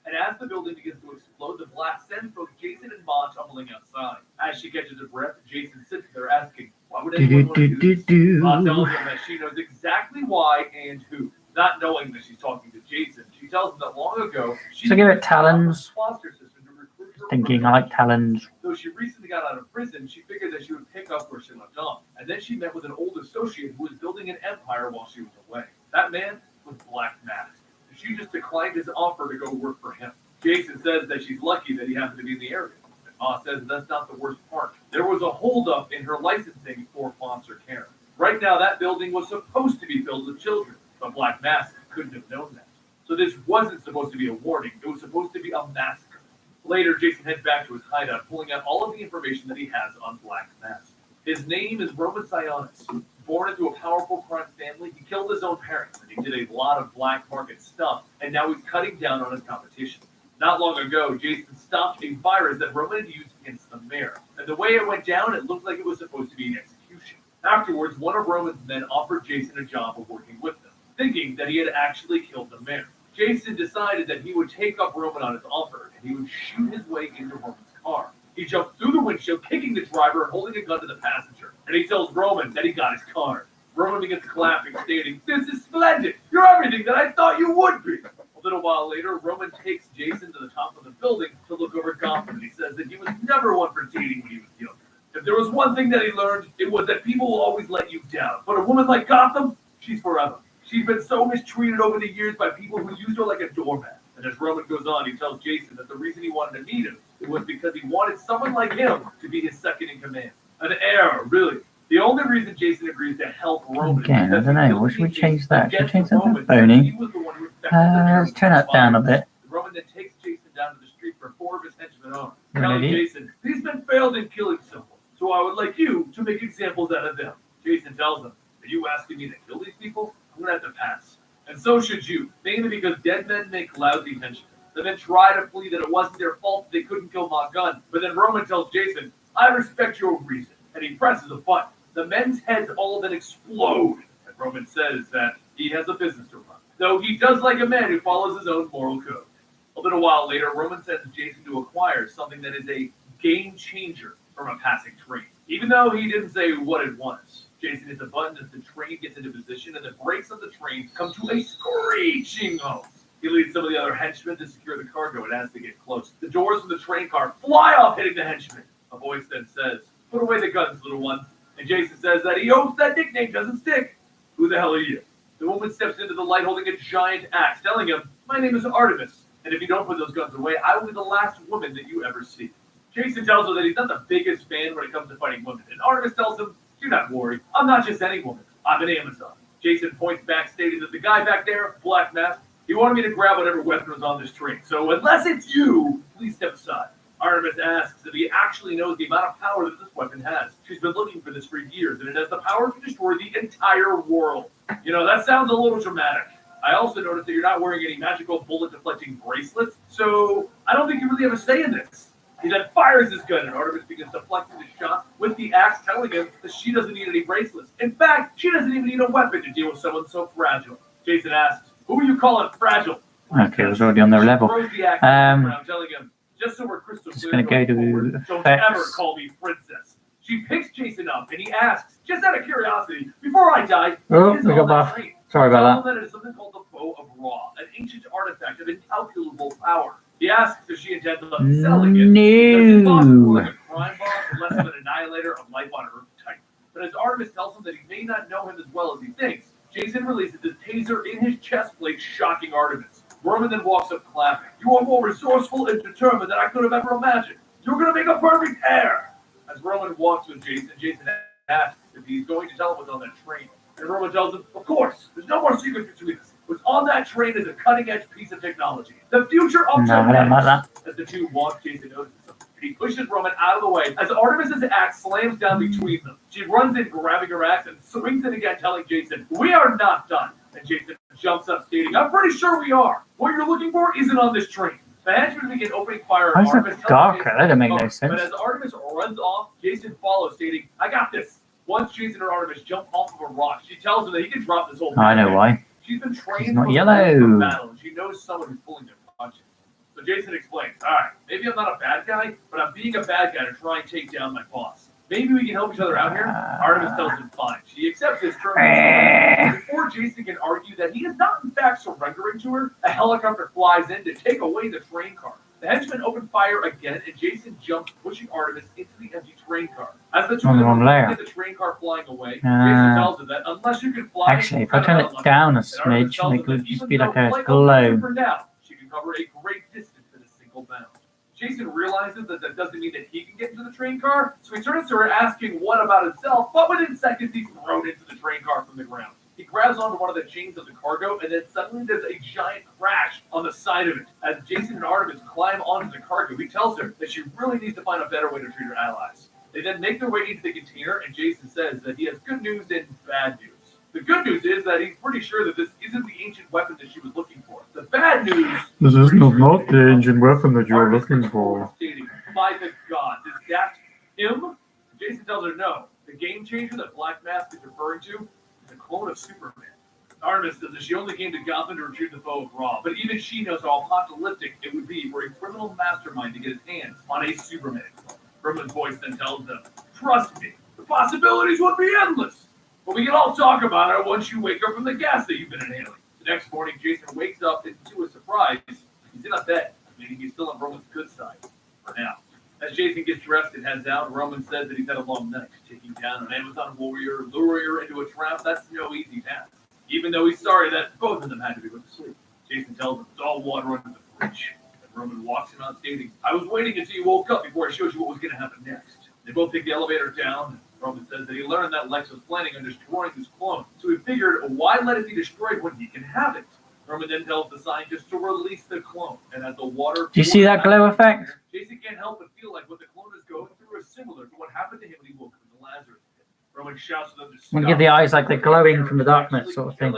B: And as the building begins to explode, the blast sends both Jason and Ma tumbling outside. As she catches her breath, Jason sits there asking, "Why would anyone want to do this?" Ma tells him that she knows exactly why and who. Not knowing that she's talking to Jason, she tells him that long ago she
A: So give it talons.
B: foster system to recruit her.
A: Thinking I like talons.
B: Though she recently got out of prison, she figured that she would pick up where she left off. And then she met with an old associate who was building an empire while she was away. That man was Black Mask. And she just declined his offer to go work for him. Jason says that she's lucky that he happened to be in the area. And Ma says that's not the worst part. There was a holdup in her licensing for foster care. Right now, that building was supposed to be filled with children. But Black Mask couldn't have known that. So this wasn't supposed to be a warning. It was supposed to be a massacre. Later, Jason heads back to his hideout, pulling out all of the information that he has on Black Mask. His name is Roman Sionis. Born into a powerful crime family, he killed his own parents, and he did a lot of black market stuff, and now he's cutting down on his competition. Not long ago, Jason stopped a virus that Roman had used against the mayor. And the way it went down, it looked like it was supposed to be an execution. Afterwards, one of Roman's men offered Jason a job of working with them, thinking that he had actually killed the mayor. Jason decided that he would take up Roman on his offer, and he would shoot his way into Roman's car. He jumped through the windshield, kicking the driver and holding a gun to the passenger, and he tells Roman that he got his car. Roman begins clapping, stating, "This is splendid! You're everything that I thought you would be!" A little while later, Roman takes Jason to the top of the building to look over Gotham, and he says that he was never one for dating when he was younger. If there was one thing that he learned, it was that people will always let you down. But a woman like Gotham, she's forever. She's been so mistreated over the years by people who used her like a doormat. And as Roman goes on, he tells Jason that the reason he wanted to meet him was because he wanted someone like him to be his second in command. An heir, really. The only reason Jason agrees to help Roman
A: Again, I don't know. What should we change that? Should we change that to
B: Roman,
A: phoning?
B: he was the one who infected the
A: Let's turn that down a bit.
B: Roman then takes Jason down to the street for 4 of his henchmen on,
A: Really?
B: telling Jason these men failed in killing someone, so I would like you to make examples out of them. Jason tells him, are you asking me to kill these people? I'm going to have to pass. And so should you, mainly because dead men make lousy henchmen. The men try to plead that it wasn't their fault that they couldn't kill Ma Gun, but then Roman tells Jason, I respect your reason, and he presses a button. The men's heads all then explode, and Roman says that he has a business to run, though he does like a man who follows his own moral code. A little while later, Roman sends Jason to acquire something that is a game changer from a passing train, even though he didn't say what it was. Jason hits a button as the train gets into position, and the brakes of the train come to a screeching halt. He leads some of the other henchmen to secure the cargo and as they get close, the doors of the train car fly off, hitting the henchmen. A voice then says, put away the guns, little one. And Jason says that he hopes that nickname doesn't stick. Who the hell are you? The woman steps into the light holding a giant axe, telling him, my name is Artemis, and if you don't put those guns away, I will be the last woman that you ever see. Jason tells her that he's not the biggest fan when it comes to fighting women, and Artemis tells him, do not worry, I'm not just any woman, I'm an Amazon. Jason points back, stating that the guy back there, Black Mask, he wanted me to grab whatever weapon was on this train, so unless it's you, please step aside. Artemis asks if he actually knows the amount of power that this weapon has. She's been looking for this for years, and it has the power to destroy the entire world. You know, that sounds a little dramatic. I also noticed that you're not wearing any magical bullet-deflecting bracelets, so I don't think you really have a say in this. He then fires his gun, and Artemis begins deflecting the shot with the axe, telling him that she doesn't need any bracelets. In fact, she doesn't even need a weapon to deal with someone so fragile. Jason asks, who are you calling fragile?
A: Okay, it was already on their level.
B: Throws the axe on the ground, telling him, just so we're crystal
A: Just
B: clear,
A: gonna go to
B: forward, don't
A: effects.
B: ever call me princess. She picks Jason up and he asks, just out of curiosity, before I die,
A: Oh,
B: what is
A: we
B: all
A: got
B: that
A: buff.
B: train?
A: Sorry about
B: That it is something called the Bow of Ra, an ancient artifact of incalculable power. He asks if she intends on selling it. Because his boss is more like a crime boss and less of an annihilator of life on Earth type. But as Artemis tells him that he may not know him as well as he thinks, Jason releases his taser in his chest plate, shocking Artemis. Roman then walks up clapping. You are more resourceful and determined than I could have ever imagined. You're going to make a perfect heir. As Roman walks with Jason, Jason asks if he's going to tell him what's on that train. And Roman tells him, of course, there's no more secrets between us. What's on that train is a cutting-edge piece of technology. The future of
A: No, I don't like
B: genetics. As the two walk, Jason notices something. He pushes Roman out of the way as Artemis' axe slams down between them. She runs in, grabbing her axe, and swings it again, telling Jason, we are not done. And Jason jumps up, stating, I'm pretty sure we are. What you're looking for isn't on this train. The henchmen begin opening fire
A: Why
B: at
A: is
B: Artemis.
A: it darker? That doesn't make no
B: But
A: sense.
B: as Artemis runs off, Jason follows, stating, I got this. Once Jason and Artemis jump off of a rock, she tells him that he can drop this whole
A: I know
B: thing.
A: why.
B: She's been trained
A: She's not
B: for
A: yellow.
B: battle, and she knows someone who's pulling their punches. So Jason explains, all right, maybe I'm not a bad guy, but I'm being a bad guy to try and take down my boss. Maybe we can help each other out here? Artemis tells him fine. She accepts his terms. Before Jason can argue that he is not in fact surrendering to her, a helicopter flies in to take away the train car. The henchmen open fire again, and Jason jumps, pushing Artemis into the empty train car. As the two of them get the train car flying away, Jason tells him that unless you can fly,
A: Actually, if I turn it down a smidge, it would just be like a glow.
B: For now, she can cover a great distance in a single bound. Jason realizes that that doesn't mean that he can get into the train car, so he turns to her asking what about himself, but within seconds he's thrown into the train car from the ground. He grabs onto one of the chains of the cargo, and then suddenly there's a giant crash on the side of it. As Jason and Artemis climb onto the cargo, he tells her that she really needs to find a better way to treat her allies. They then make their way into the container, and Jason says that he has good news and bad news. The good news is that he's pretty sure that this isn't the ancient weapon that she was looking for. The bad news...
A: This is not the ancient weapon that you're looking for.
B: Stating, by the gods, is that him? Jason tells her no. The game changer that Black Mask is referring to is a clone of Superman. Artemis says that she only came to Gotham to retrieve the Bow of Ra, but even she knows how apocalyptic it would be for a criminal mastermind to get his hands on a Superman. Roman's voice then tells them, trust me, the possibilities would be endless. But we can all talk about it once you wake up from the gas that you've been inhaling. The next morning, Jason wakes up and to his surprise, he's in a bed, meaning he's still on Roman's good side for now. As Jason gets dressed and heads out, Roman says that he's had a long night. Taking down an Amazon warrior, luring her into a trap, that's no easy task. Even though he's sorry that both of them had to be put to sleep. Jason tells him it's all water under the bridge. And Roman walks him out stating, I was waiting until you woke up before I showed you what was going to happen next. They both take the elevator down. Roman says that he learned that Lex was planning on destroying his clone. So he figured, why let it be destroyed when he can have it? Roman then tells the scientist to release the clone. And as the water...
A: Do you see that glow effect?
B: Jason can't help but feel like what the clone is going through is similar to what happened to him when he woke up in the Lazarus pit. Roman shouts to them to stop.
A: I'm gonna give the eyes like they're glowing from the darkness sort of thing.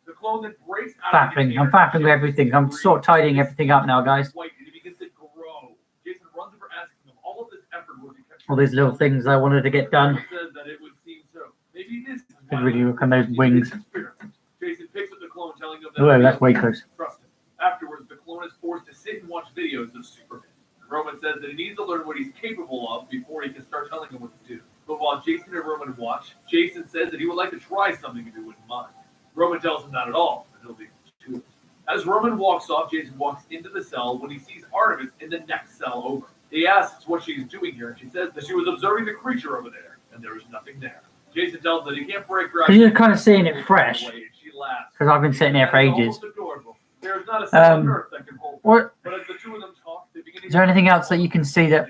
B: The clone then breaks out
A: Faffing. I'm faffing with everything. I'm sort of tidying everything up now, guys.
B: He begins to grow. Jason runs over asking him all of this effort was
A: All these little things I wanted to get done.
B: says that it would seem so. Maybe this is
A: Could really look on those wings.
B: Jason picks up the clone, telling them
A: Oh, that's way close.
B: trust him. Afterwards, the clone is forced to sit and watch videos of Superman. Roman says that he needs to learn what he's capable of before he can start telling him what to do. But while Jason and Roman watch, Jason says that he would like to try something if he wouldn't mind. Roman tells him not at all, but he'll be too. As Roman walks off, Jason walks into the cell when he sees Artemis in the next cell over. He asks what she's doing here, and she says that she was observing the creature over there, and there is nothing there. Jason tells her that he can't break her out.
A: Because you're kind of seeing it fresh.
B: She laughs.
A: Because I've been sitting here for ages.
B: There's not a single earth that can hold her.
A: What?
B: But as the two of them talk, they begin to...
A: Is there anything else that you can see that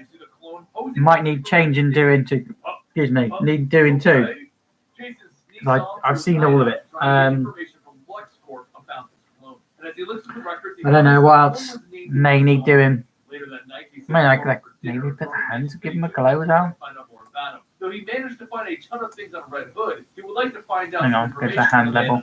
A: might need changing doing to? Excuse me, need doing too. I've seen all of it. I don't know what else may need doing. Maybe put the hands, give him a glow as well.
B: Though he managed to find a ton of things on Red Hood, he would like to find out
A: Hang on, go to the hand level.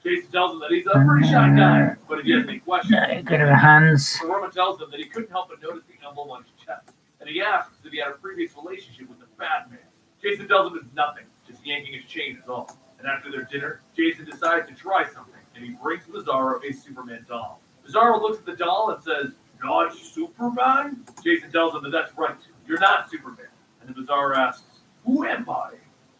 B: Jason tells him that he's a pretty shy guy, but if he has any questions,
A: Go to the hands.
B: Roman tells him that he couldn't help but notice the emblem on his chest, and he asks if he had a previous relationship with the Batman. Jason tells him it's nothing, just yanking his chain is all. And after their dinner, Jason decides to try something, and he brings Bizarro a Superman doll. Bizarro looks at the doll and says, "Not Superman?" Jason tells him that that's right, you're not Superman. And then Bizarro asks, "Who am I?"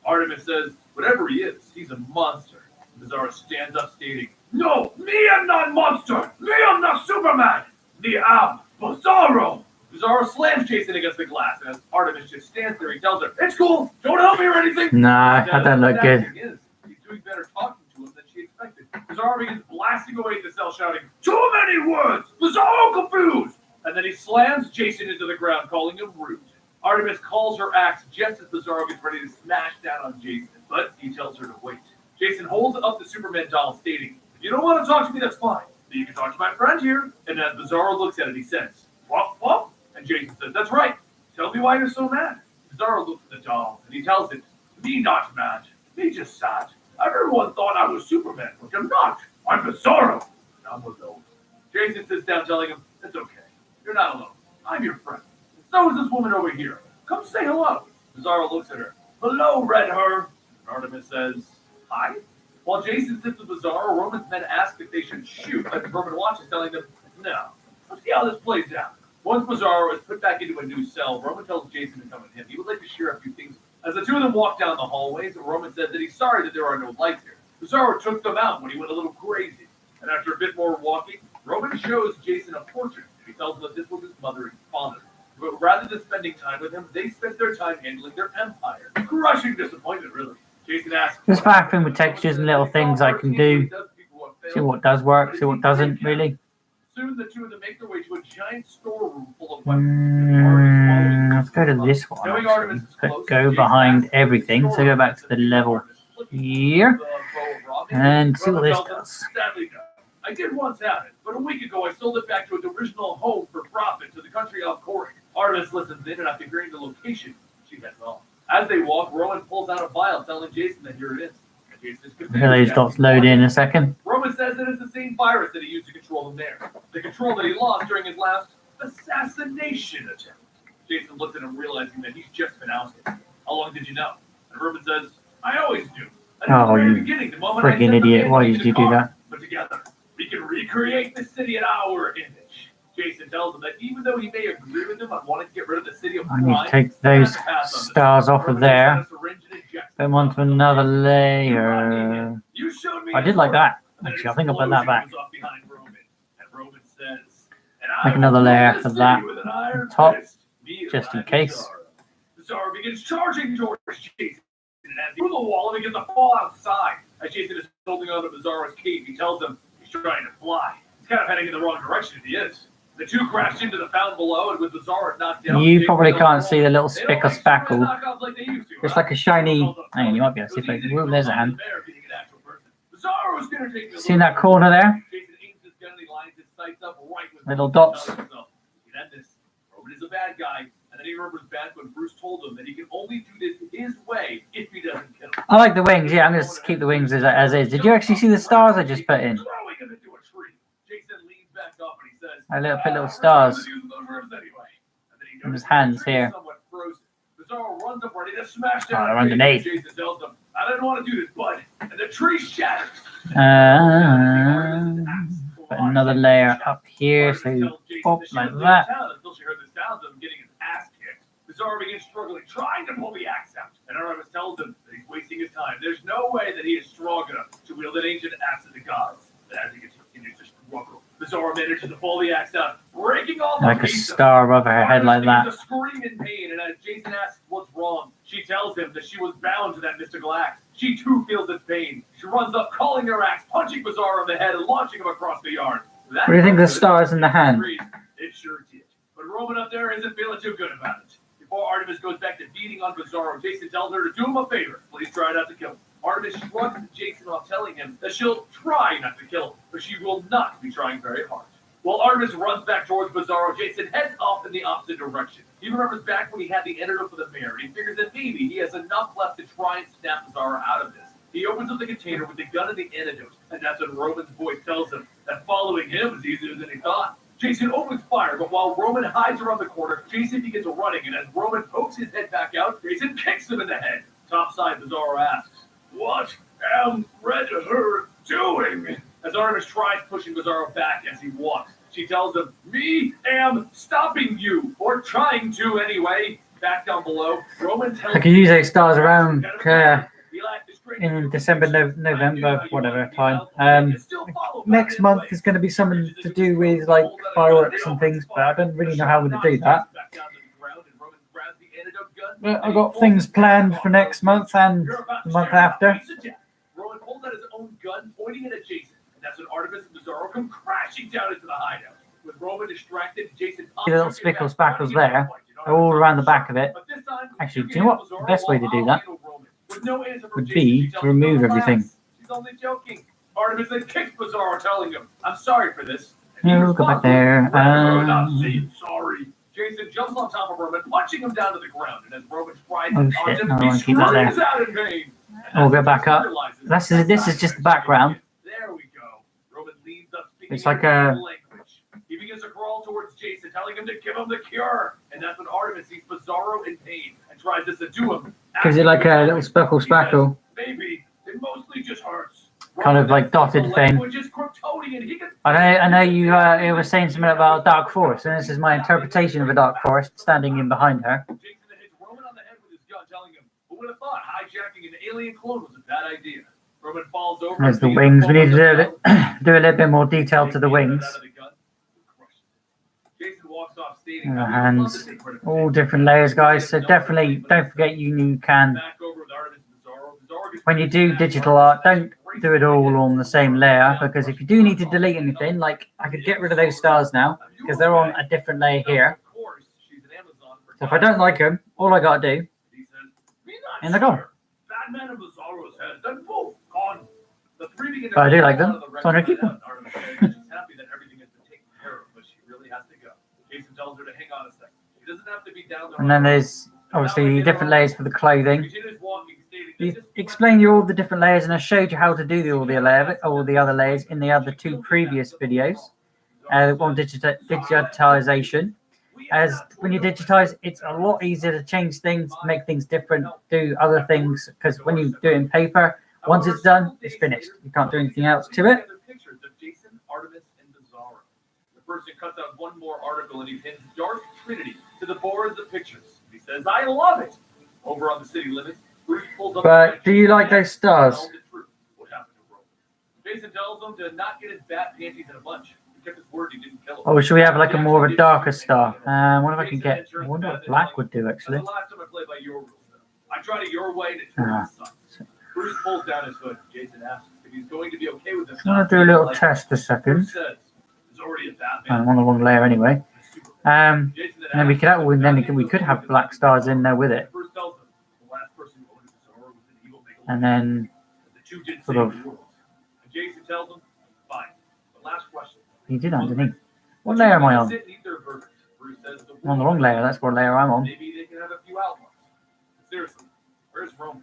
B: Artemis says, "Whatever he is, he's a monster." And Bizarro stands up stating, "No, me am not monster! Me am not Superman! Me am Bizarro!" Bizarro slams Jason against the glass, and as Artemis just stands there, he tells her, "It's cool, don't help me or anything."
A: Nah, that doesn't look good.
B: He's doing better talking to him than she expected. Bizarro begins blasting away at the cell, shouting, "Too many words! Bizarro confused!" And then he slams Jason into the ground, calling him rude. Artemis calls her axe just as Bizarro gets ready to smash down on Jason, but he tells her to wait. Jason holds up the Superman doll, stating, "If you don't want to talk to me, that's fine. But you can talk to my friend here." And as Bizarro looks at it, he says, "Wop, wop." And Jason says, "That's right. Tell me why you're so mad." Bizarro looks at the doll, and he tells it, "Me not mad. Me just sad. Everyone thought I was Superman, but I'm not. I'm Bizarro. And I'm alone." Jason sits down, telling him, "It's okay. You're not alone. I'm your friend. And so is this woman over here. Come say hello." Bizarro looks at her. "Hello, Red Her." And Artemis says, "Hi." While Jason sits with Bizarro, Roman's men ask if they should shoot, but Roman watches, telling them, "No. Let's see how this plays out." Once Bizarro is put back into a new cell, Roman tells Jason to come with him. He would like to share a few things. As the two of them walk down the hallways, Roman says that he's sorry that there are no lights here. Bizarro took them out when he went a little crazy. And after a bit more walking, Roman shows Jason a portrait. He tells him that this was his mother and father. But rather than spending time with him, they spent their time handling their empire. Crushing disappointment, really. Jason asks,
A: Just faffing with textures and little things I can do. See what does work, see what doesn't, really.
B: Soon the two of them make their way to a giant storeroom full of weapons.
A: Let's go to this one. Actually. Go behind everything. So go back to the level here and see what this does.
B: Sadly, no. I did once have it, but a week ago I sold it back to its original home for profit to the country of Corey. Artemis listens in, and after hearing the location, she heads off. As they walk, Roman pulls out a vial, telling Jason that here it is.
A: These dots load in a second.
B: Roman says that it's the same virus that he used to control them there. The control that he lost during his last assassination attempt. Jason looks at him, realizing that he's just been ousted. "How long did you know?" And Roman says, "I always knew.
A: Oh, you freaking idiot. Why did you do that?
B: But together, we can recreate the city in our image." Jason tells him that even though he may agree with him on wanting to get rid of the city of
A: I need to take those stars off of there. Put them onto another layer. I did like that. Actually, I think I'll put that back.
B: Goes off behind Roman, and Roman says,
A: Make another layer for that on top, just in case.
B: Cesaro begins charging towards Jason and through the wall and begins to fall outside. As Jason is holding on to Cesaro's cape, he tells him he's trying to fly. He's kind of heading in the wrong direction if he is. The two crash into the fountain below, and with Cesaro knocked down,
A: you probably can't see the little speck or spackle. It's like a shiny. Hang on, you might be able to see if I. Ooh, there's a hand. See in that corner there? Little dots.
B: Roman is a bad guy, and then he remembers back when Bruce told him that he can only do this his way if he doesn't kill him.
A: I like the wings. Yeah, I'm going to keep the wings as is. Did you actually see the stars I just put in? I put little stars. And his hands here. Oh, they're underneath.
B: I didn't want to do this, bud. And the tree shatters.
A: Put another layer up here, so you pop like that.
B: Cesaro begins struggling, trying to pull the axe out. And Aramis tells him that he's wasting his time. There's no way that he is strong enough to wield an ancient axe of the gods. But as he continues to struggle, Cesaro manages to pull the axe out, breaking all the
A: like a star above her head like that.
B: A scream in pain, and as Jason asks what's wrong, she tells him that she was bound to that mystical axe. She too feels its pain. She runs up, calling her axe, punching Cesaro in the head, and launching him across the yard.
A: What do you think of the stars in the hand?
B: It sure did. But Roman up there isn't feeling too good about it. Before Artemis goes back to beating on Cesaro, Jason tells her to do him a favor. Please try not to kill him. Artemis shrugs at Jason while telling him that she'll try not to kill him, but she will not be trying very hard. While Artemis runs back towards Cesaro, Jason heads off in the opposite direction. He remembers back when he had the antidote for the mayor, and he figures that maybe he has enough left to try and snap Cesaro out of this. He opens up the container with the gun and the antidote, and that's when Roman's voice tells him that following him is easier than he thought. Jason opens fire, but while Roman hides around the corner, Jason begins running, and as Roman pokes his head back out, Jason kicks him in the head. Topside, Cesaro asks, "What am Red Her doing?" As Artemis tries pushing Cesaro back as he walks, she tells him, "Me am stopping you, or trying to anyway." Back down below, Roman tells
A: I could use those stars around in December, November, whatever time. Next month is going to be something to do with like fireworks and things, but I don't really know how to do that. But I've got things planned for next month and the month after.
B: Roman pulls out his own gun, pointing it at Jason, and that's when Artemis and Cesaro come crashing down into the hideout. With Roman distracted, Jason.
A: The little spickle spackles there, all around the back of it. Actually, do you know what? The best way to do that would be to remove everything.
B: She's only joking. Artemis then kicks Cesaro, telling him, "I'm sorry for this."
A: Yeah, we'll go back there.
B: Sorry. Jason jumps on top of Roman, punching him down to the ground, and as Roman tries
A: Oh
B: to
A: shit!
B: him,
A: No, I
B: he
A: want to keep that there.
B: screams out in pain.
A: We'll go back up. This is just the background.
B: There we go. Roman leads up, speaking
A: It's like
B: in
A: a-
B: language. He begins to crawl towards Jason, telling him to give him the cure. And that's when Artemis sees Cesaro in pain and tries to subdue him.
A: Gives it like a little speckle spackle.
B: Maybe it mostly just hurts.
A: Kind of like dotted thing. I know you were saying something about a dark forest, and this is my interpretation of a dark forest standing in behind her.
B: Jason hits Roman on the head with his gun, telling him, "Who would have thought hijacking an alien clone was a bad idea?" Roman falls over.
A: There's the wings. We need to do a little bit more detail to the wings.
B: Jason walks off stating,
A: The hands, all different layers, guys. So definitely don't forget you can. When you do digital art, don't do it all on the same layer, because if you do need to delete anything, like I could get rid of those stars now because they're on a different layer here. So if I don't like them, all I gotta do, and they're gone. But I do like them, so I'm gonna keep them. And then there's obviously different layers for the clothing. Explain all the different layers, and I showed you how to do all the other layers in the other two previous videos. On digitization. As when you digitize, it's a lot easier to change things, make things different, do other things, because when you do it in paper, once it's done, it's finished. You can't do anything else to it. The person cuts out one more article and he pins Dark Trinity to the boards of pictures. He says, "I love it." Over on the city limits, Bruce pulls up. But do you like those stars?
B: Jason tells them to not get his bat panties in a bunch. He kept his word, he didn't kill him.
A: Or should we have like a more of a darker star? I wonder if I can get. I wonder what black would do actually.
B: The last time I played by your rules, though. I tried it your way and it totally sucks. Bruce pulls down his hood. Jason asks if he's going to be okay with this.
A: I'm gonna do a little test a second.
B: Bruce says, there's already a Batman.
A: I'm on the wrong layer anyway. And then we could have, we could have black stars in there with it,
B: Bruce tells him the last person who owned Zorro was an evil megaloman.
A: and then
B: The two did
A: sort
B: save
A: of.
B: the world. And Jason tells him, fine. The last question.
A: He did underneath. What layer am I on?
B: Sit and eat their burgers. Bruce says the
A: I'm on the wrong layer. That's what layer I'm on.
B: Maybe they can have a few outlaws. Seriously, where's Roman?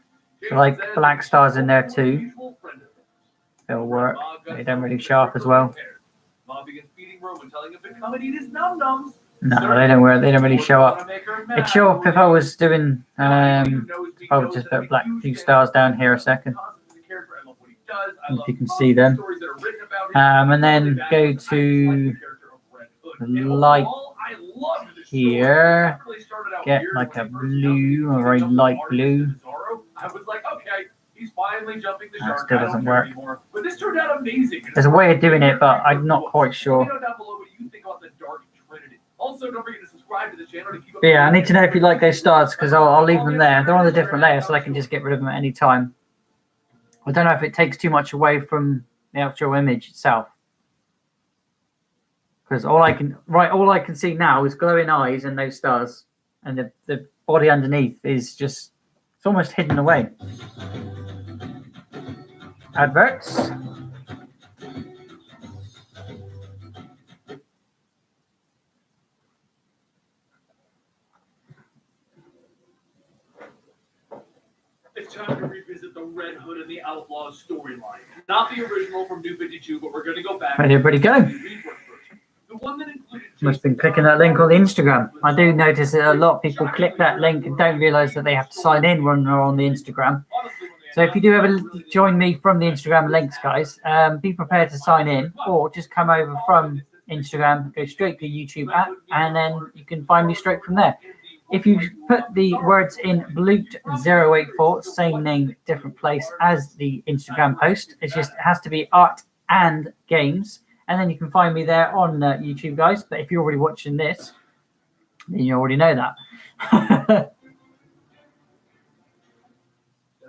A: So like black stars in there too. It'll work. They don't really show up as well.
B: Mom begins feeding Roman, telling him to come and eat his num-nums.
A: No, they don't work. They don't really show up. It'd show up if I was doing. I would just put black few stars down here a second. If you can see them. And then go to light here. Get like a blue, a very light blue.
B: I was like, okay, he's finally jumping the
A: That
B: shark.
A: still
B: I don't
A: doesn't
B: care
A: work.
B: anymore. But this turned out amazing.
A: There's a way of doing it, but I'm not quite sure.
B: Let me know down below what you think about the Dark Trinity. Also, don't forget to subscribe to the channel to keep up.
A: But yeah, I need to know if you like those stars because I'll leave them there. They're on a different layer, so I can just get rid of them at any time. I don't know if it takes too much away from the actual image itself. Because all I can see now is glowing eyes and those stars, and the body underneath is just, it's almost hidden away. Adverts.
B: It's time to revisit the Red Hood and the Outlaws storyline. Not the original from New 52, but we're going to go back.
A: Where'd everybody go?
B: The one that included
A: Must have been clicking that link on the Instagram. I do notice that a lot of people click that link and don't realise that they have to sign in when they're on the Instagram. So if you do ever join me from the Instagram links, guys, be prepared to sign in, or just come over from Instagram, go straight to YouTube app, and then you can find me straight from there. If you put the words in Bloot084, same name, different place as the Instagram post, it has to be art and games, and then you can find me there on YouTube, guys. But if you're already watching this, then you already know that.
B: In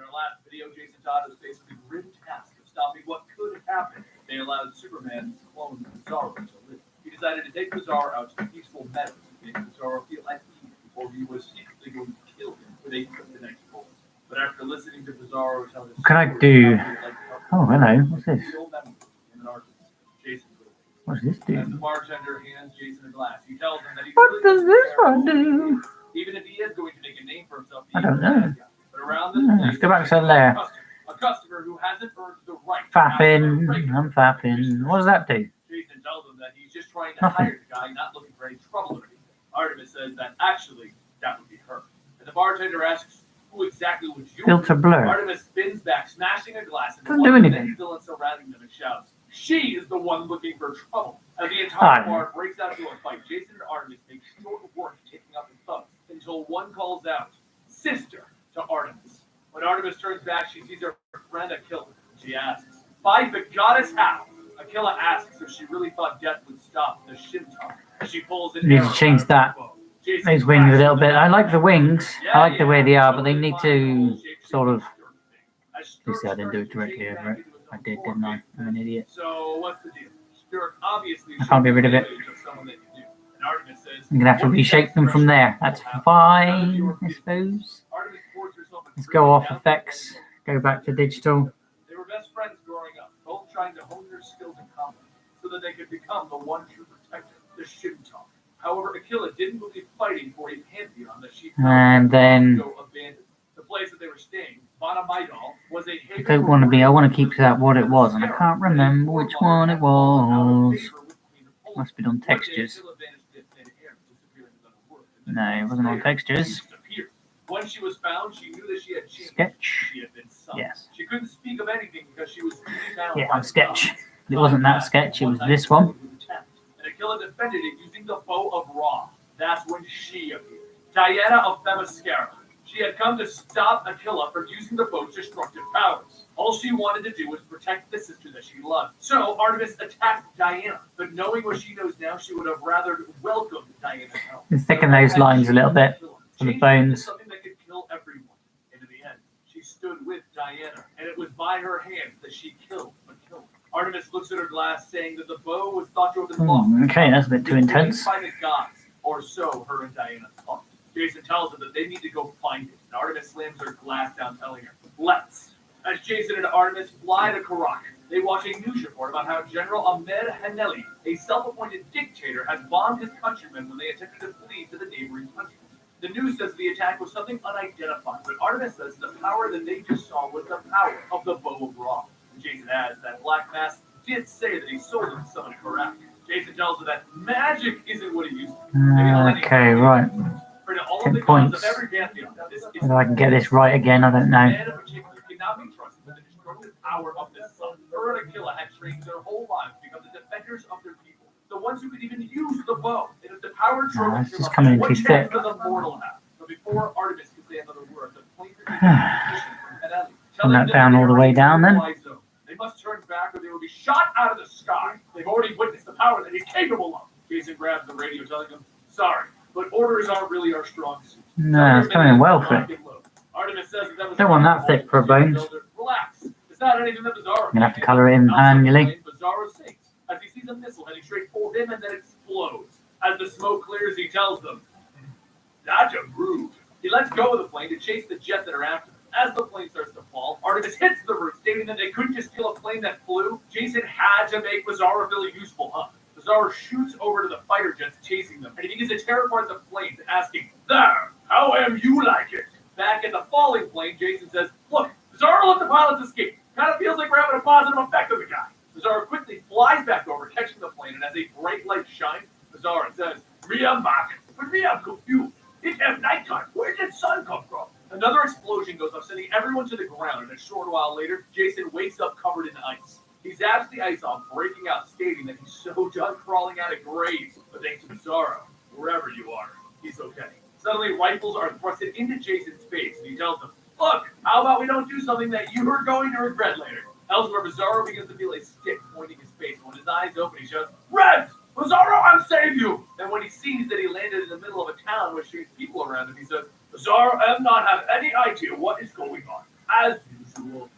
B: our last video, Jason Todd was faced with the grim task of stopping what could happen. They allowed Superman's clone Bizarro to live. He decided to take Bizarro out to peaceful meadows to make Bizarro feel at ease before he was secretly going to kill him with a kryptonite bullet. But after listening to Bizarro tell his
A: What can I
B: story,
A: do?
B: he would like to help
A: Oh, hello. What's this?
B: real memories in an artist. Jason will.
A: What does this
B: As the
A: do?
B: bartender hands Jason a glass, he tells him that he
A: What does this one do?
B: even if he is going to make a name for himself.
A: I don't know.
B: But around this
A: Let's go back to the lair.
B: a customer who hasn't earned the right. to
A: Fapping.
B: ask for a
A: I'm fapping. What does that do?
B: Jason tells him that he's just trying to
A: Nothing.
B: hire the guy, not looking for any trouble or anything. Artemis says that actually that would be her. And the bartender asks, "Who exactly would you?"
A: Filter blur.
B: Artemis spins back, smashing a glass into
A: Doesn't
B: one
A: do
B: of the
A: anything.
B: many villains surrounding them and shouts, "She is the one looking for trouble." As the entire bar breaks out into a fight, Jason and Artemis make short work taking up the thugs until one calls out, "Sister," to Artemis. When Artemis turns back, she sees her friend Aquila. She asks, "By the goddess, how?" Aquila asks if she really thought death would stop the Shinto. She pulls an
A: Need to
B: arrow
A: change
B: out of
A: that.
B: her bow. Jason
A: Those wings a
B: cracks
A: little
B: the
A: bit. I
B: metal.
A: like the wings. I like the way they are, but they need to sort of. You see, I didn't do it directly over it. I did, didn't I? I'm an idiot.
B: So what's the deal? Sturk obviously
A: I can't get rid of it.
B: someone that you do. And Artemis says,
A: I'm gonna have to reshape them from there. That's fine, I suppose.
B: Artemis pours herself a
A: Let's
B: drink
A: go off
B: down
A: effects. Go back to digital.
B: They were best friends growing up, both trying to hone their skills in combat so that they could become the one true protector, the Shinto. However, Aquila didn't believe fighting for a pantheon that she
A: And then
B: go abandoned. The place that they were staying, Vana Maidal, was a
A: I don't want to be. I want to keep that what it was, and I can't remember which one it was. Must be on textures. No, it wasn't on textures.
B: When she was found, she knew that she had changed.
A: Sketch.
B: She had been sunk.
A: Yes.
B: She couldn't speak of anything because she was duty bound
A: Yeah,
B: by
A: on
B: the
A: sketch.
B: gods.
A: It wasn't that sketch. It was this one.
B: And Aquila defended it using the bow of Ra. That's when she appeared. Diana of Themyscira. She had come to stop Aquila from using the boat's destructive powers. All she wanted to do was protect the sister that she loved. So Artemis attacked Diana, but knowing what she knows now, she would have rather welcomed Diana's help.
A: It's thickening those lines a little bit for the bones.
B: Something that could kill everyone. And in the end, she stood with Diana, and it was by her hands that she killed Aquila. Artemis looks at her glass, saying that the bow was thought to have been lost.
A: Okay, that's a bit too intense.
B: By the gods, or so her and Diana thought. Jason tells her that they need to go find it, and Artemis slams her glass down, telling her, "Let's." As Jason and Artemis fly to Karak, they watch a news report about how General Ahmed Haneli, a self-appointed dictator, has bombed his countrymen when they attempted to flee to the neighboring countries. The news says the attack was something unidentified, but Artemis says the power that they just saw was the power of the bow of Ra. And Jason adds that Black Mass did say that he sold it to someone in Karak. Jason tells her that magic isn't what it used to be.
A: Okay, right. 10 points. If I can get this right again, I don't know.
B: Cannot be trusted with the destructive power of the sun. Her and Aquila had trained their whole lives to become the defenders of their people, the ones who could even use the bow. And if the power trophy
A: it's just coming in too thick.
B: the mortal have. But before Artemis could say another word, the point
A: Turn that down all the way down then.
B: They must turn back or they will be shot out of the sky. They've already witnessed the power that he's capable of. Jason grabs the radio, telling them, "Sorry, but orders aren't really our strong suit."
A: No, it's coming in well quick.
B: Artemis says that was
A: Don't want that thick for a bones.
B: Relax. It's not anything that Bizarro.
A: I'm gonna have to colour it in manually.
B: Bizarro sinks as he sees a missile heading straight for him and then explodes. As the smoke clears, he tells them, "That's a groove." He lets go of the plane to chase the jet that are after him. As the plane starts to fall, Artemis hits the roof, stating that they couldn't just kill a plane that flew. Jason had to make Bizarro feel useful, huh? Bizarro shoots over to the fighter jets chasing them, and he begins to tear apart the planes, asking, "There, how am you like it?" Back at the falling plane, Jason says, "Look, Bizarro let the pilots escape. Kind of feels like we're having a positive effect on the guy." Bizarro quickly flies back over, catching the plane, and as a bright light shines, Bizarro says, "Ria Mac, but me I'm confused. It's nighttime. Where did sun come from?" Another explosion goes off, sending everyone to the ground, and a short while later, Jason wakes up covered in ice. He zaps the ice off, breaking out, stating that he's so done crawling out of graves. But thanks to Bizarro, wherever you are, he's okay. Suddenly, rifles are thrusted into Jason's face, and he tells them, "Look, how about we don't do something that you are going to regret later?" Elsewhere, Bizarro begins to feel a stick pointing his face. When his eyes open, he shouts, "Reds! Bizarro, I'm saving you!" And when he sees that he landed in the middle of a town with strange people around him, he says, "Bizarro, I do not have any idea what is going on, as usual."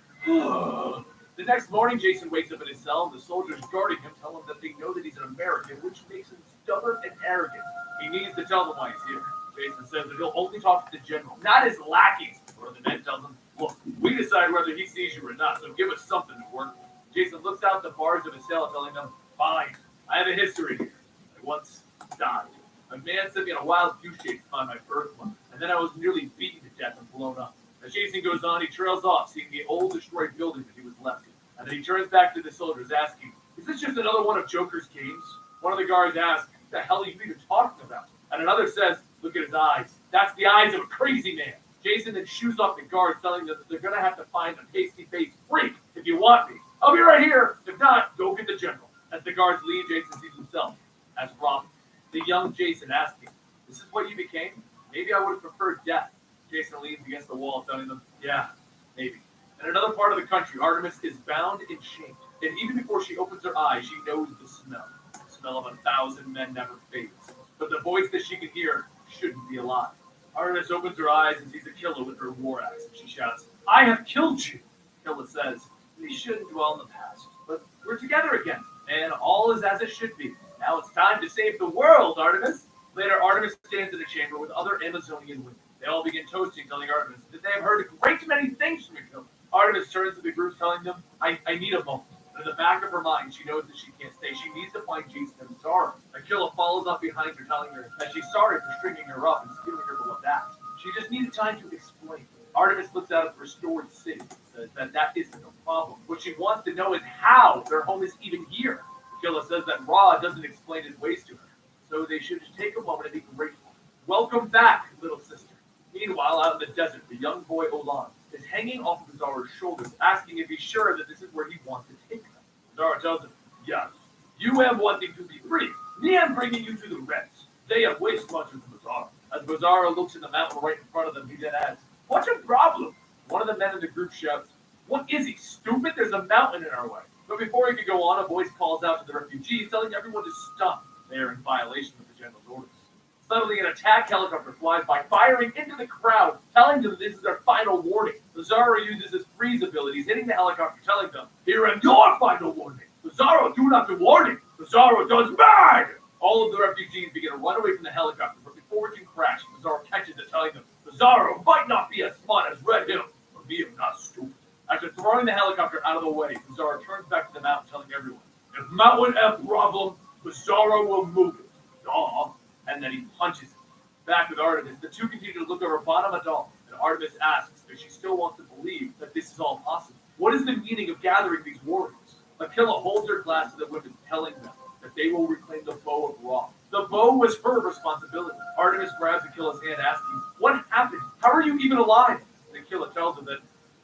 B: The next morning, Jason wakes up in his cell, and the soldiers guarding him tell him that they know that he's an American, which makes him stubborn and arrogant. He needs to tell them why he's here. Jason says that he'll only talk to the general, not his lackeys. One of the men tells him, "Look, we decide whether he sees you or not, so give us something to work with." Jason looks out the bars of his cell, telling them, "Fine, I have a history here. I once died. A man sent me on a wild goose chase to find my birthmark, and then I was nearly beaten to death and blown up." As Jason goes on, he trails off, seeing the old destroyed building that he was left in. And then he turns back to the soldiers, asking, "Is this just another one of Joker's games?" One of the guards asks, "What the hell are you even talking about?" And another says, "Look at his eyes. That's the eyes of a crazy man." Jason then shoos off the guards, telling them that they're going to have to find a pasty-faced freak if you want me. "I'll be right here. If not, go get the general." As the guards leave, Jason sees himself as Robin. The young Jason asking, "This is what you became? Maybe I would have preferred death." Jason leans against the wall, telling them, "Yeah, maybe." In another part of the country, Artemis is bound and chained. And even before she opens her eyes, she knows the smell. The smell of 1,000 men never fades. But the voice that she can hear shouldn't be alive. Artemis opens her eyes and sees Aquila with her war axe. She shouts, "I have killed you." Aquila says, "We shouldn't dwell in the past, but we're together again, and all is as it should be. Now it's time to save the world, Artemis." Later, Artemis stands in a chamber with other Amazonian women. They all begin toasting, telling Artemis that they have heard a great many things from Aquila. Artemis turns to the group, telling them, I need a moment. But in the back of her mind, she knows that she can't stay. She needs to find Jason and Bizarro. Aquila follows up behind her, telling her that she's sorry for stringing her up and stealing her beloved axe. She just needed time to explain. Artemis looks out at the restored city and says that isn't no problem. What she wants to know is how their home is even here. Aquila says that Ra doesn't explain his ways to her, so they should just take a moment and be grateful. "Welcome back, little sister." Meanwhile, out in the desert, the young boy Olan is hanging off of Bizarro's shoulders, asking if he's sure that this is where he wants to take them. Bizarro tells him, "Yes, you am wanting to be free. Me am bringing you to the Reds. They have way smarter than Bizarro." As Bizarro looks at the mountain right in front of them, he then adds, What's your problem? One of the men in the group shouts, what is he, stupid? There's a mountain in our way. But before he could go on, a voice calls out to the refugees, telling everyone to stop. They are in violation of the general's orders. Suddenly, an attack helicopter flies by, firing into the crowd, telling them that this is their final warning. Lazaro uses his freeze abilities, hitting the helicopter, telling them, here are your final warning. Lazaro, do not do warning. Lazaro does bad. All of the refugees begin to run away from the helicopter, but before it can crash, Lazaro catches it, telling them, Lazaro might not be as smart as Red Hill, but me am not stupid. After throwing the helicopter out of the way, Lazaro turns back to the mountain, telling everyone, if mountain have problem, Lazaro will move it. Duh. And then he punches it. Back with Artemis, the two continue to look over Bottom Adal, and Artemis asks if she still wants to believe that this is all possible. What is the meaning of gathering these warriors? Aquila holds her glass to the women, telling them that they will reclaim the bow of Ra. The bow was her responsibility. Artemis grabs Aquila's hand, asking, what happened? How are you even alive? And Aquila tells her that,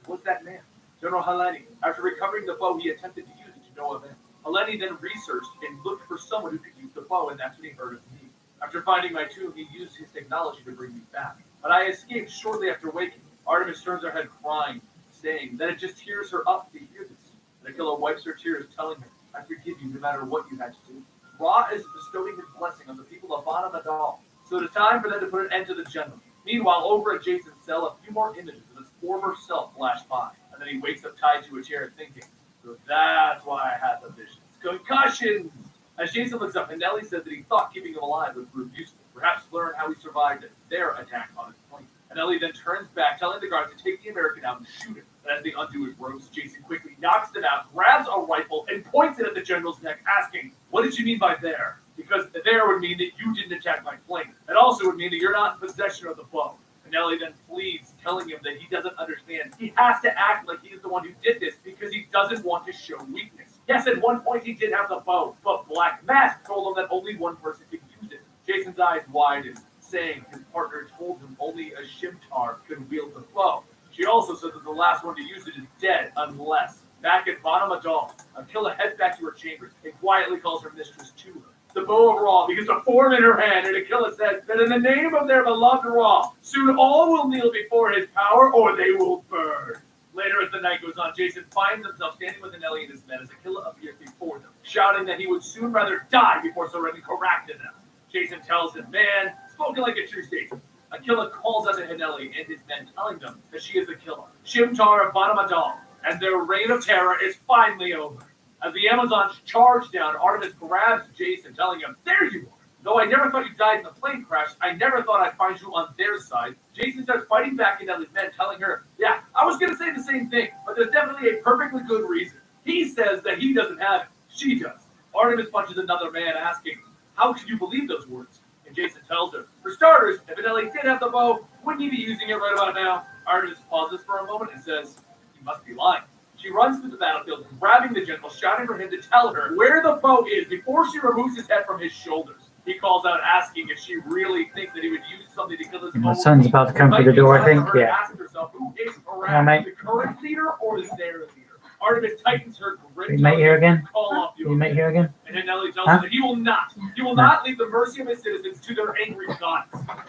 B: what's that man? General Helene. After recovering the bow, he attempted to use it to no avail. Helene then researched and looked for someone who could use the bow, and that's when he heard of me. After finding my tomb, he used his technology to bring me back. But I escaped shortly after waking. Artemis turns her head crying, saying that it just tears her up to hear this. And Aquila wipes her tears, telling her, I forgive you no matter what you had to do. Ra is bestowing his blessing on the people of Bottom Adal, so it is time for them to put an end to the general. Meanwhile, over at Jason's cell, a few more images of his former self flash by, and then he wakes up tied to a chair thinking, so that's why I had the visions. Concussions! As Jason looks up, Nelly said that he thought keeping him alive would prove useful, perhaps learn how he survived their attack on his plane. Nelly then turns back, telling the guards to take the American out and shoot him. But as they undo his ropes, Jason quickly knocks them out, grabs a rifle, and points it at the general's neck, asking, what did you mean by there? Because there would mean that you didn't attack my plane. It also would mean that you're not in possession of the bow. And Nelly then pleads, telling him that he doesn't understand. He has to act like he's the one who did this because he doesn't want to show weakness. Yes, at one point he did have the bow, but Black Mask told him that only one person could use it. Jason's eyes widen, saying his partner told him only a Shimtar could wield the bow. She also said that the last one to use it is dead unless. Back at Bottom Adal, Aquila heads back to her chambers and quietly calls her mistress to her. The bow of Ra begins to form in her hand, and Aquila says that in the name of their beloved Ra, soon all will kneel before his power or they will burn. Later, as the night goes on, Jason finds himself standing with Nelly and his men as Aquila appears before them, shouting that he would soon rather die before surrendering Karak to them. Jason tells him, man, spoken like a true statesman. Aquila calls out to Haneli and his men, telling them that she is the killer, Shimtar of Bottom Adal, and their reign of terror is finally over. As the Amazons charge down, Artemis grabs Jason, telling him, there you are. Though I never thought you died in the plane crash, I never thought I'd find you on their side. Jason starts fighting back at Ellie's men, telling her, yeah, I was going to say the same thing, but there's definitely a perfectly good reason. He says that he doesn't have it. She does. Artemis punches another man, asking, how could you believe those words? And Jason tells her, for starters, if Anelli did have the bow, wouldn't he be using it right about now? Artemis pauses for a moment and says, he must be lying. She runs through the battlefield, grabbing the general, shouting for him to tell her where the bow is before she removes his head from his shoulders. He calls out, asking if she really thinks that he would use something to kill his own.
A: My son's about to come through the door, I think. Yeah.
B: Ask herself, who is Iraq, the current leader or their leader? Artemis tightens her grip.
A: You mate here again?
B: Call off the
A: You mate here again?
B: And Haneli tells him that he will not leave the mercy of his citizens to their angry gods.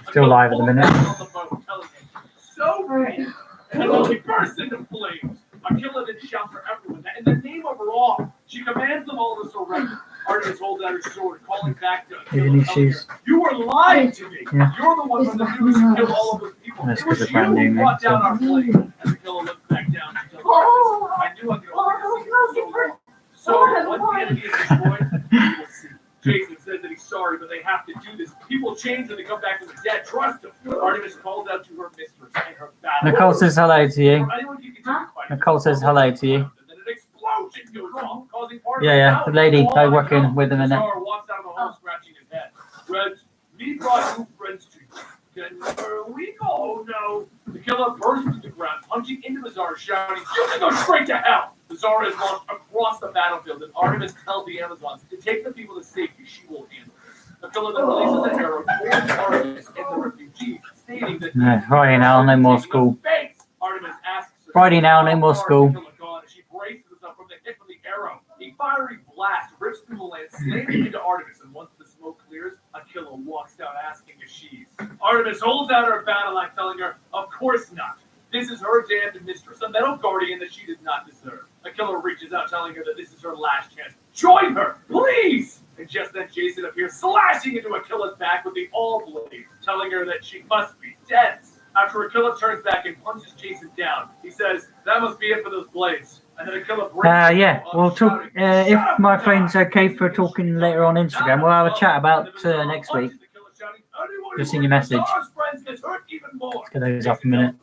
A: Still alive at the minute.
B: On the boat, telling him, so brave. And Haneli bursts into flames. Aquila then shouts for everyone that in the name of Ra, she commands them all to surrender. Artemis holds out her sword, calling back to Aquila, telling her, you were lying to me.
A: Yeah.
B: You're the one from the news who killed all of those people.
A: That's
B: It was
A: because
B: you
A: of brand
B: who
A: name,
B: brought
A: so.
B: down our plane. As Aquila looks back down, she tells Artemis, I knew I could only see you for so long. So once the enemy is destroyed, we will see. Jason says that he's sorry, but they have to do this. People change when they come back from the dead. Trust him. Artemis calls out to her mistress and her battle.
A: Nicole says hello to you.
B: For anyone who continues fighting,
A: Nicole says hello to you.
B: and then an explosion goes off, causing part of
A: Yeah, the lady
B: all
A: I
B: to
A: work
B: go.
A: in with in a minute.
B: Czar walks out of the hall scratching his head. Reds, me brought new friends to you. Can we go? Oh no. The killer bursts to the ground, punching into the Czar, shouting, you can go straight to hell. The Czar is launched across the battlefield, and Artemis tells the Amazons to take the people to safety. She will handle it. The killer then releases an arrow towards Artemis and the refugees, stating that
A: No, Friday now, no more school.
B: Artemis asks her,
A: Friday now, no more school.
B: she braces herself from the hit from the arrow. A fiery blast rips through the land, slamming into Artemis, and once the smoke clears, Aquila walks down asking if she's. Artemis holds out her battle axe, telling her, of course not. This is her damned mistress, a metal guardian that she does not deserve. A killer reaches out, telling her that this is her last chance. Join her, please! And just then Jason appears, slashing into Akila's back with the all blade, telling her that she must be dead. After Aquila turns back and punches Jason down, he says, "That must be it for those blades." And then Aquila breaks.
A: Yeah, we'll talk. If my phone's okay for talking later on Instagram, we'll have a chat about next week. Just seen your message. Let's get those up a minute.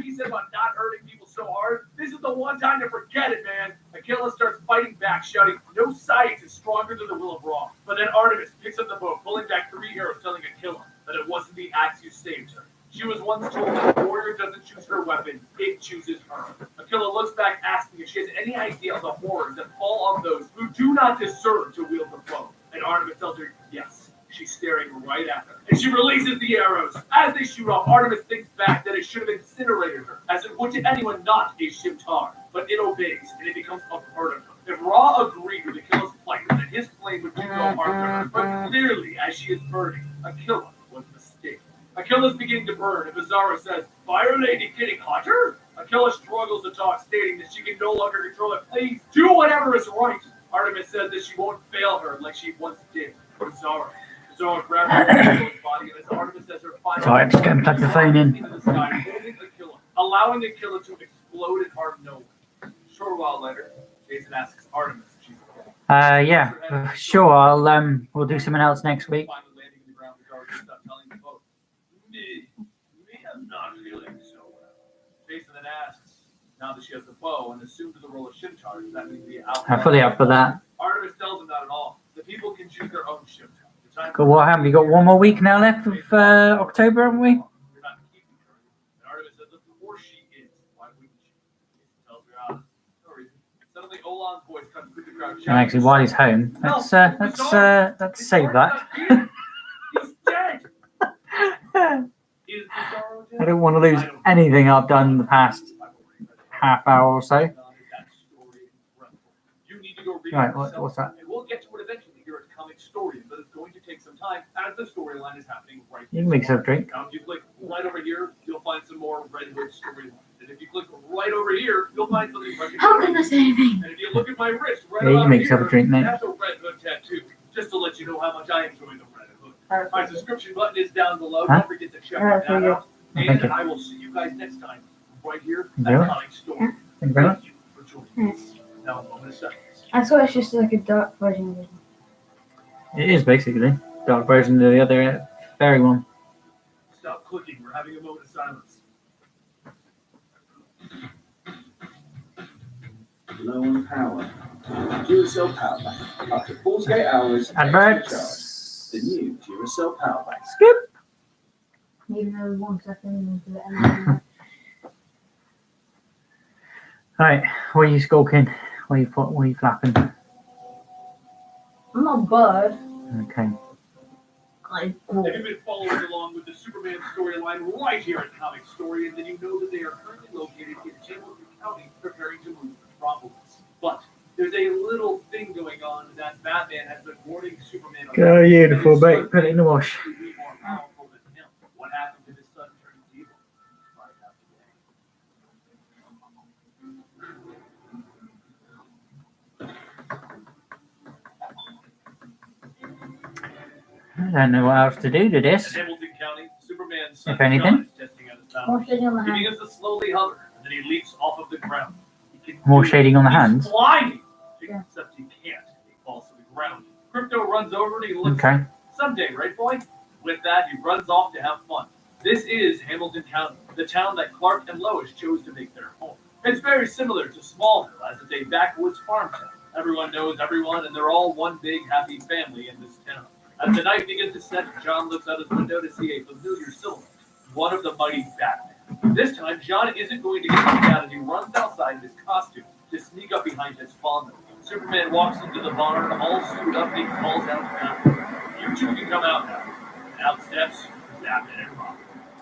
B: He said about not hurting people so hard. This is the one time to forget it, man. Aquila starts fighting back, shouting, "No science is stronger than the will of Ra." But then Artemis picks up the bow, pulling back 3 arrows, telling Aquila that it wasn't the axe who saved her. She was once told that the warrior doesn't choose her weapon, it chooses her. Aquila looks back, asking if she has any idea of the horrors that fall on those who do not deserve to wield the bow. And Artemis tells her yes. She's staring right at her. And she releases the arrows. As they shoot off, Artemis thinks back that it should have incinerated her, as it would to anyone not a Shimtar. But it obeys, and it becomes a part of her. If Ra agreed with Aquila's plight, then his flame would do no harm to her. But clearly, as she is burning, Aquila was mistaken. Aquila's beginning to burn, and Bizarro says, "Fire lady getting hotter?" Aquila struggles to talk, stating that she can no longer control it. "Please, do whatever is right." Artemis says that she won't fail her like she once did. Bizarro grabs her body, and as Artemis says her final...
A: Sorry, I'm just going to plug the phone in.
B: ...into the sky, holding Aquila, allowing Aquila to explode and harm no one. A short while later, Jason asks Artemis if she's okay.
A: Yeah, sure. We'll do something else next week.
B: I'm not feeling so well. Jason then asks, now that she has the bow and assumed the role of Shimtar, does that mean the outlaw?
A: I'm fully up for that.
B: Artemis tells him not at all. The people can choose their own Shimtar.
A: Got what happened? We got one more week now left of October, haven't we?
B: You're not keeping her. And Artemis says, "Look, the more she is, why wouldn't she?" Jason tells her, no reason. Suddenly, Olan's voice comes through the crowd.
A: And actually, while he's home, let's save that.
B: He's dead. Is Bizarro dead?
A: I don't want to lose anything I've done in the past half hour or so.
B: You need to go read
A: Right,
B: it yourself,
A: what's that?
B: and we'll get to it eventually here at Comic Story, but it's going to take some time as the storyline is happening right
A: You can make yourself a drink.
B: now. If you click right over here, you'll find some more Redwood storyline. And if you click right over here, you'll find something right
D: How can I say anything?
B: And if you look at my wrist right
A: Yeah, you can
B: about
A: make yourself a
B: here,
A: drink, mate.
B: that's a Red Hood tattoo. Just to let you know how much I enjoy the Red Hood. My subscription button is down below.
A: Huh?
B: Don't forget to check that out.
A: Thank
B: And
A: you.
B: I will see you guys next time right here
A: Thank you.
B: at Comic Story.
A: Thank you very much.
B: Thank you for joining us. Now, a moment of silence.
D: I swear it's just like a dark version of it.
A: It is basically dark version of the other fairy one.
B: Stop clicking. We're having a moment of silence.
E: Low on power. Duracell Power Bank. Up to 48 hours.
A: Adverts.
E: extra charge. The new Duracell Power Bank.
A: Skip.
D: Even though 1 second into the end.
A: Right, what are you skulking? What are you flapping?
D: I'm not a bird.
A: Okay.
D: I
B: If you've been following along with the Superman storyline right here at Comic Story, and then you know that they are currently located in Temptation County preparing to move to Metropolis. But there's a little thing going on that Batman has been warning Superman about.
A: Go beautiful, mate. Put it in the wash.
B: To be more powerful than him. What happened to his son turning evil? Find out today.
A: I don't know what else to do to
B: In
A: this.
B: Hamilton County, Superman's son
A: If anything.
B: John is testing out his
D: More
B: powers.
D: shading on the
B: He
D: hand.
B: begins to slowly hover, and then he leaps off of the ground. He can
A: More
B: do it.
A: shading on the
B: He's
A: hands.
B: flying!
D: Yeah.
B: Except he can't. He falls to the ground. Crypto runs over and he looks
A: Okay.
B: someday, right, boy? With that, he runs off to have fun. This is Hamilton County, the town that Clark and Lois chose to make their home. It's very similar to Smallville, as it's a backwoods farm town. Everyone knows everyone, and they're all one big happy family in this town. As the night begins to set, John looks out his window to see a familiar silhouette, one of the mighty Batman. This time, John isn't going to get kicked out as he runs outside in his costume to sneak up behind his father. Superman walks into the barn, all suited up, and he calls out Batman. You two can come out now. And out steps Batman and Robin.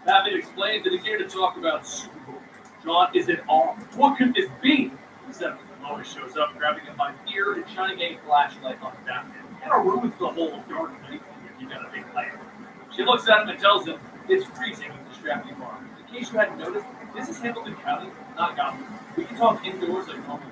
B: Batman explains that he's here to talk about Superboy. John is in awe. What could this be? Except Lois shows up, grabbing him by the ear and shining a flashlight on Batman. It ruins the whole dark night if you got a big light. She looks at him and tells him it's freezing in the strappy barn. You In case you hadn't noticed, this is Hamilton County, not Gotham. We can talk indoors like normal.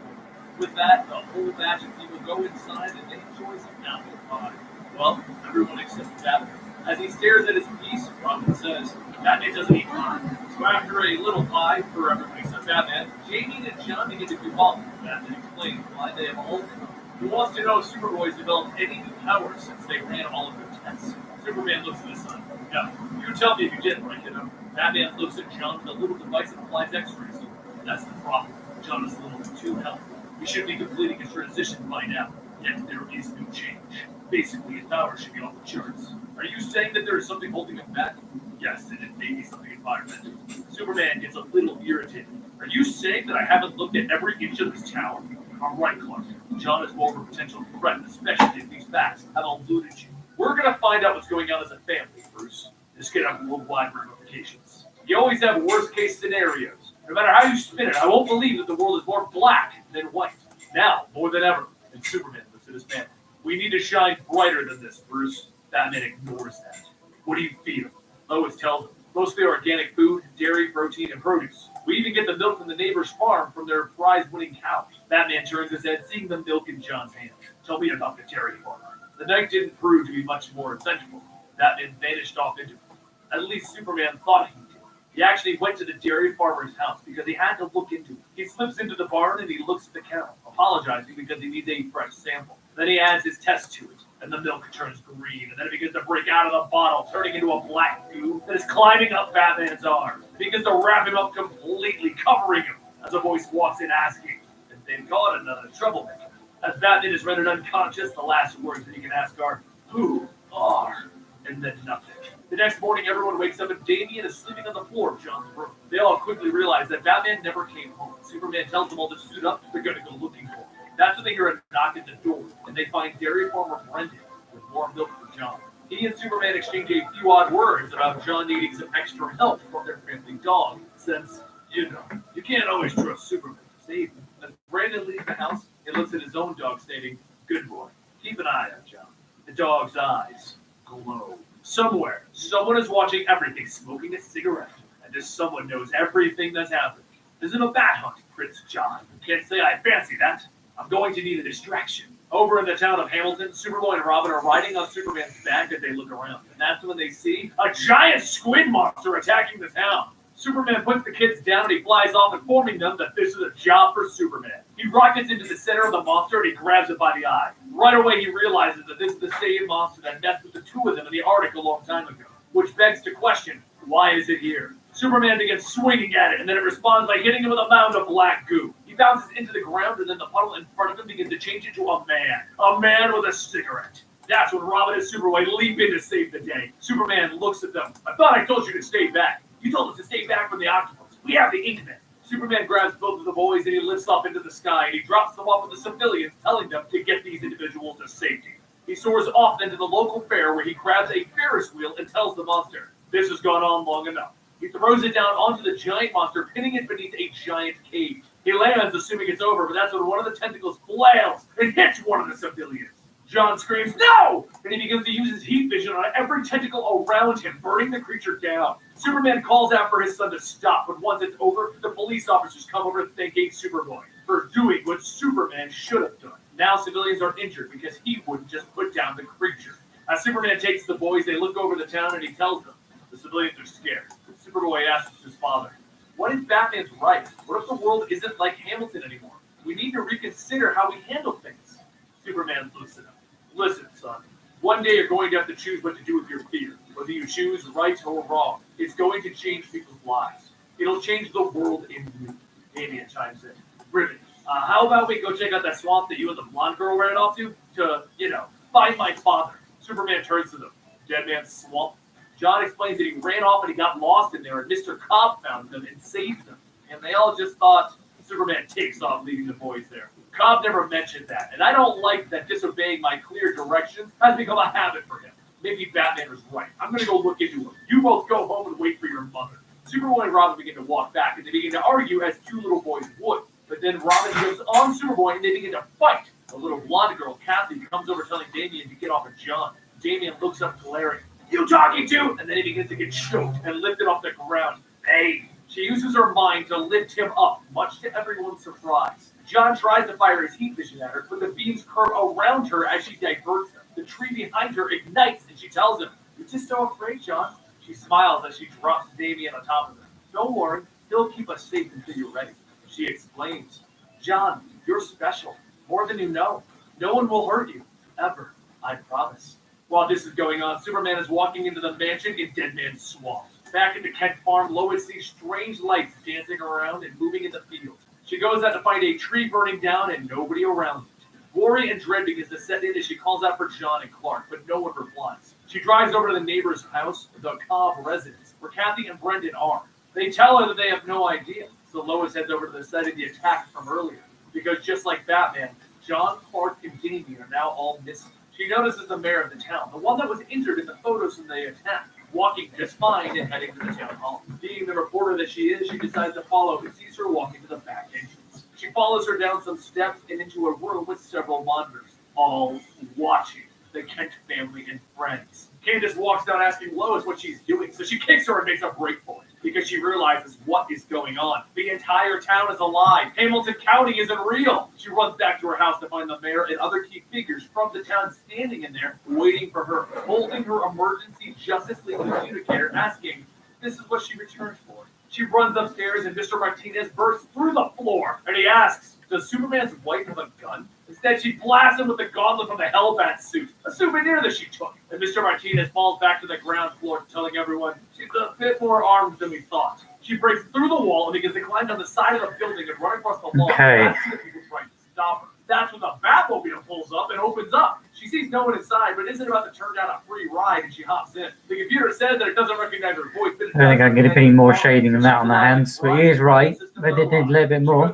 B: With that, the whole batch of people go inside and they enjoy some apple pie. Well, everyone except Batman. As he stares at his piece, Robin says, Batman doesn't eat pie. So after a little pie for everybody except Batman, Jamie and John begin to goof off. Batman explains why they have all of them. He wants to know if Superboy's developed any new powers since they ran all of their tests. Superman looks at his son. No, you tell me if you did, right, kiddo? Batman looks at John with a little device that applies x-rays. That's the problem. John is a little too healthy. He should be completing his transition by now, yet there is no change. Basically, his power should be off the charts. Are you saying that there is something holding him back? Yes, and it may be something environmental. Superman gets a little irritated. Are you saying that I haven't looked at every inch of this town? All right, Clark. John is more of a potential threat, especially if these facts have eluded you. We're gonna find out what's going on as a family, Bruce. This could have worldwide ramifications. You always have worst-case scenarios. No matter how you spin it, I won't believe that the world is more black than white. Now, more than ever, and Superman looks at his family. We need to shine brighter than this, Bruce. Batman ignores that. What do you feel? Lois tells him. Mostly organic food, dairy, protein, and produce. We even get the milk from the neighbor's farm from their prize-winning cows. Batman turns his head, seeing the milk in John's hand. Tell me about the dairy farmer. The night didn't prove to be much more eventful. Batman vanished off into it. At least Superman thought he did. He actually went to the dairy farmer's house because he had to look into it. He slips into the barn and he looks at the cow, apologizing because he needs a fresh sample. Then he adds his test to it, and the milk turns green, and then it begins to break out of the bottle, turning into a black goo that is climbing up Batman's arm. It begins to wrap him up completely, covering him, as a voice walks in asking, and they've got another troublemaker. As Batman is rendered unconscious, the last words that he can ask are, who are, and then nothing. The next morning, everyone wakes up and Damian is sleeping on the floor of John's room. They all quickly realize that Batman never came home. Superman tells them all to suit up, they're going to go looking for him. That's when they hear a knock at the door, and they find dairy farmer Brendan with more milk for John. He and Superman exchange a few odd words about John needing some extra help from their family dog, since, you can't always trust Superman to save him. As Brandon leaves the house, he looks at his own dog, stating, good boy, keep an eye on John. The dog's eyes glow. Somewhere, someone is watching everything, smoking a cigarette, and this someone knows everything that's happening. This isn't a bat hunt, Prince John. Can't say I fancy that. I'm going to need a distraction. Over in the town of Hamilton, Superboy and Robin are riding on Superman's back as they look around, and that's when they see a giant squid monster attacking the town. Superman puts the kids down and he flies off, informing them that this is a job for Superman. He rockets into the center of the monster and he grabs it by the eye. Right away he realizes that this is the same monster that messed with the two of them in the Arctic a long time ago, which begs to question, why is it here? Superman begins swinging at it, and then it responds by hitting him with a mound of black goo. He bounces into the ground, and then the puddle in front of him begins to change into a man with a cigarette. That's when Robin and Superboy leap in to save the day. Superman looks at them. I thought I told you to stay back. You told us to stay back from the octopus. We have the Inkman. Superman grabs both of the boys and he lifts off into the sky and he drops them off with the civilians, telling them to get these individuals to safety. He soars off then to the local fair where he grabs a Ferris wheel and tells the monster, this has gone on long enough. He throws it down onto the giant monster, pinning it beneath a giant cage. He lands, assuming it's over, but that's when one of the tentacles flails and hits one of the civilians. John screams, no! And he begins to use his heat vision on every tentacle around him, burning the creature down. Superman calls out for his son to stop, but once it's over, the police officers come over thanking Superboy for doing what Superman should have done. Now civilians are injured because he wouldn't just put down the creature. As Superman takes the boys, they look over the town and he tells them, the civilians are scared. Superboy asks his father, what if Batman's right? What if the world isn't like Hamilton anymore? We need to reconsider how we handle things. Superman looks at him. Listen, son, one day you're going to have to choose what to do with your fear. Whether you choose right or wrong, it's going to change people's lives. It'll change the world in you. Damian chimes in. Ribbon, how about we go check out that swamp that you and the blonde girl ran off to, find my father. Superman turns to them. Dead man's swamp. John explains that he ran off and he got lost in there, and Mr. Cobb found them and saved them. And they all just thought Superman takes off, leaving the boys there. Cobb never mentioned that, and I don't like that disobeying my clear directions has become a habit for him. Maybe Batman was right. I'm going to go look into him. You both go home and wait for your mother. Superboy and Robin begin to walk back, and they begin to argue as two little boys would. But then Robin goes on Superboy, and they begin to fight. The little blonde girl, Kathy, comes over telling Damian to get off of John. Damian looks up glaring. You talking to? And then he begins to get choked and lifted off the ground. Hey, She uses her mind to lift him up, much to everyone's surprise. John tries to fire his heat vision at her, but the beams curve around her as she diverts them. The tree behind her ignites, and she tells him, "You're just so afraid, John." She smiles as she drops Damien on top of her. "Don't worry, he'll keep us safe until you're ready." She explains, "John, you're special, more than you know. No one will hurt you, ever, I promise." While this is going on, Superman is walking into the mansion in Dead Man's Swamp. Back at the Kent farm, Lois sees strange lights dancing around and moving in the field. She goes out to find a tree burning down and nobody around it. Worry and dread begins to set in as she calls out for John and Clark, but no one replies. She drives over to the neighbor's house, the Cobb residence, where Kathy and Brendan are. They tell her that they have no idea, so Lois heads over to the site of the attack from earlier. Because just like Batman, John, Clark, and Damien are now all missing. She notices the mayor of the town, the one that was injured in the photos from the attack, walking just fine and heading to the town hall. Being the reporter that she is, she decides to follow and sees her walking to the back entrance. She follows her down some steps and into a room with several monitors, all watching the Kent family and friends. Candace walks down asking Lois what she's doing, so she kicks her and makes a break for it, because she realizes what is going on. The entire town is alive. Hamilton County isn't real. She runs back to her house to find the mayor and other key figures from the town standing in there, waiting for her, holding her emergency Justice League communicator, asking, this is what she returned for. She runs upstairs and Mr. Martinez bursts through the floor, and he asks, does Superman's wife have a gun? Instead, she blasts him with the gauntlet from the Hellbat suit, a souvenir that she took. And Mr. Martinez falls back to the ground floor, telling everyone she's a bit more armed than we thought. She breaks through the wall and begins to climb down the side of the building and run across the lawn.
A: Okay.
B: That's the people trying to stop her. That's when the Batmobile pulls up and opens up. She sees no one inside, but isn't about to turn down a free ride, and she hops in. The computer says that it doesn't recognize her voice.
A: I don't think I can get any more shading than that on the hands, but he is right. They did need a little bit more.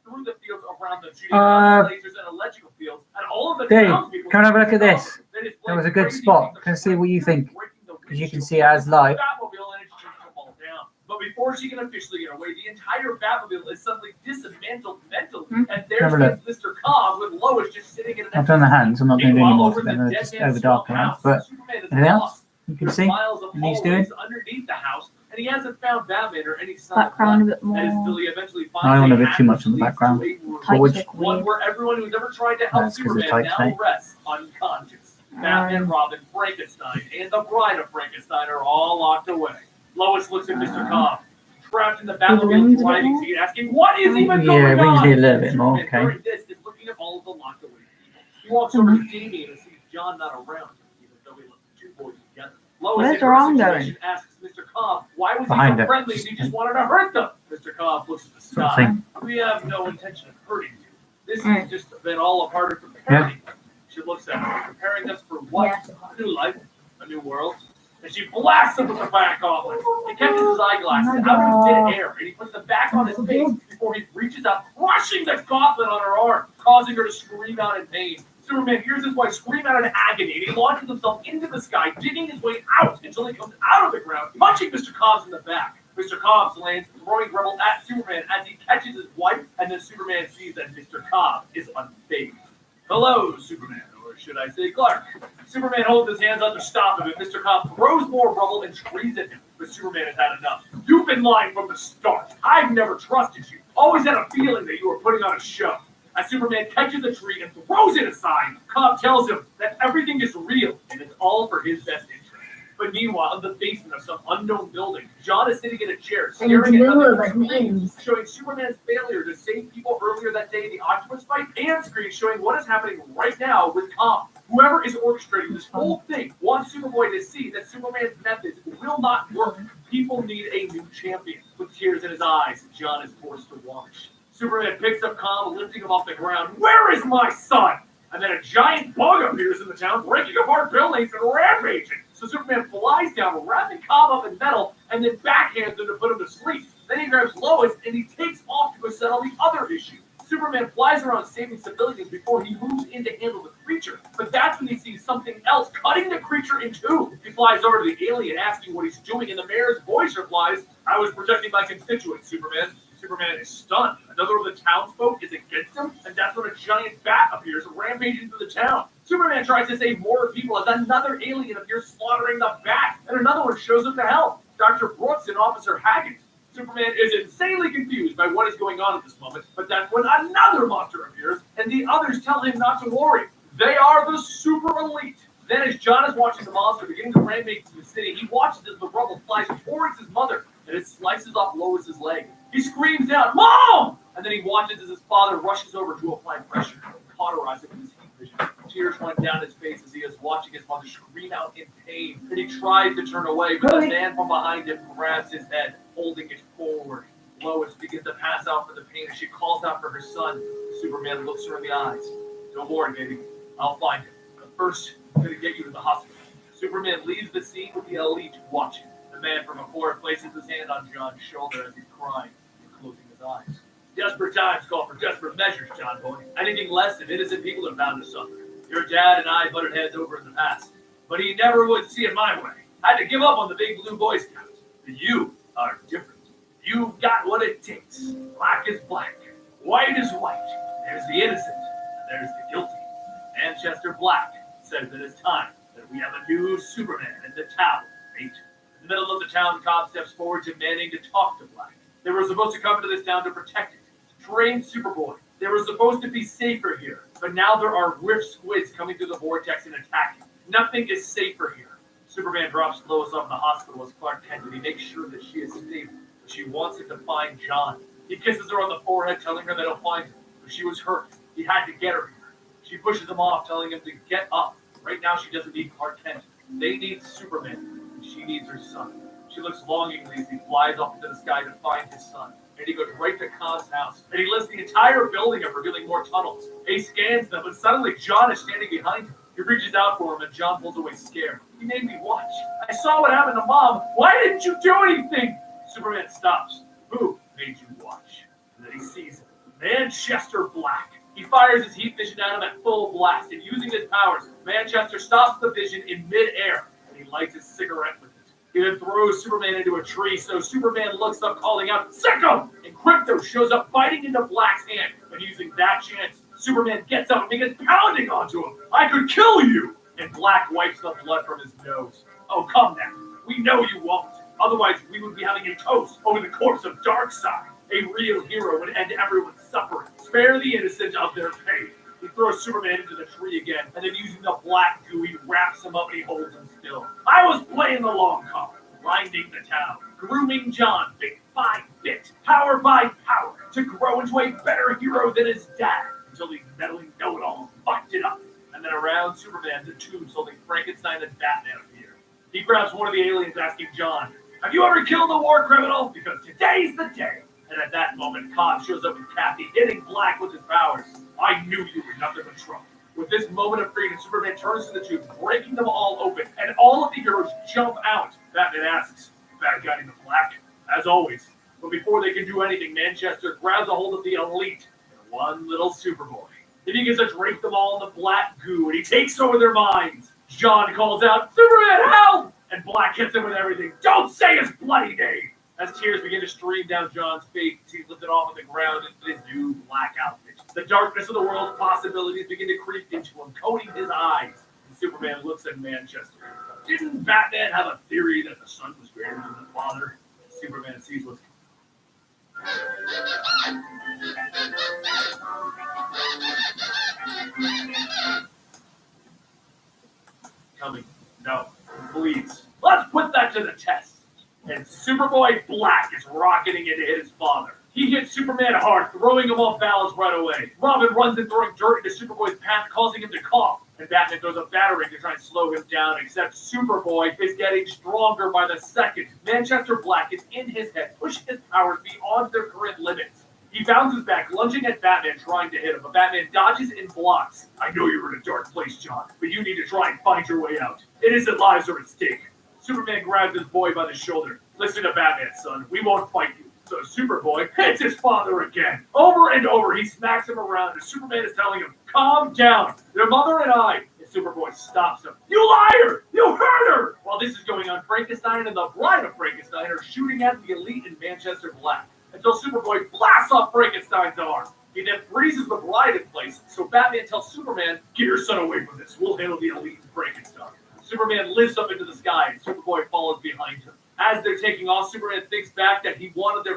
B: Through the fields around the lasers and electrical fields, and all of the
A: Dave,
B: townspeople
A: come and have a look at this.
B: they display
A: That was a good
B: crazy
A: spot.
B: pictures
A: Can I see what you think?
B: breaking the
A: Because you can
B: windshield
A: see it as live.
B: Batmobile and it shoots them all down. But before she can officially get away, the entire Batmobile is suddenly dismantled mentally, and there's
A: Have a look.
B: Mr. Cobb with Lois just sitting in an
A: I've done the hands. I'm not doing any
B: Meanwhile,
A: more
B: over
A: to them.
B: the
A: They're
B: Dead
A: just
B: Man's
A: over dark
B: Swamp
A: enough.
B: house,
A: But
B: Superman is
A: anything else
B: lost.
A: you can
B: There's
A: see?
B: miles of
A: And he's
B: hallways
A: doing?
B: underneath the house, and he hasn't found Batman or any sign of
D: Background a
B: life.
D: bit more.
B: And until he eventually finds
A: I don't want a
B: a
A: bit too much on the
B: hatch
A: background.
B: that leads to a room.
D: Types
A: would-
D: look
B: One
D: weird.
B: where everyone who's ever tried to help
A: That's 'cause it's
B: Superman
A: tight
B: now
A: today.
B: rests unconscious. Batman, Robin, Frankenstein, and the Bride of Frankenstein are all locked away. Lois looks at Mr. Cobb, trapped in the
D: wings a
B: Batmobile
D: bit
B: driving
D: more?
B: seat, asking, what is even
A: Yeah,
B: going
A: wings
B: on?
A: need a little bit more,
B: Superman,
A: okay.
B: during this, is looking at all of the locked away people. He walks over to Damien and sees John not around, even though he left the two boys together. Lois,
D: Where's
B: in her
D: their arm
B: situation, asks Mr. Cobb, why was
A: Behind
B: he so
A: her.
B: friendly if he just wanted to hurt them? Mr. Cobb looks at the
A: Sort of
B: sky.
A: thing.
B: We have no intention of hurting you. This
D: Mm.
B: has just been all a part of preparing. She looks at him, preparing us for what?
D: Yeah.
B: A new life, a new world. And she blasts him with the back off. He catches his eyeglasses out of dead air, and he puts the back on his face before he reaches out, crushing the gauntlet on her arm, causing her to scream out in pain. Superman hears his wife scream out in agony, and he launches himself into the sky, digging his way out until he comes out of the ground, punching Mr. Cobbs in the back. Mr. Cobbs lands, throwing Rebel at Superman as he catches his wife, and then Superman sees that Mr. Cobb is unfazed. Hello, Superman, or should I say Clark? Superman holds his hands out to stop him, and Mr. Cobb throws more rubble and trees at him. But Superman has had enough. You've been lying from the start. I've never trusted you. Always had a feeling that you were putting on a show. As Superman catches a tree and throws it aside, Cobb tells him that everything is real and it's all for his best interest. But meanwhile, in the basement of some unknown building, John is sitting in a chair, staring at another screen, showing Superman's failure to save people earlier that day in the Octopus fight, and screen showing what is happening right now with Cobb. Whoever is orchestrating this whole thing wants Superboy to see that Superman's methods will not work. People need a new champion. With tears in his eyes, John is forced to watch. Superman picks up Cobb, lifting him off the ground. Where is my son? And then a giant bug appears in the town, breaking apart buildings and rampaging. So Superman flies down, wrapping Cobb up in metal, and then backhands him to put him to sleep. Then he grabs Lois, and he takes off to go settle the other issue. Superman flies around saving civilians before he moves in to handle the creature. But that's when he sees something else, cutting the creature in two. He flies over to the alien, asking what he's doing, and the mayor's voice replies, I was protecting my constituents, Superman. Superman is stunned. Another of the townsfolk is against him, and that's when a giant bat appears, rampaging through the town. Superman tries to save more people as another alien appears slaughtering the bat, and another one shows up to help. Dr. Brooks and Officer Haggett. Superman is insanely confused by what is going on at this moment, but that's when another monster appears, and the others tell him not to worry. They are the super elite. Then as John is watching the monster beginning to rampage through the city, he watches as the rubble flies towards his mother, and it slices off Lois's leg. He screams out, "Mom!" And then he watches as his father rushes over to apply pressure, cauterizing his heat vision. Tears run down his face as he is watching his mother scream out in pain, and he tries to turn away, but the man from behind him grabs his head, holding it forward. Lois begins to pass out for the pain as she calls out for her son. Superman looks her in the eyes. "Don't worry, baby. I'll find him. But first, I'm going to get you to the hospital." Superman leaves the scene with the elite watching. The man from before places his hand on John's shoulder as he's crying and closing his eyes. "Desperate times call for desperate measures, John boy. Anything less than innocent people are bound to suffer. Your dad and I butted heads over in the past, but he never would see it my way. I had to give up on the big blue Boy Scouts. But you are different. You've got what it takes. Black is black. White is white. There's the innocent, and there's the guilty. Manchester Black says that it's time that we have a new Superman in the town, mate." In the middle of the town, Cobb steps forward demanding to talk to Black. They were supposed to come into this town to protect it, to train Superboy. They were supposed to be safer here, but now there are rift squids coming through the vortex and attacking. Nothing is safer here. Superman drops Lois off in the hospital as Clark Kent, and he makes sure that she is safe. But she wants him to find John. He kisses her on the forehead, telling her that he'll find him. But she was hurt. He had to get her here. She pushes him off, telling him to get up. Right now, she doesn't need Clark Kent. They need Superman, and she needs her son. She looks longingly as he flies off into the sky to find his son. And he goes right to Cobb's house, and he lifts the entire building up, revealing more tunnels. He scans them, but suddenly John is standing behind him. He reaches out for him, and John pulls away scared. "He made me watch. I saw what happened to Mom. Why didn't you do anything?" Superman stops. "Who made you watch?" And then he sees him. Manchester Black. He fires his heat vision at him at full blast, and using his powers, Manchester stops the vision in mid-air, and he lights his cigarette with it. He then throws Superman into a tree, so Superman looks up calling out, "Sicko!" And Crypto shows up biting into Black's hand, and using that chance, Superman gets up and begins pounding onto him. "I could kill you!" And Black wipes the blood from his nose. "Oh, come now. We know you won't. Otherwise, we would be having a toast over the corpse of Darkseid. A real hero would end everyone's suffering. Spare the innocent of their pain." He throws Superman into the tree again, and then using the black goo, he wraps him up and he holds him still. "I was playing the long card, grinding the town, grooming John bit by bit, power by power, to grow into a better hero than his dad, until these meddling know-it-alls fucked it up." And then around Superman, the tubes holding Frankenstein and Batman appear. He grabs one of the aliens, asking John, "Have you ever killed a war criminal? Because today's the day." And at that moment, Cobb shows up with Kathy, hitting Black with his powers. "I knew you were nothing but trouble." With this moment of freedom, Superman turns to the tube, breaking them all open, and all of the heroes jump out. Batman asks, "Bad guy named Black?" "As always." But before they can do anything, Manchester grabs a hold of the elite and one little Superboy. Then he begins to drape them all in the black goo, and he takes over their minds. John calls out, "Superman, help!" And Black hits him with everything. "Don't say his bloody name!" As tears begin to stream down John's face, he's lifted off on the ground into his new black outfit. The darkness of the world's possibilities begin to creep into him, coating his eyes. And Superman looks at Manchester. "Didn't Batman have a theory that the son was greater than the father?" Superman sees what's coming. "No, please. Let's put that to the test." And Superboy Black is rocketing in to hit his father. He hits Superman hard, throwing him off balance right away. Robin runs in, throwing dirt into Superboy's path, causing him to cough. And Batman throws a battering to try and slow him down, except Superboy is getting stronger by the second. Manchester Black is in his head, pushing his powers beyond their current limits. He bounces back, lunging at Batman, trying to hit him, but Batman dodges and blocks. "I know you're in a dark place, John, but you need to try and find your way out. Innocent lives are at stake." Superman grabs his boy by the shoulder. "Listen to Batman, son. We won't fight you." So Superboy hits his father again. Over and over, he smacks him around, and Superman is telling him, "Calm down. Your mother and I." And Superboy stops him. "You liar! You hurt her!" While this is going on, Frankenstein and the bride of Frankenstein are shooting at the elite in Manchester Black, until Superboy blasts off Frankenstein's arm. He then freezes the bride in place, so Batman tells Superman, "Get your son away from this. We'll handle the elite and Frankenstein." Superman lifts up into the sky, and Superboy follows behind him. As they're taking off, Superman thinks back that he wanted their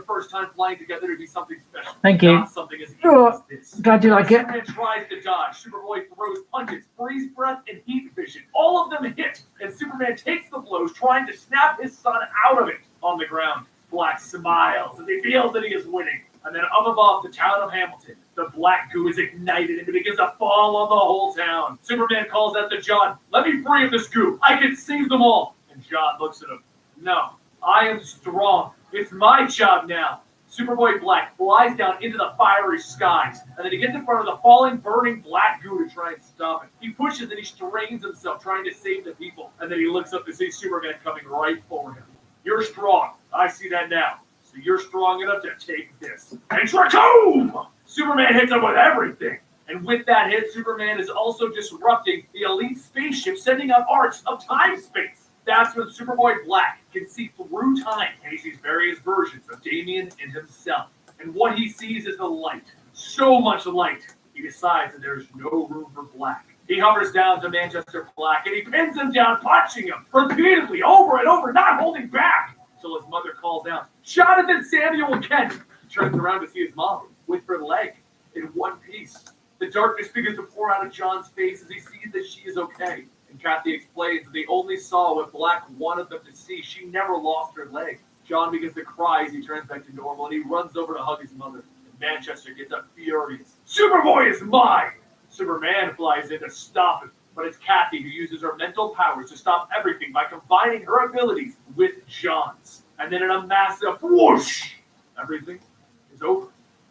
B: and flying together to be something special.
A: Thank you.
B: Not something as easy as this.
A: Glad you like it.
B: Superman tries to dodge. Superboy throws punches, freeze breath, and heat vision. All of them hit, and Superman takes the blows, trying to snap his son out of it. On the ground, Black smiles as he feels that he is winning. And then up above the town of Hamilton, the black goo is ignited and it begins to fall on the whole town. Superman calls out to John, "Let me free of this goo. I can save them all." And John looks at him. "No, I am strong. It's my job now." Superboy Black flies down into the fiery skies, and then he gets in front of the falling, burning black goo to try and stop it. He pushes and he strains himself, trying to save the people. And then he looks up to see Superman coming right for him. "You're strong. I see that now. So you're strong enough to take this." And Trachoom! Superman hits him with everything. And with that hit, Superman is also disrupting the elite spaceship, sending out arcs of time-space. That's when Superboy Black can see through time, and he sees various versions of Damian and himself. And what he sees is the light. So much light, he decides that there's no room for Black. He hovers down to Manchester Black, and he pins him down, punching him repeatedly, over and over, not holding back, until his mother calls out, "Jonathan Samuel Kent!" He turns around to see his mom, with her leg in one piece. The darkness begins to pour out of John's face as he sees that she is okay. And Kathy explains that they only saw what Black wanted them to see. She never lost her leg. John begins to cry as he turns back to normal, and he runs over to hug his mother. And Manchester gets up furious. "Superboy is mine!" Superman flies in to stop him, but it's Kathy who uses her mental powers to stop everything by combining her abilities with John's. And then in a massive whoosh, everything is over.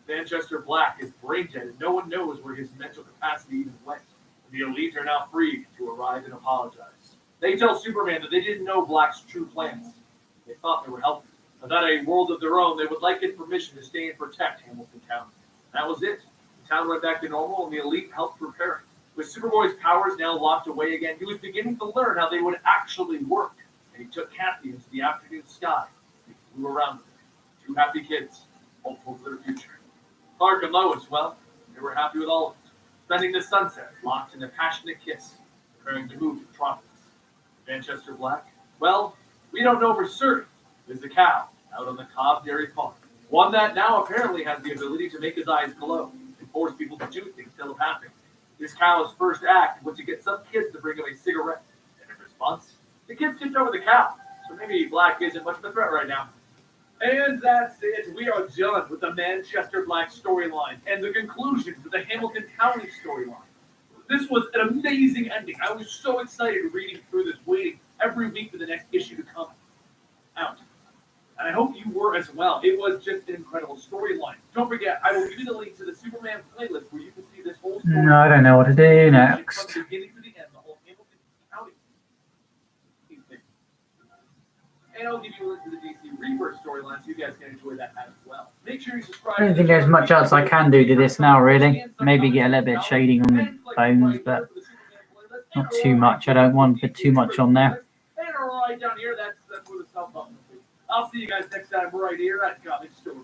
B: Manchester Black is brain dead, and no one knows where his mental capacity even went. The elite are now free to arrive and apologize. They tell Superman that they didn't know Black's true plans. They thought they were helping. But that a world of their own, they would like his permission to stay and protect Hamilton Town. That was it. The town went back to normal, and the elite helped prepare it. With Superboy's powers now locked away again, he was beginning to learn how they would actually work. And he took Kathy into the afternoon sky. He flew around them. Two happy kids, hopeful for their future. Clark and Lois, well, they were happy with all of it. Spending the sunset locked in a passionate kiss, preparing to move to the tropics. Manchester Black, well, we don't know for certain. There's a cow out on the Cobb Dairy Farm. One that now apparently has the ability to make his eyes glow and force people to do things telepathically. This cow's first act was to get some kids to bring him a cigarette. And in response, the kids skipped over the cow. So maybe Black isn't much of a threat right now. And that's it. We are done with the Manchester Black storyline and the conclusion to the Hamilton County storyline. This was an amazing ending. I was so excited reading through this, waiting every week for the next issue to come out. And I hope you were as well. It was just an incredible storyline. Don't forget, I will give you the link to the Superman playlist where you can see this whole story.
A: No, I don't know what to do next.
B: From the beginning to the end, the whole Hamilton County thing. And I'll give you a link to the DC Rebirth storyline so you guys can enjoy that as well. Make sure you subscribe.
A: I don't think there's much else I can do to this now, really. Maybe get a little bit of shading on the bones, but not too much. I don't want to put too much on there.
B: And right down here, that's where the sub button will be. I'll see you guys next time right here at Comic Story.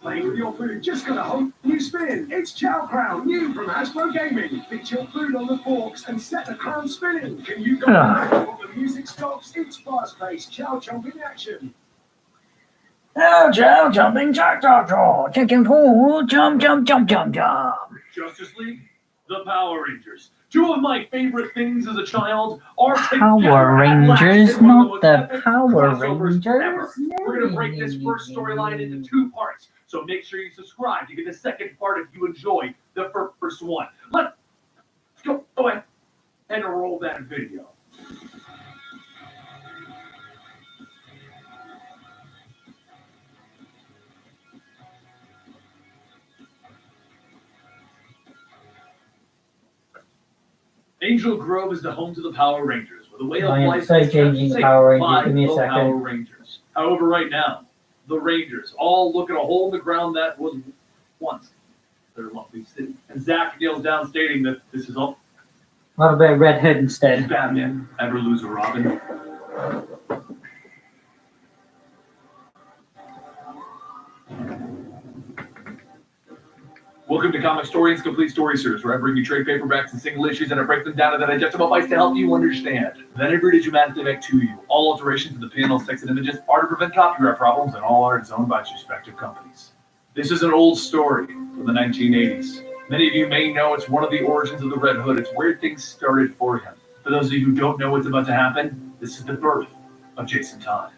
E: Playing with your food just got a whole new spin. It's Chow Crown, new from Hasbro Gaming. Fix your food on the forks and set the crown spinning. Can you go back while the music stops? It's fast-paced Chow chomping action.
A: Oh, Joe, jumping, chicken pool, jump.
B: Justice League, the Power Rangers. Two of my favorite things as a child are
A: Power Rangers, not the Power Rangers.
B: We're going to break this first storyline into two parts. So make sure you subscribe to get the second part if you enjoy the first one. Let's go ahead and roll that video. Angel Grove is the home to the Power Rangers, where the way of
A: I am
B: life
A: so
B: is
A: changing
B: kept safe
A: Power Rangers.
B: by
A: Give me a
B: the
A: second.
B: Power Rangers. However, right now, the Rangers all look at a hole in the ground that was once their lovely city. And Zach kneels down stating that this is all
A: I'll have a bit of Red Hood instead.
B: Batman. Ever lose a Robin? Welcome to Comic Stories Complete Story Series, where I bring you trade paperbacks and single issues and I break them down into digestible bites to help you understand. Then I read it dramatically back to you. All alterations to the panels, text, and images are to prevent copyright problems, and all art is owned by its respective companies. This is an old story from the 1980s. Many of you may know it's one of the origins of the Red Hood. It's where things started for him. For those of you who don't know what's about to happen, this is the birth of Jason Todd.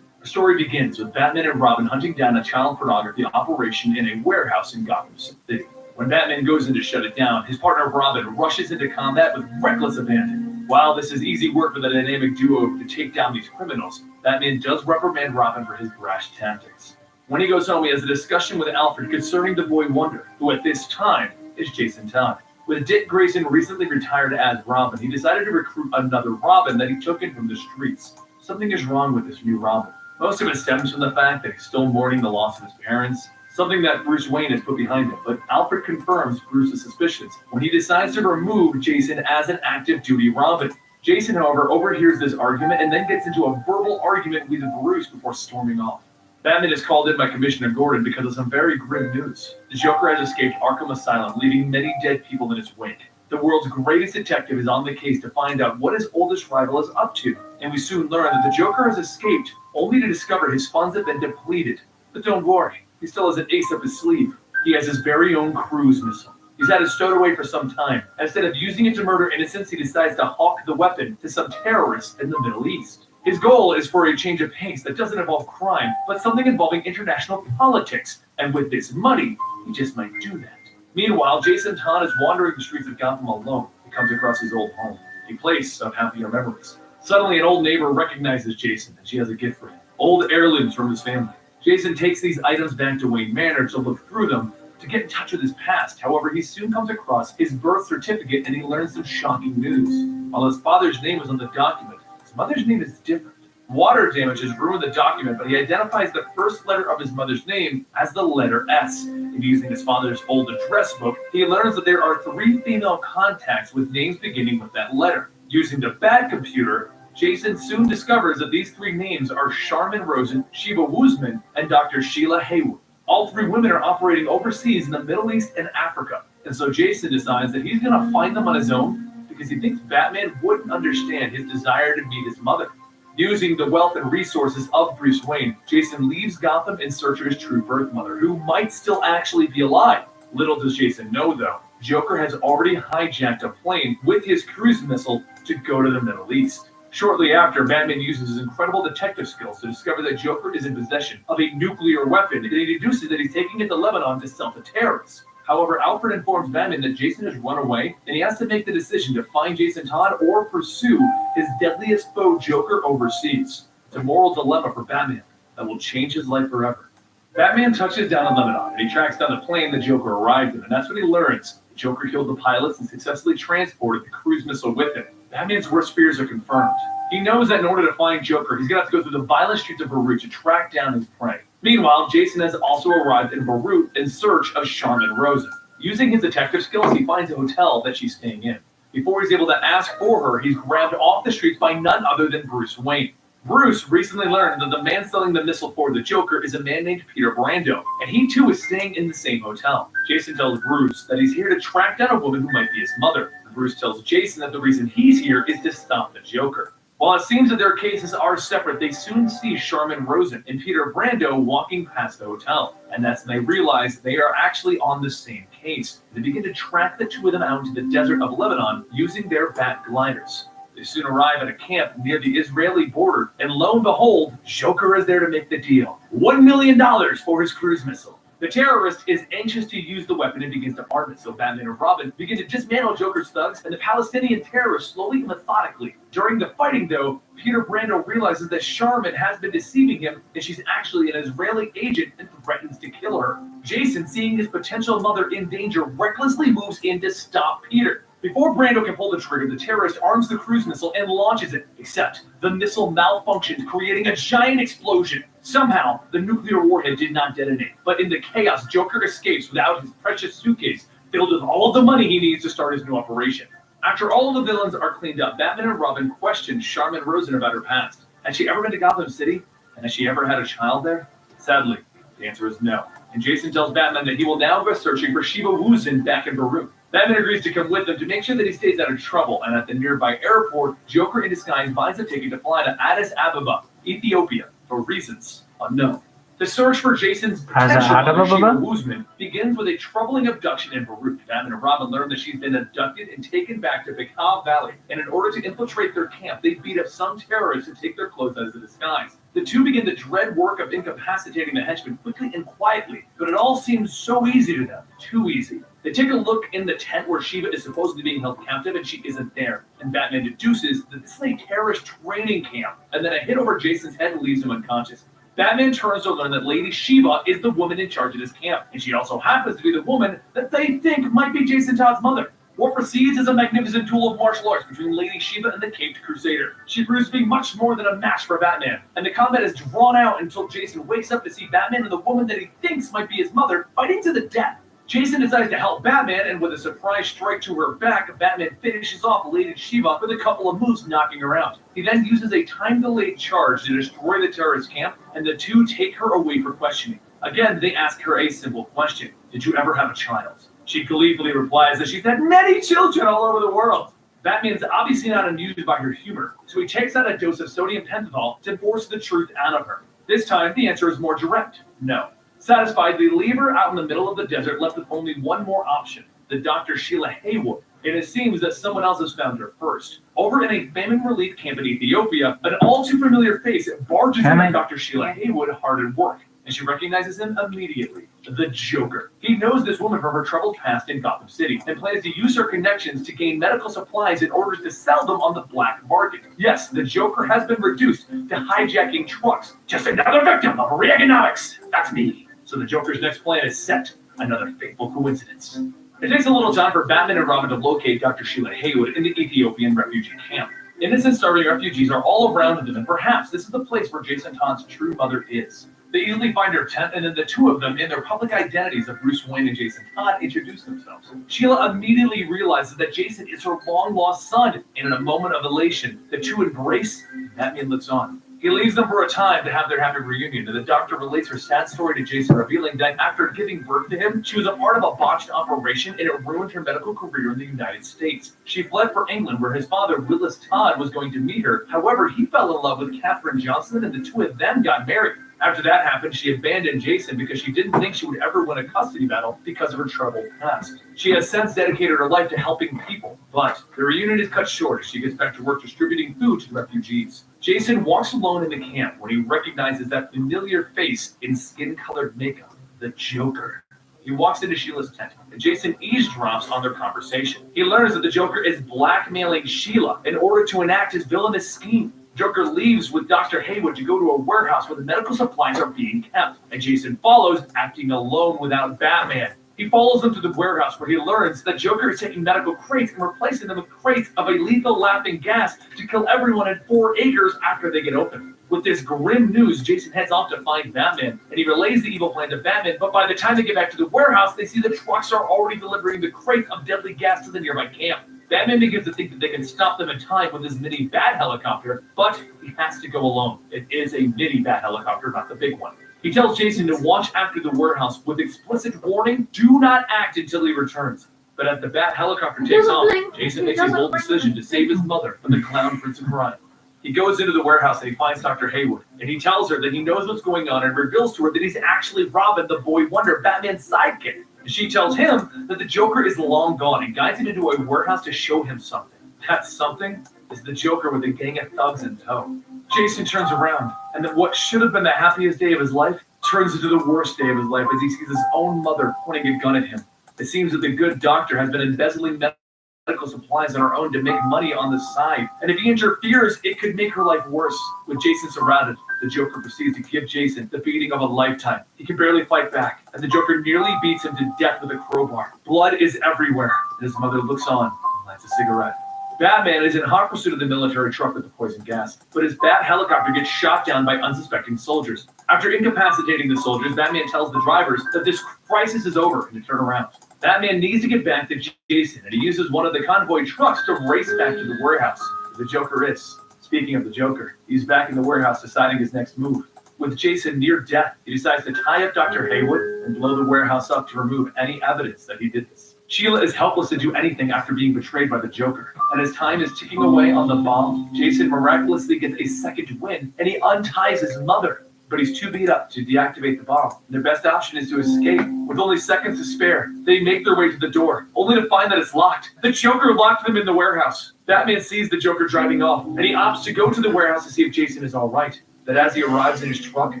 B: The story begins with Batman and Robin hunting down a child pornography operation in a warehouse in Gotham City. When Batman goes in to shut it down, his partner Robin rushes into combat with reckless abandon. While this is easy work for the dynamic duo to take down these criminals, Batman does reprimand Robin for his brash tactics. When he goes home, he has a discussion with Alfred concerning the boy Wonder, who at this time is Jason Todd. With Dick Grayson recently retired as Robin, he decided to recruit another Robin that he took in from the streets. Something is wrong with this new Robin. Most of it stems from the fact that he's still mourning the loss of his parents, something that Bruce Wayne has put behind him, but Alfred confirms Bruce's suspicions when he decides to remove Jason as an active duty Robin. Jason, however, overhears this argument and then gets into a verbal argument with Bruce before storming off. Batman is called in by Commissioner Gordon because of some very grim news. The Joker has escaped Arkham Asylum, leaving many dead people in its wake. The world's greatest detective is on the case to find out what his oldest rival is up to, and we soon learn that the Joker has escaped only to discover his funds have been depleted. But don't worry, he still has an ace up his sleeve. He has his very own cruise missile. He's had it stowed away for some time. Instead of using it to murder innocents, he decides to hawk the weapon to some terrorists in the Middle East. His goal is for a change of pace that doesn't involve crime, but something involving international politics. And with this money, he just might do that. Meanwhile, Jason Todd is wandering the streets of Gotham alone. He comes across his old home, a place of happier memories. Suddenly, an old neighbor recognizes Jason, and she has a gift for him. Old heirlooms from his family. Jason takes these items back to Wayne Manor to look through them to get in touch with his past. However, he soon comes across his birth certificate and he learns some shocking news. While his father's name is on the document, his mother's name is different. Water damage has ruined the document, but he identifies the first letter of his mother's name as the letter S. And using his father's old address book, he learns that there are 3 female contacts with names beginning with that letter. Using the Bat computer, Jason soon discovers that these 3 names are Charmin Rosen, Sheba Woosman, and Dr. Sheila Haywood. All 3 women are operating overseas in the Middle East and Africa. And so Jason decides that he's going to find them on his own because he thinks Batman wouldn't understand his desire to meet his mother. Using the wealth and resources of Bruce Wayne, Jason leaves Gotham in search of his true birth mother, who might still actually be alive. Little does Jason know, though, Joker has already hijacked a plane with his cruise missile to go to the Middle East. Shortly after, Batman uses his incredible detective skills to discover that Joker is in possession of a nuclear weapon, and he deduces that he's taking it to Lebanon to sell to terrorists. However, Alfred informs Batman that Jason has run away, and he has to make the decision to find Jason Todd or pursue his deadliest foe, Joker, overseas. It's a moral dilemma for Batman that will change his life forever. Batman touches down in Lebanon, and he tracks down the plane the Joker arrived in, and that's when he learns the Joker killed the pilots and successfully transported the cruise missile with him. Batman's worst fears are confirmed. He knows that in order to find Joker, he's going to have to go through the violent streets of Beirut to track down his prey. Meanwhile, Jason has also arrived in Beirut in search of Charmin Rosen. Using his detective skills, he finds a hotel that she's staying in. Before he's able to ask for her, he's grabbed off the streets by none other than Bruce Wayne. Bruce recently learned that the man selling the missile for the Joker is a man named Peter Brando, and he too is staying in the same hotel. Jason tells Bruce that he's here to track down a woman who might be his mother. Bruce tells Jason that the reason he's here is to stop the Joker. While it seems that their cases are separate, they soon see Charmin Rosen and Peter Brando walking past the hotel. And that's when they realize they are actually on the same case. They begin to track the 2 of them out into the desert of Lebanon using their Bat gliders. They soon arrive at a camp near the Israeli border, and lo and behold, Joker is there to make the deal. $1 million for his cruise missile. The terrorist is anxious to use the weapon and begins to arm it, so Batman and Robin begin to dismantle Joker's thugs and the Palestinian terrorists slowly and methodically. During the fighting, though, Peter Brando realizes that Charmin has been deceiving him and she's actually an Israeli agent and threatens to kill her. Jason, seeing his potential mother in danger, recklessly moves in to stop Peter. Before Brando can pull the trigger, the terrorist arms the cruise missile and launches it, except the missile malfunctioned, creating a giant explosion. Somehow, the nuclear warhead did not detonate, but in the chaos, Joker escapes without his precious suitcase filled with all of the money he needs to start his new operation. After all of the villains are cleaned up, Batman and Robin question Charmin Rosen about her past. Has she ever been to Gotham City? And has she ever had a child there? Sadly, the answer is no. and Jason tells Batman that he will now go searching for Shiva Wuzin back in Beirut. Batman agrees to come with them to make sure that he stays out of trouble, and at the nearby airport, Joker in disguise buys a ticket to fly to Addis Ababa, Ethiopia, for reasons unknown. The search for Jason's potential mother, Shiva Wuzin, begins with a troubling abduction in Beirut. Batman and Robin learn that she's been abducted and taken back to Bekaa Valley, and in order to infiltrate their camp, they beat up some terrorists and take their clothes as a disguise. The two begin the dread work of incapacitating the henchmen quickly and quietly, but it all seems so easy to them. Too easy. They take a look in the tent where Shiva is supposedly being held captive, and she isn't there. And Batman deduces that this is a terrorist training camp, and then a hit over Jason's head leaves him unconscious. Batman turns to learn that Lady Shiva is the woman in charge of this camp, and she also happens to be the woman that they think might be Jason Todd's mother. What proceeds is a magnificent duel of martial arts between Lady Shiva and the Caped Crusader. She proves to be much more than a match for Batman, and the combat is drawn out until Jason wakes up to see Batman and the woman that he thinks might be his mother fighting to the death. Jason decides to help Batman, and with a surprise strike to her back, Batman finishes off Lady Shiva with a couple of moves knocking her out. He then uses a time-delayed charge to destroy the terrorist camp, and the two take her away for questioning. Again, they ask her a simple question: did you ever have a child? She gleefully replies that she's had many children all over the world. Batman's obviously not amused by her humor, so he takes out a dose of sodium pentothal to force the truth out of her. This time, the answer is more direct: no. Satisfied, they leave her out in the middle of the desert, left with only one more option: the Dr. Sheila Haywood. And it seems that someone else has found her first. Over in a famine relief camp in Ethiopia, an all-too-familiar face barges into Dr. Sheila Haywood hard at work, and she recognizes him immediately: the Joker. He knows this woman from her troubled past in Gotham City and plans to use her connections to gain medical supplies in order to sell them on the black market. Yes, the Joker has been reduced to hijacking trucks. Just another victim of Reaganomics. That's me. So the Joker's next plan is set. Another fateful coincidence. It takes a little time for Batman and Robin to locate Dr. Sheila Haywood in the Ethiopian refugee camp. Innocent starving refugees are all around them, and perhaps this is the place where Jason Todd's true mother is. They easily find her tent, and then the two of them, in their public identities of Bruce Wayne and Jason Todd, introduce themselves. Sheila immediately realizes that Jason is her long-lost son, and in a moment of elation, the two embrace, and Batman looks on. He leaves them for a time to have their happy reunion, and the doctor relates her sad story to Jason, revealing that after giving birth to him, she was a part of a botched operation, and it ruined her medical career in the United States. She fled for England, where his father, Willis Todd, was going to meet her. However, he fell in love with Katherine Johnson, and the two of them got married. After that happened, she abandoned Jason because she didn't think she would ever win a custody battle because of her troubled past. She has since dedicated her life to helping people, but the reunion is cut short as she gets back to work distributing food to refugees. Jason walks alone in the camp when he recognizes that familiar face in skin-colored makeup: the Joker. He walks into Sheila's tent, and Jason eavesdrops on their conversation. He learns that the Joker is blackmailing Sheila in order to enact his villainous scheme. Joker leaves with Dr. Haywood to go to a warehouse where the medical supplies are being kept, and Jason follows, acting alone without Batman. He follows them to the warehouse where he learns that Joker is taking medical crates and replacing them with crates of a lethal laughing gas to kill everyone in 4 acres after they get open. With this grim news, Jason heads off to find Batman, and he relays the evil plan to Batman, but by the time they get back to the warehouse, they see the trucks are already delivering the crates of deadly gas to the nearby camp. Batman begins to think that they can stop them in time with his mini bat helicopter, but he has to go alone. It is a mini bat helicopter, not the big one. He tells Jason to watch after the warehouse with explicit warning: do not act until he returns. But as the bat helicopter takes off, Jason makes a bold decision to save his mother from the clown prince of crime. He goes into the warehouse and he finds Dr. Haywood, and he tells her that he knows what's going on and reveals to her that he's actually Robin, the boy wonder, Batman's sidekick. And she tells him that the Joker is long gone and guides him into a warehouse to show him something. That something is the Joker with a gang of thugs in tow. Jason turns around, and then what should have been the happiest day of his life turns into the worst day of his life as he sees his own mother pointing a gun at him. It seems that the good doctor has been embezzling medical supplies on her own to make money on the side, and if he interferes, it could make her life worse. With Jason surrounded, the Joker proceeds to give Jason the beating of a lifetime. He can barely fight back, and the Joker nearly beats him to death with a crowbar. Blood is everywhere, and his mother looks on and lights a cigarette. Batman is in hot pursuit of the military truck with the poison gas, but his bat helicopter gets shot down by unsuspecting soldiers. After incapacitating the soldiers, Batman tells the drivers that this crisis is over and to turn around. Batman needs to get back to Jason, and he uses one of the convoy trucks to race back to the warehouse. The Joker is. Speaking of the Joker, he's back in the warehouse deciding his next move. With Jason near death, he decides to tie up Dr. Haywood and blow the warehouse up to remove any evidence that he did this. Sheila is helpless to do anything after being betrayed by the Joker, and as time is ticking away on the bomb, Jason miraculously gets a second win, and he unties his mother. But he's too beat up to deactivate the bomb. Their best option is to escape. With only seconds to spare, they make their way to the door, only to find that it's locked. The Joker locked them in the warehouse. Batman sees the Joker driving off, and he opts to go to the warehouse to see if Jason is all right. But as he arrives in his truck, he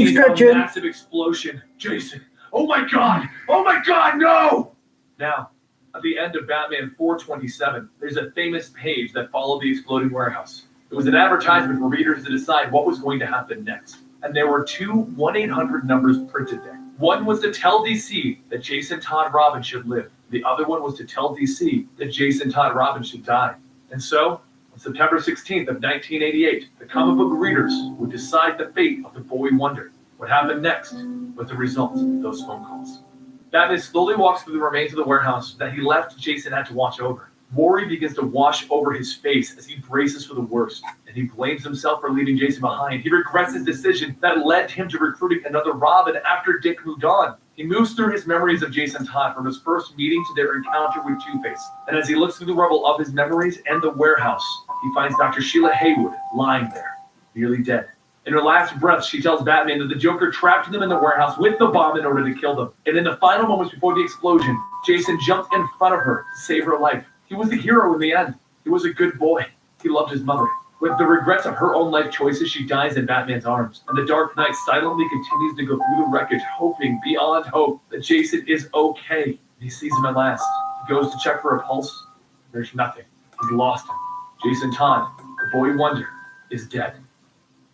B: sees a massive explosion. Jason, oh my God, no! Now, at the end of Batman 427, there's a famous page that followed the exploding warehouse. It was an advertisement for readers to decide what was going to happen next. And there were two 1-800 numbers printed there. One was to tell DC that Jason Todd Robin should live. The other one was to tell DC that Jason Todd Robin should die. And so, on September 16th of 1988, the comic book readers would decide the fate of the boy wonder. What happened next was the result of those phone calls. Batman slowly walks through the remains of the warehouse that he left Jason had to watch over. Worry begins to wash over his face as he braces for the worst, and he blames himself for leaving Jason behind. He regrets his decision that led him to recruiting another Robin after Dick moved on. He moves through his memories of Jason Todd from his first meeting to their encounter with Two-Face, and as he looks through the rubble of his memories and the warehouse, he finds Dr. Sheila Haywood lying there, nearly dead. In her last breath, she tells Batman that the Joker trapped them in the warehouse with the bomb in order to kill them. And in the final moments before the explosion, Jason jumped in front of her to save her life. He was the hero in the end. He was a good boy. He loved his mother. With the regrets of her own life choices, she dies in Batman's arms. And the Dark Knight silently continues to go through the wreckage, hoping beyond hope that Jason is okay. He sees him at last. He goes to check for a pulse. There's nothing. He's lost him. Jason Todd, the boy wonder, is dead.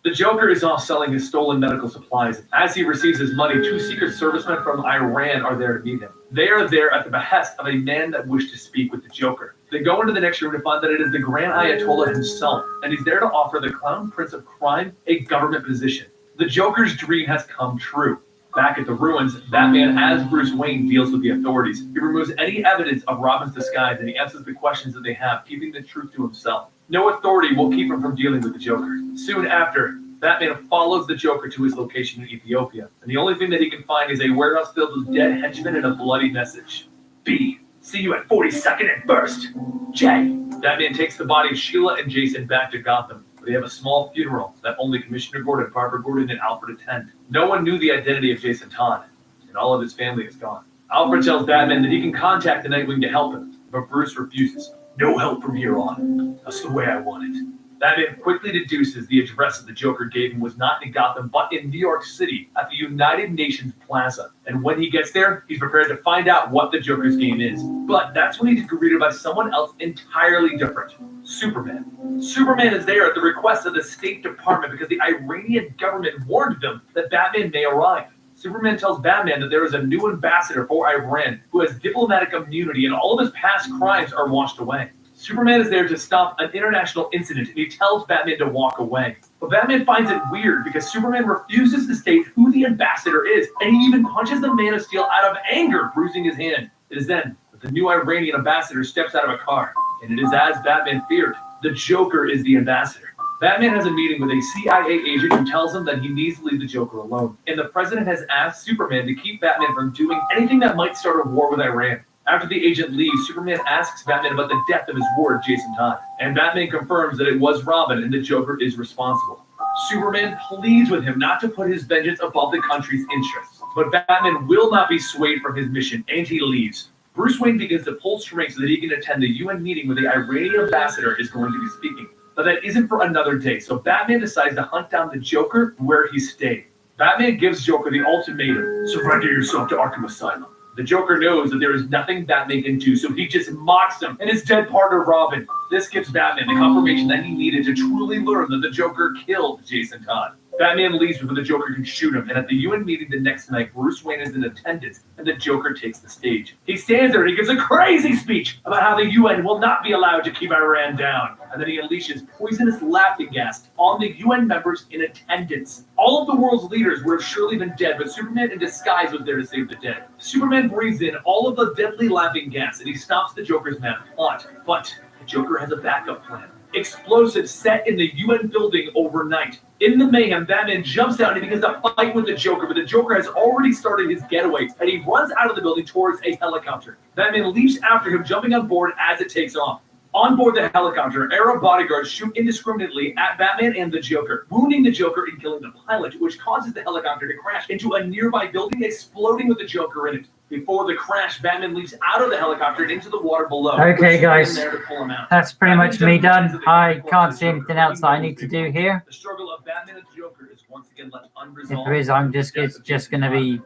B: The Joker is off selling his stolen medical supplies. As he receives his money, two Secret Servicemen from Iran are there to meet him. They are there at the behest of a man that wished to speak with the Joker. They go into the next room to find that it is the Grand Ayatollah himself, and he's there to offer the Clown Prince of Crime a government position. The Joker's dream has come true. Back at the ruins, Batman, as Bruce Wayne, deals with the authorities. He removes any evidence of Robin's disguise, and he answers the questions that they have, keeping the truth to himself. No authority will keep him from dealing with the Joker. Soon after, Batman follows the Joker to his location in Ethiopia, and the only thing that he can find is a warehouse filled with dead henchmen and a bloody message. B, see you at 42nd and 1st. J. Batman takes the body of Sheila and Jason back to Gotham, where they have a small funeral that only Commissioner Gordon, Barbara Gordon, and Alfred attend. No one knew the identity of Jason Todd, and all of his family is gone. Alfred tells Batman that he can contact the Nightwing to help him, but Bruce refuses. No help from here on. That's the way I want it. Batman quickly deduces the address that the Joker gave him was not in Gotham, but in New York City at the United Nations Plaza. And when he gets there, he's prepared to find out what the Joker's game is. But that's when he's greeted by someone else entirely different. Superman. Superman is there at the request of the State Department because the Iranian government warned them that Batman may arrive. Superman tells Batman that there is a new ambassador for Iran who has diplomatic immunity and all of his past crimes are washed away. Superman is there to stop an international incident, and he tells Batman to walk away. But Batman finds it weird because Superman refuses to state who the ambassador is, and he even punches the Man of Steel out of anger, bruising his hand. It is then that the new Iranian ambassador steps out of a car, and it is as Batman feared. The Joker is the ambassador. Batman has a meeting with a CIA agent who tells him that he needs to leave the Joker alone, and the president has asked Superman to keep Batman from doing anything that might start a war with Iran. After the agent leaves, Superman asks Batman about the death of his ward, Jason Todd, and Batman confirms that it was Robin and the Joker is responsible. Superman pleads with him not to put his vengeance above the country's interests, but Batman will not be swayed from his mission, and he leaves. Bruce Wayne begins to pull strings so that he can attend the UN meeting where the Iranian ambassador is going to be speaking. But that isn't for another day, so Batman decides to hunt down the Joker where he stayed. Batman gives Joker the ultimatum: surrender yourself to Arkham Asylum. The Joker knows that there is nothing Batman can do, so he just mocks him and his dead partner Robin. This gives Batman the confirmation that he needed to truly learn that the Joker killed Jason Todd. Batman leaves before the Joker can shoot him, and at the UN meeting the next night, Bruce Wayne is in attendance, and the Joker takes the stage. He stands there and he gives a crazy speech about how the UN will not be allowed to keep Iran down, and then he unleashes poisonous laughing gas on the UN members in attendance. All of the world's leaders would have surely been dead, but Superman in disguise was there to save the dead. Superman breathes in all of the deadly laughing gas, and he stops the Joker's mad plot, but the Joker has a backup plan. Explosives set in the UN building overnight. In the mayhem, Batman jumps out and he begins to fight with the Joker, but the Joker has already started his getaway, and he runs out of the building towards a helicopter. Batman leaps after him, jumping on board as it takes off. On board the helicopter, Arrow bodyguards shoot indiscriminately at Batman and the Joker, wounding the Joker and killing the pilot, which causes the helicopter to crash into a nearby building, exploding with the Joker in it. Before the crash, Batman leaps out of the helicopter and into the water below.
A: Okay, guys,
B: there to pull him out.
A: that's pretty much me done.
B: Batman
A: I can't see anything else that I need to do here.
B: The struggle of Batman and the Joker is once again left
A: If
B: unresolved.
A: there is, it's just going to be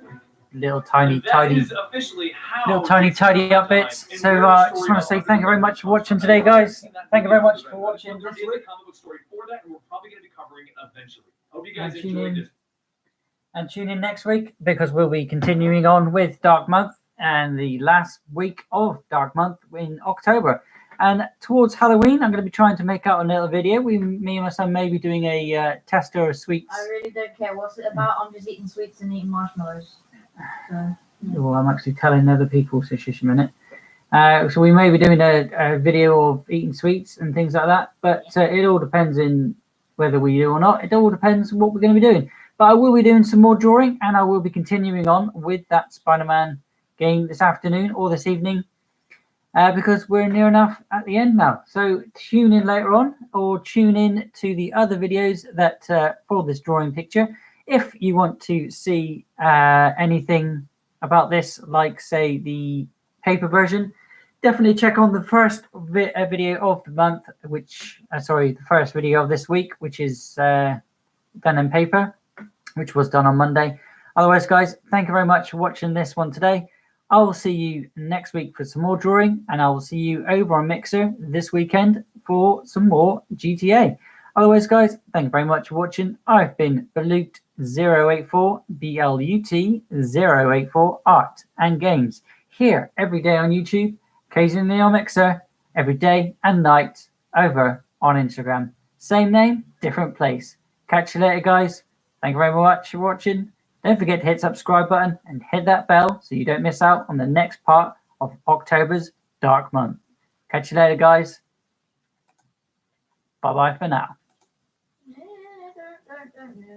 A: little tiny
B: tidy
A: up bits. So I just want to say thank you very much for watching today, guys. Thank you very much for watching this week.
B: comic book story for that, and we're probably going to be covering it eventually. Hope you guys
A: And tune
B: enjoyed
A: in.
B: this.
A: And tune in next week because we'll be continuing on with Dark Month and the last week of Dark Month in October. And towards Halloween, I'm going to be trying to make out a little video. Me and my son may be doing a tester of sweets.
D: I really don't care what's it about. I'm just eating sweets and eating marshmallows. So,
A: Well, I'm actually telling other people, so shush a minute. So we may be doing a video of eating sweets and things like that, but it all depends in whether we do or not. It all depends on what we're going to be doing. But I will be doing some more drawing, and I will be continuing on with that Spider-Man game this afternoon or this evening, because we're near enough at the end now. So tune in later on, or tune in to the other videos that for this drawing picture. If you want to see anything about this, like say the paper version, definitely check on the first video of the month, which the first video of this week, which is done in paper, which was done on Monday. Otherwise, guys, thank you very much for watching this one today. I will see you next week for some more drawing, and I will see you over on Mixer this weekend for some more GTA. Otherwise, guys, thank you very much for watching. I've been Belut084, BLUT084 Art and Games, here every day on YouTube, occasionally on Mixer, every day and night over on Instagram. Same name, different place. Catch you later, guys. Thank you very much for watching. Don't forget to hit the subscribe button and hit that bell so you don't miss out on the next part of October's Dark Month. Catch you later, guys. Bye-bye for now.